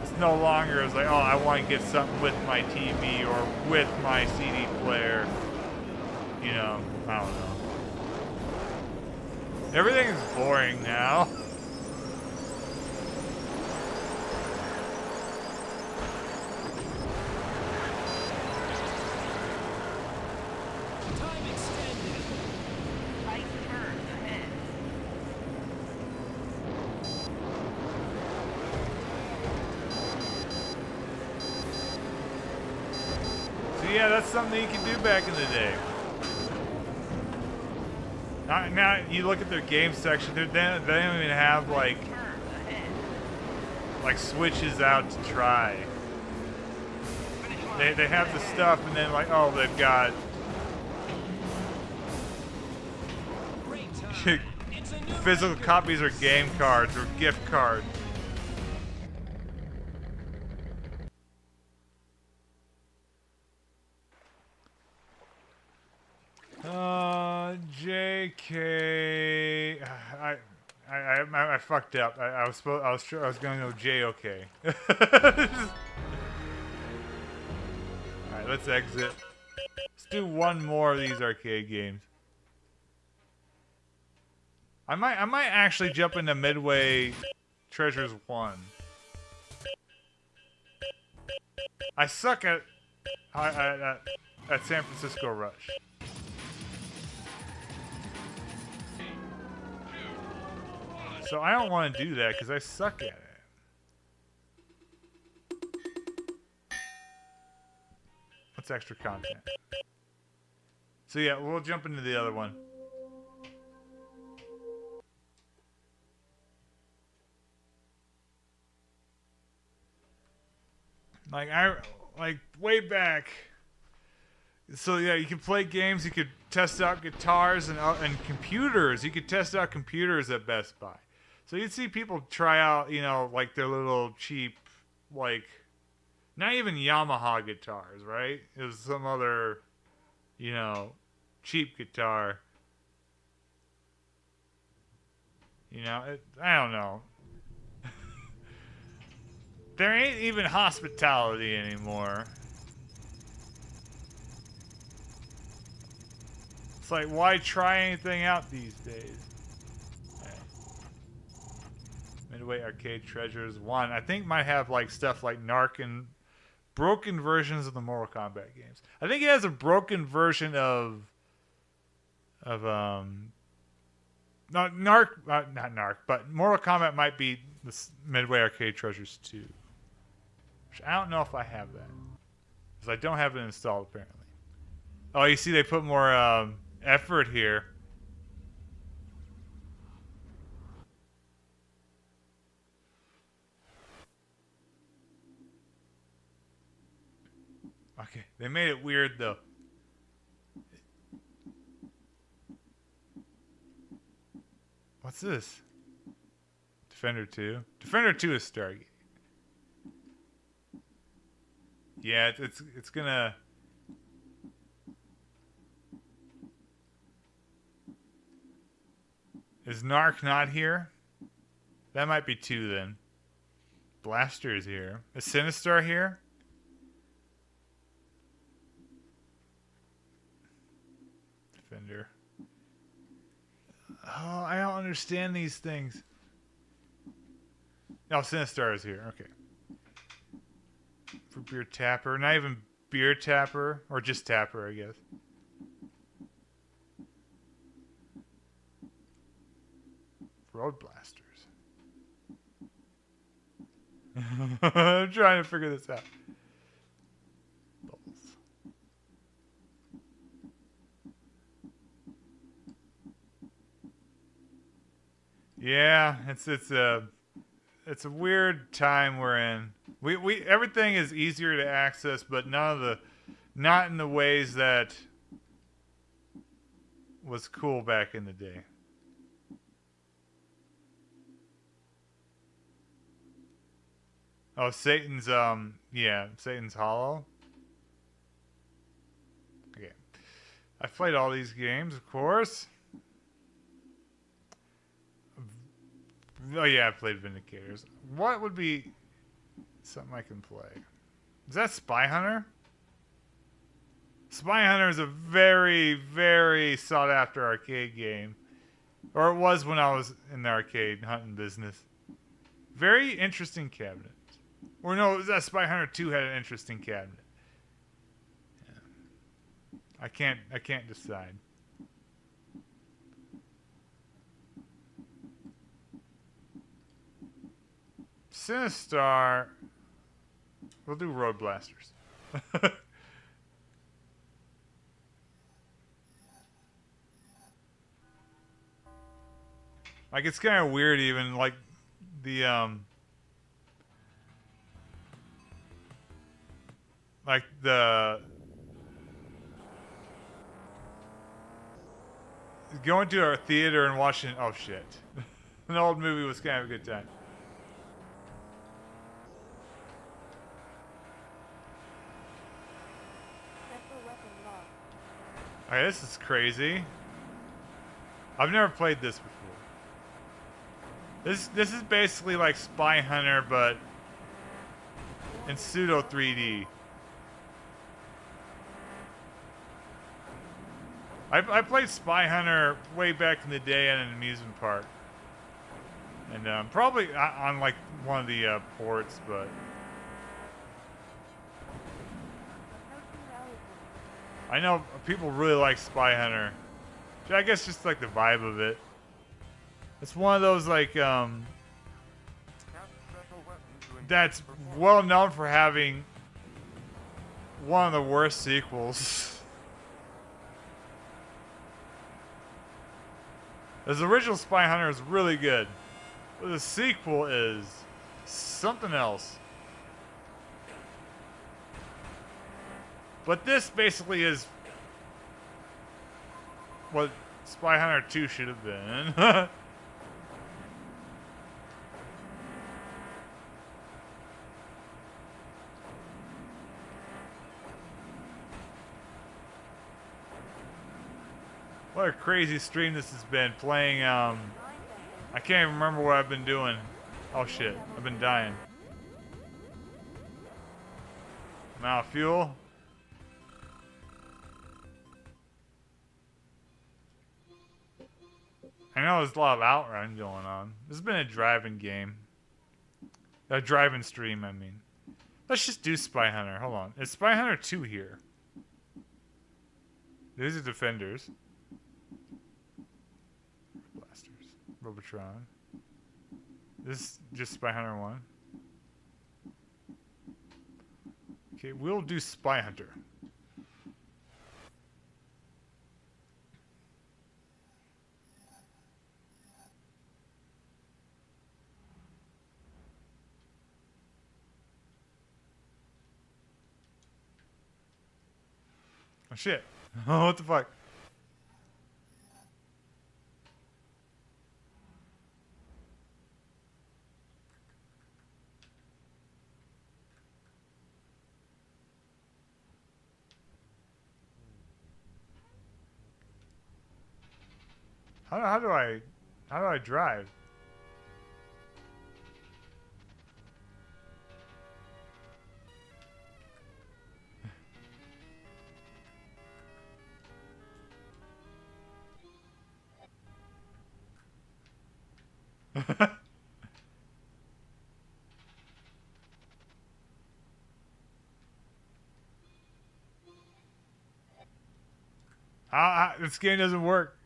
It's no longer as like, oh, I want to get something with my TV or with my CD player. You know, I don't know. Everything is boring now. Time extended. Tight turns ahead. So yeah, that's something you can do back in the day. Now you look at their game section, they don't even have like switches out to try. They have the stuff and then like, oh, they've got Great time. It's a new physical record. copies or game cards or gift cards. JK. I fucked up. I was gonna go JOK. Alright, let's exit. Let's do one more of these arcade games. I might actually jump into Midway Treasures 1. I suck at San Francisco Rush. So I don't want to do that because I suck at it. What's extra content? So yeah, we'll jump into the other one. Like way back. So yeah, you can play games. You could test out guitars and computers. You could test out computers at Best Buy. So you'd see people try out, you know, like their little cheap, like, not even Yamaha guitars, right? It was some other, you know, cheap guitar. You know, I don't know. There ain't even hospitality anymore. It's like, why try anything out these days? Okay. Midway Arcade Treasures 1. I think might have like stuff like Narc and broken versions of the Mortal Kombat games. I think it has a broken version of not Narc, not Narc, but Mortal Kombat might be the Midway Arcade Treasures 2. Which I don't know if I have that. Because I don't have it installed, apparently. Oh, you see they put more effort here. Okay, they made it weird, though. What's this? Defender 2? Defender 2 is Stargate. Yeah, it's gonna... Is Narc not here? That might be 2 then. Blaster is here. Is Sinistar here? Defender. Oh, I don't understand these things. No, Sinistar is here. Okay. For Beer Tapper. Not even Beer Tapper. Or just Tapper, I guess. Road Blasters. I'm trying to figure this out. Bubbles. Yeah, it's a weird time we're in. We everything is easier to access, but not in the ways that was cool back in the day. Oh, Satan's Satan's Hollow. Okay. I've played all these games, of course. Oh yeah, I played Vindicators. What would be something I can play? Is that Spy Hunter? Spy Hunter is a very, very sought after arcade game. Or it was when I was in the arcade hunting business. Very interesting cabinet. Or no, it was that Spy Hunter 2 had an interesting cabinet. Yeah. I can't decide. Sinistar. We'll do Road Blasters. Like, it's kind of weird even, like, the, like, going to a theater and watching, oh shit. An old movie was kind of a good time. Alright, this is crazy. I've never played this before. This is basically like Spy Hunter, but in pseudo 3D. I played Spy Hunter way back in the day at an amusement park. And probably on like one of the ports, but I know people really like Spy Hunter. I guess just like the vibe of it. It's one of those like that's well known for having one of the worst sequels. The original Spy Hunter is really good. But the sequel is something else. But this basically is what Spy Hunter 2 should have been. What a crazy stream this has been. Playing, I can't even remember what I've been doing. Oh shit, I've been dying. I'm out of fuel. I know there's a lot of outrun going on. This has been a driving game. A driving stream, I mean. Let's just do Spy Hunter. Hold on. Is Spy Hunter 2 here? These are defenders. Blasters. Robotron. This is just Spy Hunter 1. Okay, we'll do Spy Hunter. Oh shit. Oh, what the fuck? How do I drive? This game doesn't work.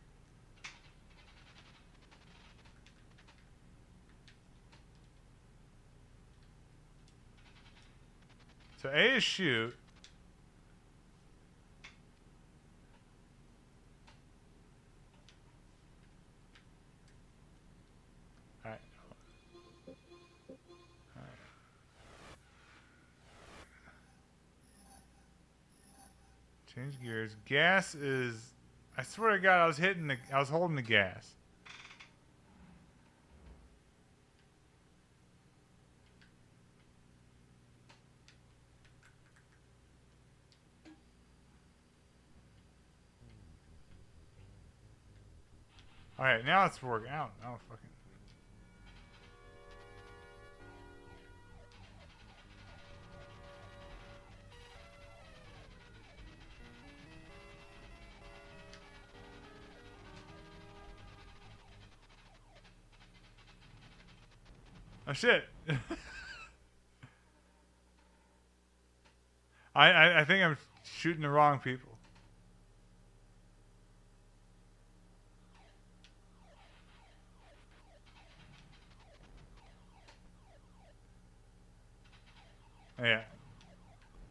So A is shoot. Alright. Change gears. Gas is. I swear to God, I was holding the gas. All right, now it's working out. Oh fucking. Oh shit. I think I'm shooting the wrong people. Yeah.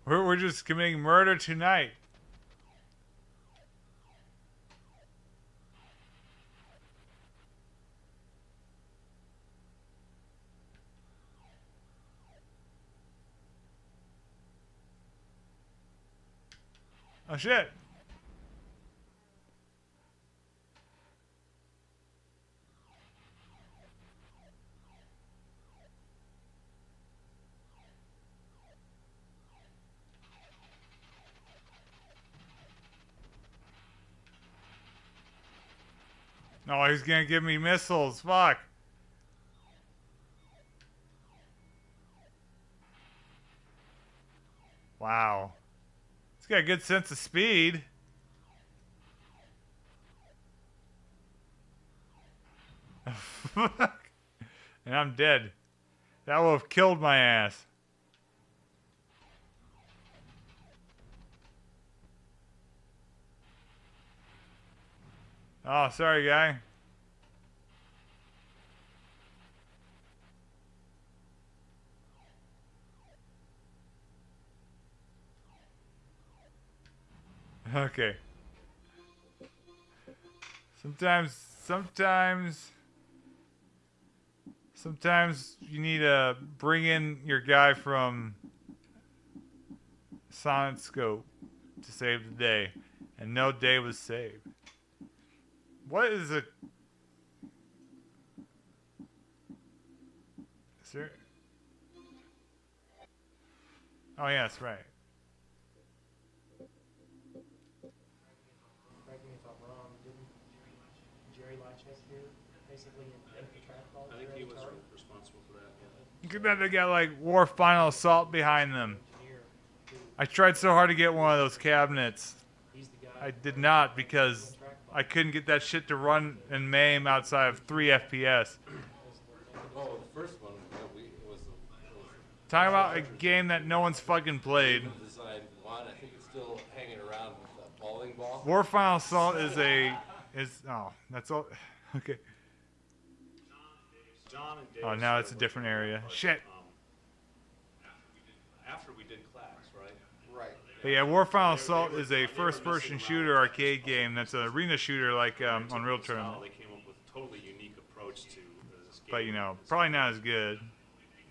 We're just committing murder tonight. Oh shit. No, he's gonna give me missiles. Fuck. Wow. He's got a good sense of speed. And I'm dead. That will have killed my ass. Oh, sorry, guy. Okay. Sometimes you need to bring in your guy from Sonic Scope to save the day. And no day was saved. What is a... Is there... Oh, yeah, that's right. Correct me if I'm wrong, didn't Jerry Lachek here basically invent the trackball? I think he was responsible for that. Yeah. You could bet they got like War Final Assault behind them. I tried so hard to get one of those cabinets. I did not because I couldn't get that shit to run and MAME outside of 3 FPS. Oh, the first one, it was Talking about a game that no one's fucking played. design one. I think it's still hanging around with a bowling ball. War Final Assault that's all. Okay. John and Dave Oh, now it's a different area. Shit. After we did class, right? Right. But yeah, War Final Assault is a first-person shooter arcade game that's an arena shooter like Unreal Tournament. They came up with a totally unique approach to this game. But you know, probably not as good.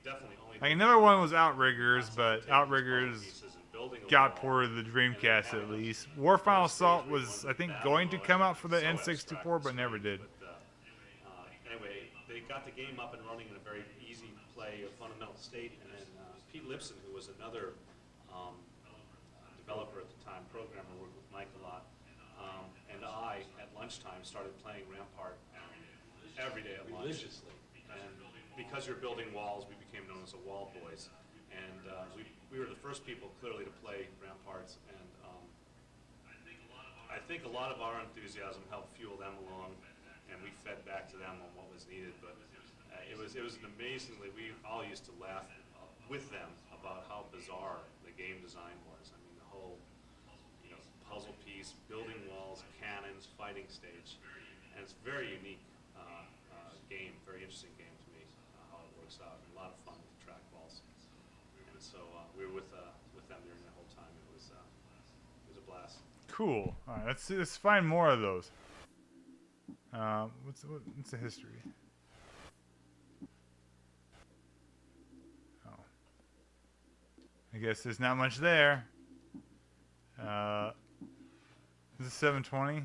Definitely only Like another one was Outriggers, but Outriggers got ported to the Dreamcast at least. War Final Assault was, I think, going to come out for the N64, but never did. Anyway, they got the game up and running in a very easy play, a fundamental state, and then Pete Lipson, who was another developer at the time, programmer, worked with Mike a lot, and I, at lunchtime, started playing Rampart every day at lunch. Religiously. And because you're building walls, we became known as the Wall Boys. And we were the first people, clearly, to play Ramparts, and I think a lot of our enthusiasm helped fuel them along, and we fed back to them on what was needed. But it was an amazingly, we all used to laugh with them about how bizarre the game design was. I mean, the whole puzzle piece, building walls, cannons, fighting stage, and it's a very unique game, very interesting game to me, how it works out, and a lot of fun with the trackballs. And so we were with them during the whole time. It was a blast. Cool. All right, let's find more of those. What's the history? Oh, I guess there's not much there. Is it 720?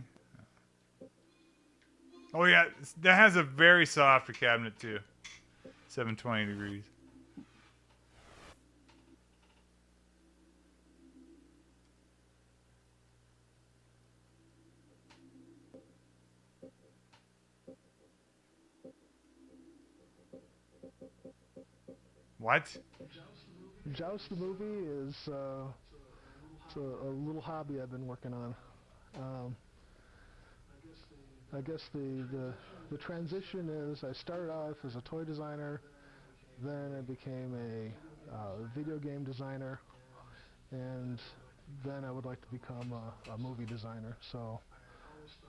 Oh yeah, that has a very soft cabinet too. 720 degrees. What? Joust the movie is it's a little hobby I've been working on. I guess the transition is I started off as a toy designer, then I became a video game designer, and then I would like to become a movie designer. So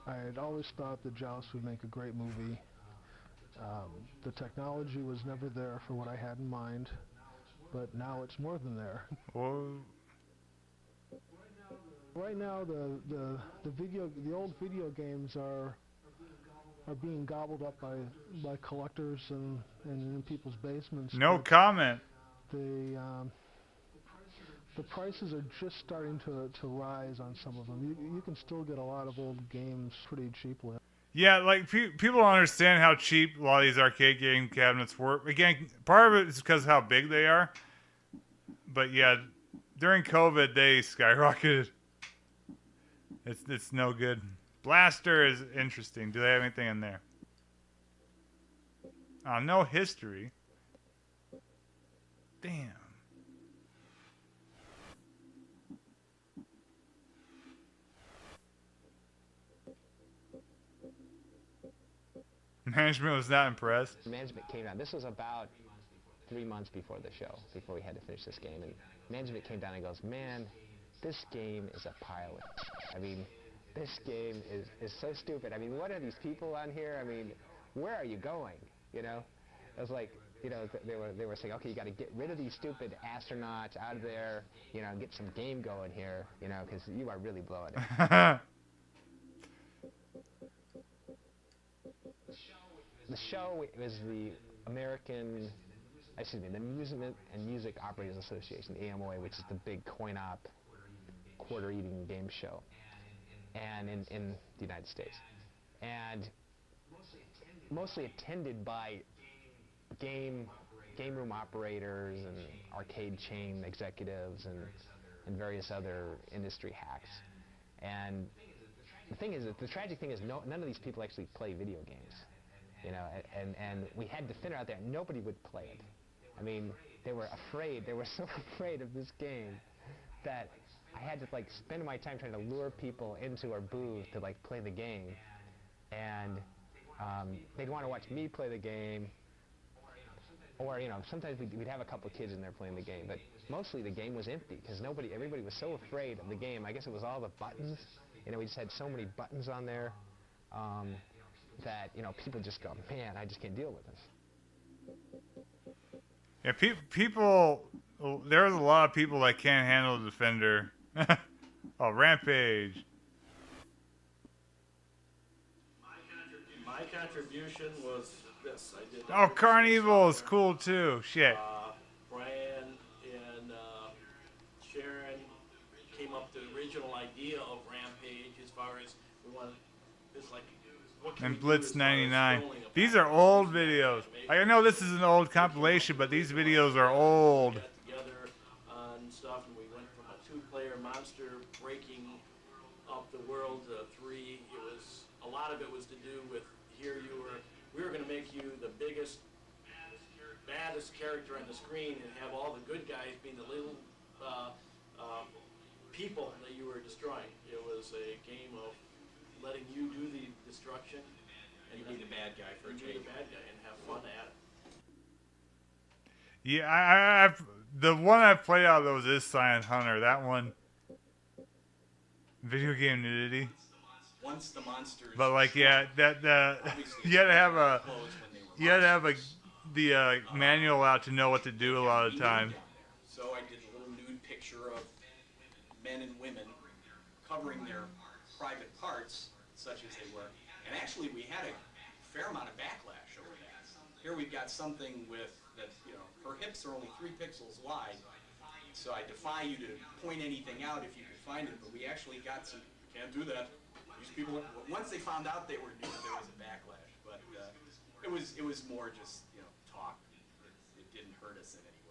I had always thought that Joust would make a great movie. The technology was never there for what I had in mind, but now it's more than there. Whoa. Right now, the old video games are being gobbled up by collectors and in people's basements. No comment. The prices are just starting to rise on some of them. You can still get a lot of old games pretty cheaply. Yeah, like people don't understand how cheap a lot of these arcade game cabinets work. Again, part of it is because of how big they are. But yeah, during COVID they skyrocketed. It's no good. Blaster is interesting. Do they have anything in there? No history. Damn. Management was not impressed. Management came down. This was about 3 months before the show, before we had to finish this game. And management came down and goes, man, this game is a pile of... I mean, this game is so stupid. I mean, what are these people on here? I mean, where are you going? You know? It was like, you know, they were saying, okay, you got to get rid of these stupid astronauts out of there, you know, and get some game going here, you know, because you are really blowing it. The show was the the Amusement and Music Operators Association, the AMOA, which is the big coin-op, quarter-eating game show, and in the United States, and mostly attended by game room operators and arcade chain executives and various other industry hacks. And the thing is, the tragic thing is, none of these people actually play video games. You know, and we had Defender out there, and nobody would play it. I mean, they were afraid. They were so afraid of this game that I had to, like, spend my time trying to lure people into our booth to, like, play the game. And they'd want to watch me play the game. Or, you know, sometimes we'd have a couple of kids in there playing the game. But mostly the game was empty because everybody was so afraid of the game. I guess it was all the buttons. You know, we just had so many buttons on there. That, you know, people just go, man, I just can't deal with this. Yeah, people, there's a lot of people that can't handle the Defender. Oh, Rampage. My contribution was this. I did. Oh, Carnival is cool too. Shit. Brian and Sharon came up with the original idea of Rampage as far as we wanted, it's like, And Blitz 99. These are old videos. I know this is an old compilation, but these videos are old. Got together and stuff, and we went from a 2-player monster breaking up the world to 3. It was a lot of it was to do with we were going to make you the biggest, baddest character on the screen and have all the good guys being the little people that you were destroying. It was a game of letting you do the destruction, and you be the bad guy for a change. Be the bad guy and have fun at it. Yeah, I've the one I've played out of those is Silent Hunter. That one, video game nudity. Once the monsters. But like, yeah, you had to have the manual out to know what to do a lot of the time. So I did a little nude picture of men and women covering their private parts, such as they were. And actually, we had a fair amount of backlash over that. Here we've got something with that, you know, her hips are only 3 pixels wide. So I defy you to point anything out if you could find it. But we actually got some. Can't do that. These people. Once they found out they were nude, there was a backlash. But it was more just, you know, talk. It didn't hurt us in any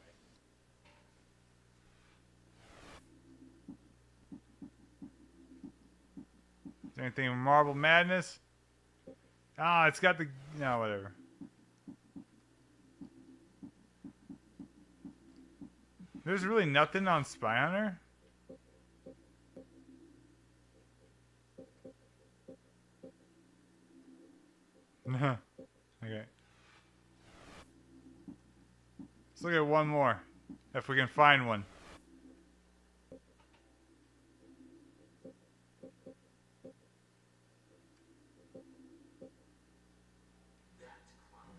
way. Anything Marble Madness? Ah, it's got the... No, whatever. There's really nothing on Spy Hunter? Okay. Let's look at one more. If we can find one.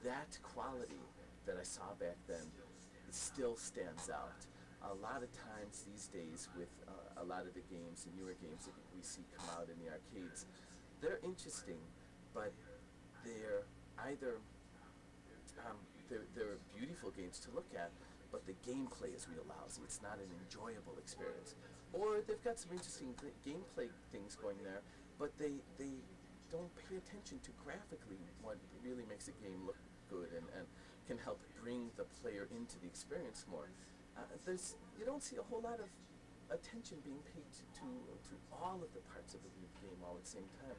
That quality that I saw back then, it still stands out. A lot of times these days with a lot of the games, the newer games that we see come out in the arcades, they're interesting, but they're either they're beautiful games to look at, but the gameplay is real lousy. It's not an enjoyable experience. Or they've got some interesting gameplay things going there, but they don't pay attention to graphically what really makes a game look good and can help bring the player into the experience more. You don't see a whole lot of attention being paid to all of the parts of the game all at the same time,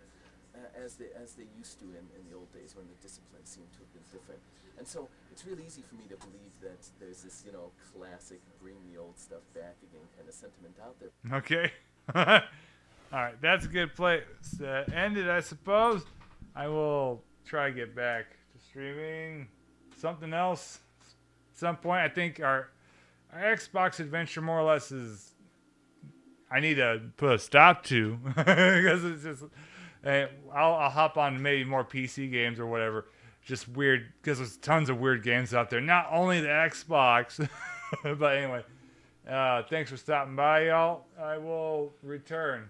as they used to in the old days when the disciplines seemed to have been different. And so it's really easy for me to believe that there's this, you know, classic bring the old stuff back again kind of sentiment out there. Okay. All right, that's a good place to end it, I suppose. I will try to get back to streaming something else. At some point, I think our Xbox adventure more or less is. I need to put a stop to because it's just. I'll hop on maybe more PC games or whatever. Just weird because there's tons of weird games out there. Not only the Xbox, but anyway. Thanks for stopping by, y'all. I will return.